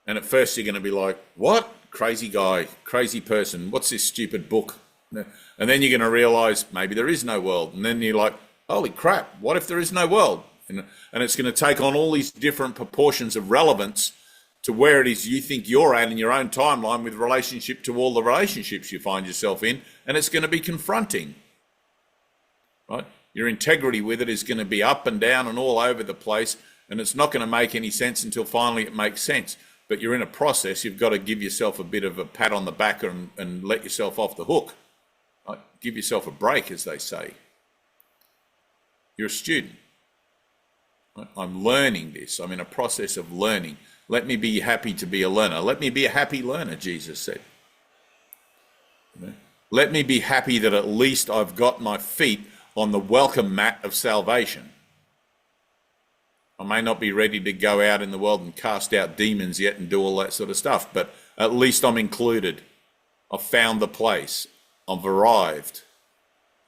And at first you're going to be like, what? Crazy guy, crazy person. What's this stupid book? And then you're going to realize maybe there is no world. And then you're like, holy crap, what if there is no world? And it's going to take on all these different proportions of relevance to where it is you think you're at in your own timeline with relationship to all the relationships you find yourself in. And it's going to be confronting, right? Your integrity with it is going to be up and down and all over the place. And it's not going to make any sense until finally it makes sense. But you're in a process. You've got to give yourself a bit of a pat on the back and let yourself off the hook. Right? Give yourself a break, as they say. You're a student. Right? I'm learning this. I'm in a process of learning. Let me be happy to be a learner. Let me be a happy learner, Jesus said. Let me be happy that at least I've got my feet on the welcome mat of salvation. I may not be ready to go out in the world and cast out demons yet and do all that sort of stuff, but at least I'm included. I've found the place. I've arrived,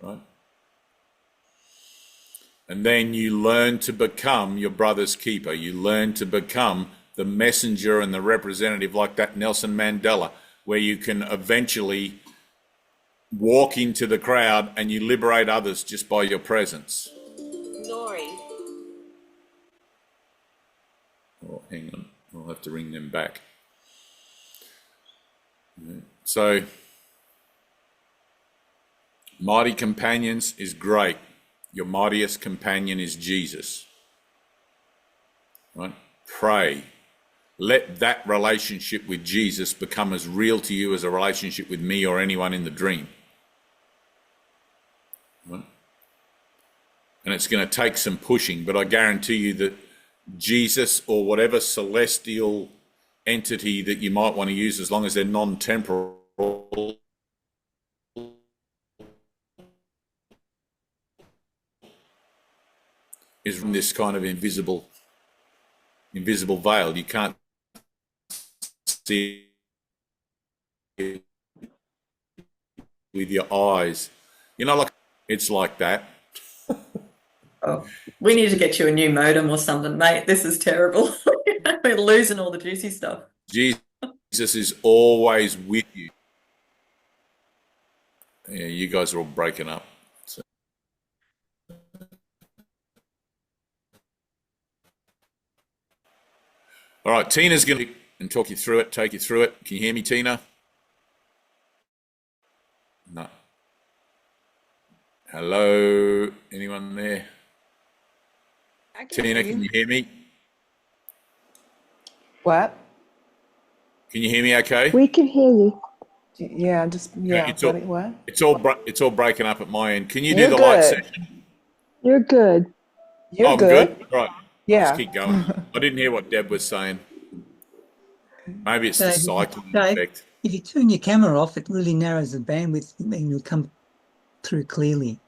right? And then you learn to become your brother's keeper. You learn to become the messenger and the representative, like that Nelson Mandela, where you can eventually walk into the crowd and you liberate others just by your presence. Nori. Oh, hang on, I'll have to ring them back. So, mighty companions is great. Your mightiest companion is Jesus. Right? Pray. Let that relationship with Jesus become as real to you as a relationship with me or anyone in the dream. Right? And it's going to take some pushing, but I guarantee you that Jesus or whatever celestial entity that you might want to use, as long as they're non-temporal, is from this kind of invisible veil. You can't see it with your eyes. You know, like it's like that. Oh, we need to get you a new modem or something, mate. This is terrible. We're losing all the juicy stuff. Jesus is always with you. Yeah, you guys are all breaking up. So. All right, Tina's going to and talk you through it, take you through it. Can you hear me, Tina? No. Hello? Anyone there? Tina, can you hear me? What? Can you hear me okay? We can hear you. Yeah, what? It's all breaking up at my end. Can you You're do the good. light session? You're good. You're I'm good. good. Right. Yeah. Let's keep going. I didn't hear what Deb was saying. Maybe it's the cycling effect. If you turn your camera off, it really narrows the bandwidth and you'll come through clearly.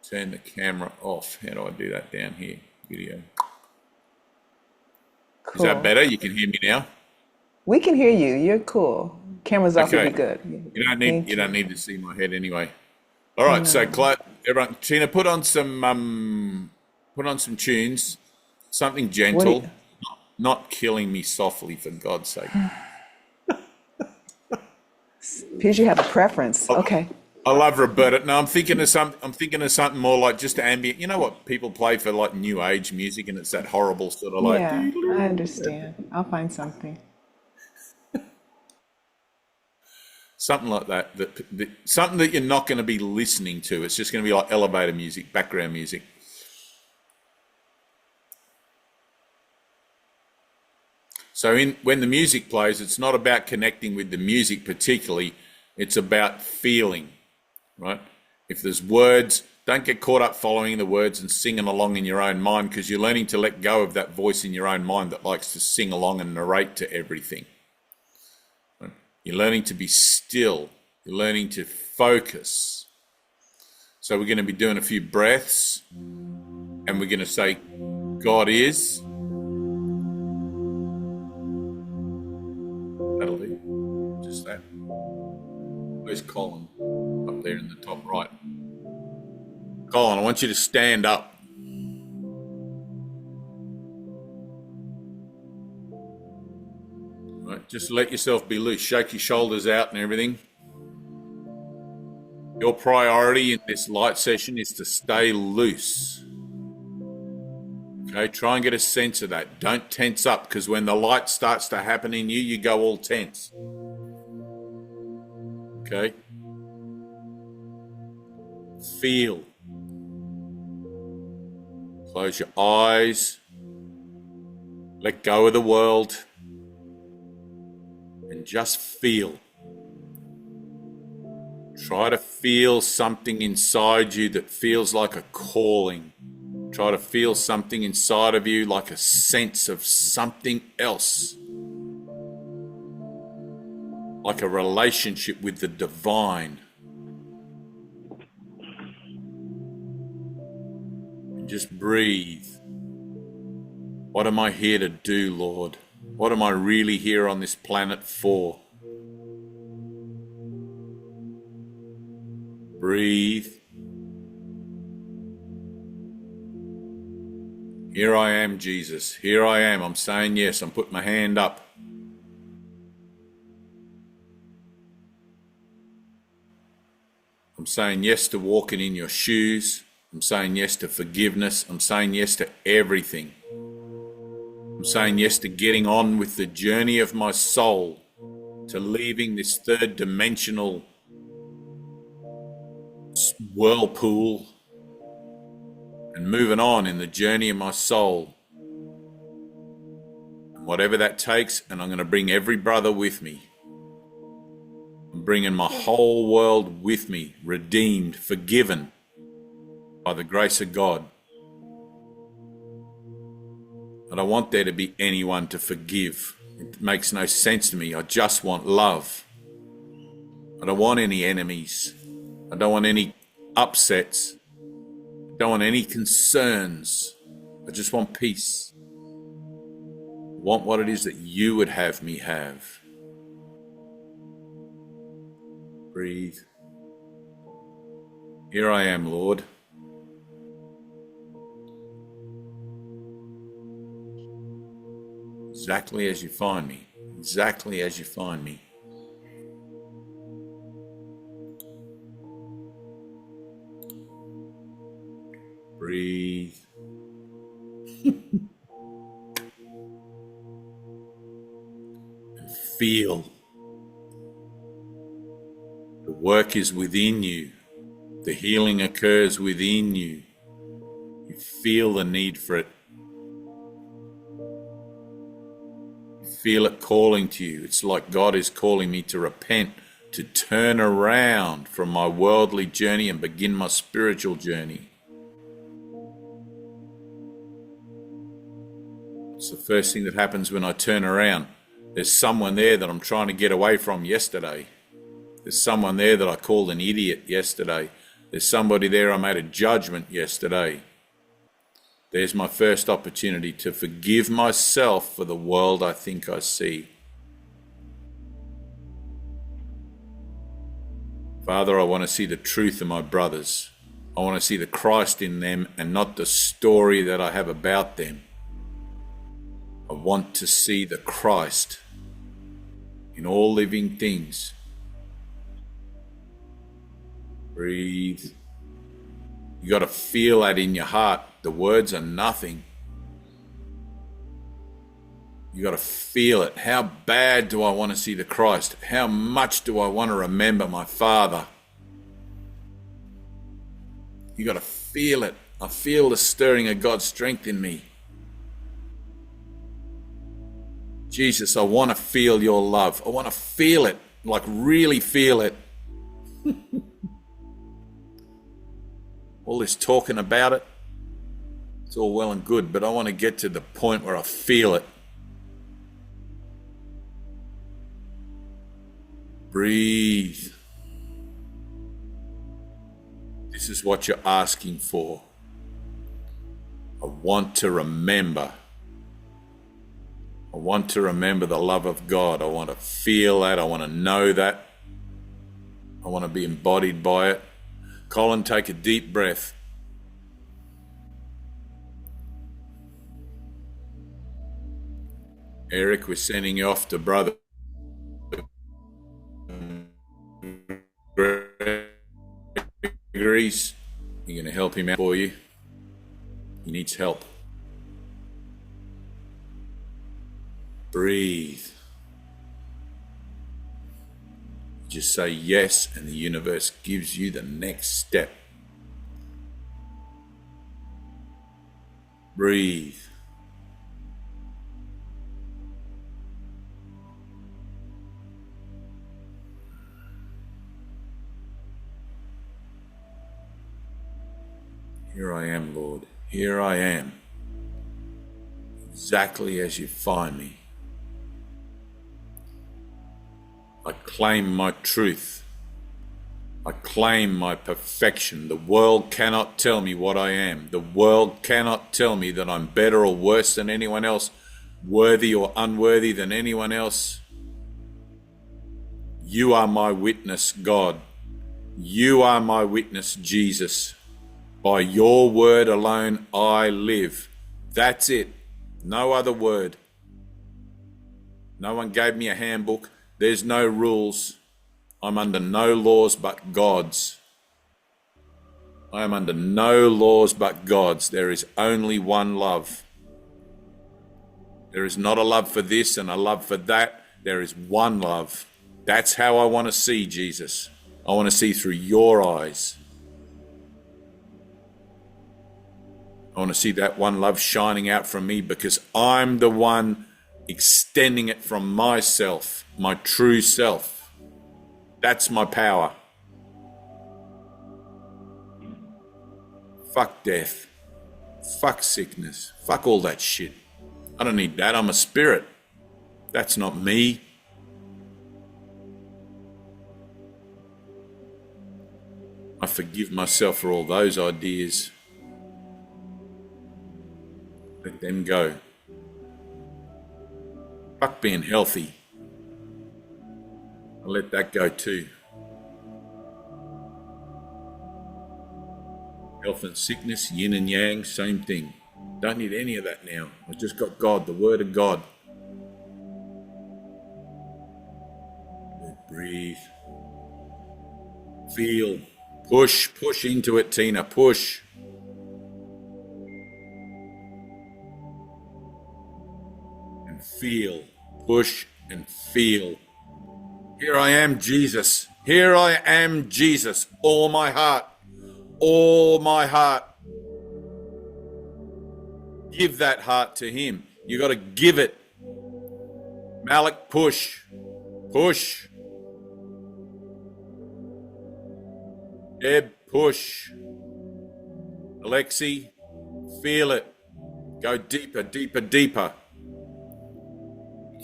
Turn the camera off. How do I do that down here? Video. Cool. Is that better? You can hear me now? We can hear you. You're cool. Cameras off would Okay. be good. You don't Thank need to see my head anyway. All right, so everyone, Tina, put on some tunes, something What do gentle, you, not killing me softly, for God's sake. because you have a preference. Okay. I love Roberta. No, I'm thinking of something more like just ambient. You know what people play for like new age music, and it's that horrible sort of like Yeah, I understand. I'll find something. something like that. Something that you're not going to be listening to. It's just going to be like elevator music, background music. So when the music plays, it's not about connecting with the music particularly. It's about feeling, right? If there's words, don't get caught up following the words and singing along in your own mind, because you're learning to let go of that voice in your own mind that likes to sing along and narrate to everything. Right? You're learning to be still. You're learning to focus. So we're going to be doing a few breaths, and we're going to say, God is. That'll do. Just that. Where's Colin? Up there in the top right. Colin, I want you to stand up. Right, just let yourself be loose. Shake your shoulders out and everything. Your priority in this light session is to stay loose. Okay, try and get a sense of that. Don't tense up, because when the light starts to happen in you, you go all tense. Okay? Feel. Close your eyes. Let go of the world. And just feel. Try to feel something inside you that feels like a calling. Try to feel something inside of you like a sense of something else. Like a relationship with the divine. And just breathe. What am I here to do, Lord? What am I really here on this planet for? Breathe. Here I am, Jesus. Here I am. I'm saying yes. I'm putting my hand up. I'm saying yes to walking in your shoes. I'm saying yes to forgiveness. I'm saying yes to everything. I'm saying yes to getting on with the journey of my soul, to leaving this third dimensional whirlpool and moving on in the journey of my soul. And whatever that takes, and I'm going to bring every brother with me. I'm bringing my whole world with me, redeemed, forgiven by the grace of God. I don't want there to be anyone to forgive. It makes no sense to me. I just want love. I don't want any enemies. I don't want any upsets. I don't want any concerns. I just want peace. I want what it is that you would have me have. Breathe. Here I am, Lord. Exactly as you find me. Exactly as you find me. Breathe. And feel. The work is within you. The healing occurs within you. You feel the need for it. You feel it calling to you. It's like God is calling me to repent, to turn around from my worldly journey and begin my spiritual journey. It's the first thing that happens when I turn around. There's someone there that I'm trying to get away from yesterday. There's someone there that I called an idiot yesterday. There's somebody there I made a judgment yesterday. There's my first opportunity to forgive myself for the world I think I see. Father, I want to see the truth of my brothers. I want to see the Christ in them and not the story that I have about them. I want to see the Christ in all living things. Breathe. You got to feel that in your heart. The words are nothing. You got to feel it. How bad do I want to see the Christ? How much do I want to remember my Father? You got to feel it. I feel the stirring of God's strength in me. Jesus, I want to feel your love. I want to feel it, like really feel it. All this talking about it, it's all well and good, but I want to get to the point where I feel it. Breathe. This is what you're asking for. I want to remember. I want to remember the love of God. I want to feel that. I want to know that. I want to be embodied by it. Colin, take a deep breath. Eric, we're sending you off to Brother Greece. You're going to help him out for you. He needs help. Breathe. Just say yes, and the universe gives you the next step. Breathe. Here I am, Lord. Here I am. Exactly as you find me. I claim my truth. I claim my perfection. The world cannot tell me what I am. The world cannot tell me that I'm better or worse than anyone else, worthy or unworthy than anyone else. You are my witness, God. You are my witness, Jesus. By your word alone I live. That's it. No other word. No one gave me a handbook. There's no rules. I'm under no laws but God's. I am under no laws but God's. There is only one love. There is not a love for this and a love for that. There is one love. That's how I want to see Jesus. I want to see through your eyes. I want to see that one love shining out from me because I'm the one extending it from myself, my true self. That's my power. Fuck death. Fuck sickness. Fuck all that shit. I don't need that. I'm a spirit. That's not me. I forgive myself for all those ideas. Let them go. Fuck being healthy. I'll let that go too. Health and sickness, yin and yang, same thing. Don't need any of that now. I've just got God, the Word of God. Breathe. Feel. Push into it, Tina, push. And feel. Push and feel. Here I am, Jesus. Here I am, Jesus. All my heart. All my heart. Give that heart to him. You got to give it. Malik, push. Push. Deb, push. Alexi, feel it. Go deeper, deeper, deeper.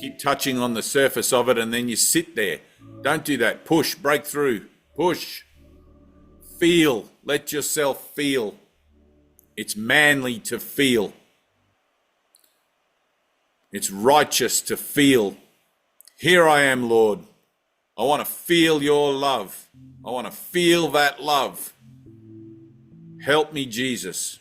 Keep touching on the surface of it and then you sit there. Don't do that. Push, break through. Push. Feel. Let yourself feel. It's manly to feel. It's righteous to feel. Here I am, Lord. I want to feel your love. I want to feel that love. Help me, Jesus.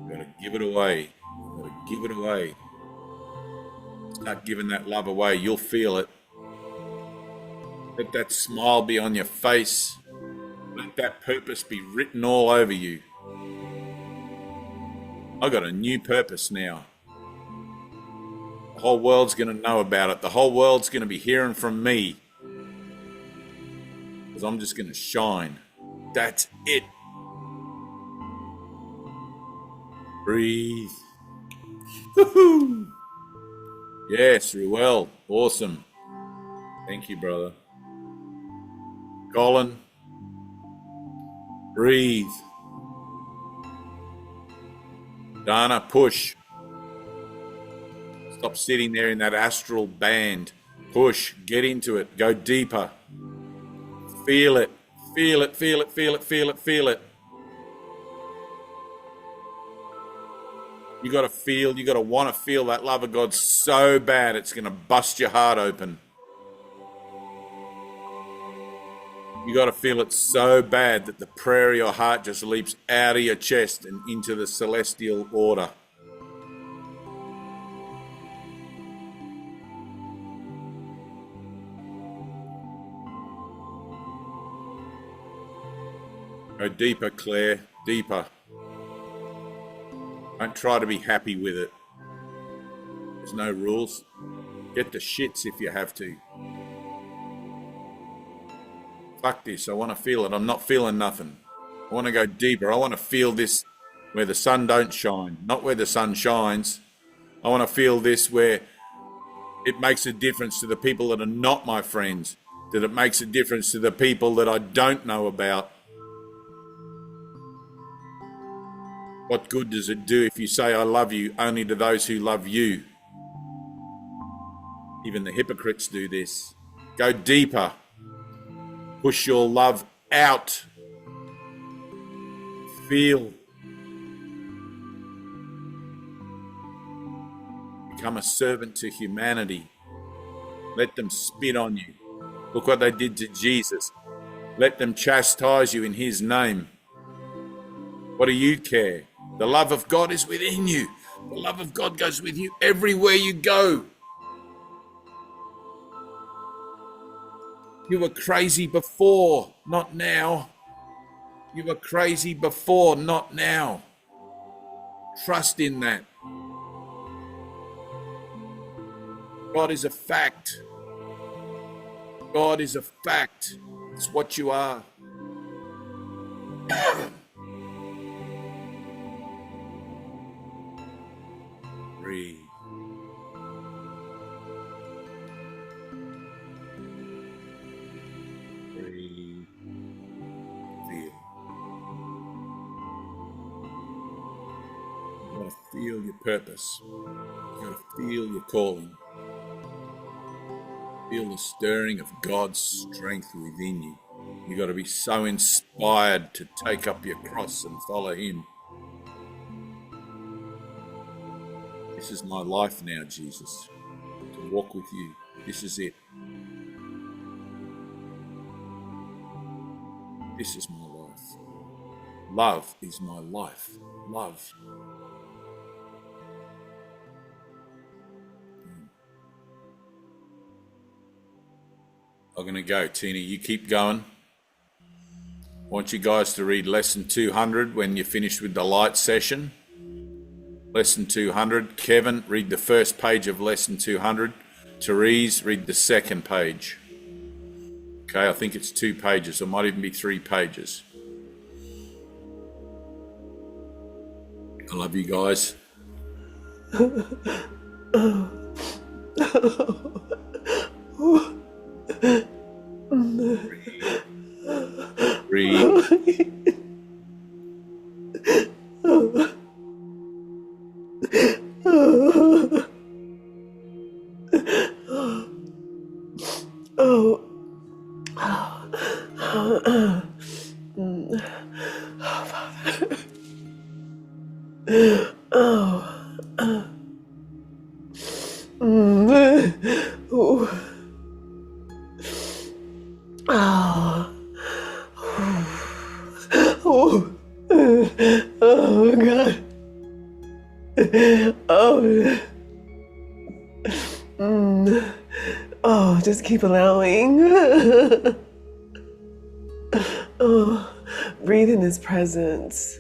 Gotta give it away. Gotta give it away. Start giving that love away. You'll feel it. Let that smile be on your face. Let that purpose be written all over you. I got a new purpose now. The whole world's going to know about it. The whole world's going to be hearing from me. Because I'm just going to shine. That's it. Breathe. Woohoo! Yes, Ruel. Awesome. Thank you, brother. Colin. Breathe. Dana, push. Stop sitting there in that astral band. Push. Get into it. Go deeper. Feel it. Feel it, feel it, feel it, feel it, feel it. You got to feel, you got to want to feel that love of God so bad it's going to bust your heart open. You got to feel it so bad that the prayer of your heart just leaps out of your chest and into the celestial order. Go deeper, Claire, deeper. Don't try to be happy with it. There's no rules. Get the shits if you have to. Fuck this, I want to feel it. I'm not feeling nothing. I want to go deeper. I want to feel this where the sun don't shine, not where the sun shines. I want to feel this where it makes a difference to the people that are not my friends, that it makes a difference to the people that I don't know about. What good does it do if you say I love you only to those who love you? Even the hypocrites do this. Go deeper. Push your love out. Feel. Become a servant to humanity. Let them spit on you. Look what they did to Jesus. Let them chastise you in his name. What do you care? The love of God is within you. The love of God goes with you everywhere you go. You were crazy before, not now. You were crazy before, not now. Trust in that. God is a fact. God is a fact. It's what you are. Breathe. Breathe. Feel. You gotta feel your purpose. You gotta feel your calling. Feel the stirring of God's strength within you. You gotta be so inspired to take up your cross and follow him. This is my life now, Jesus, to walk with you. This is it. This is my life. Love is my life. Love. I'm going to go, Tina. You keep going. I want you guys to read lesson 200 when you're finished with the light session. Lesson 200. Kevin, read the first page of lesson 200. Therese, read the second page. Okay, I think it's 2 pages. It might even be 3 pages. I love you guys. Breathe. Ooh. Oh. Oh. Oh God. Oh. Oh, just keep allowing. Oh, breathe in his presence.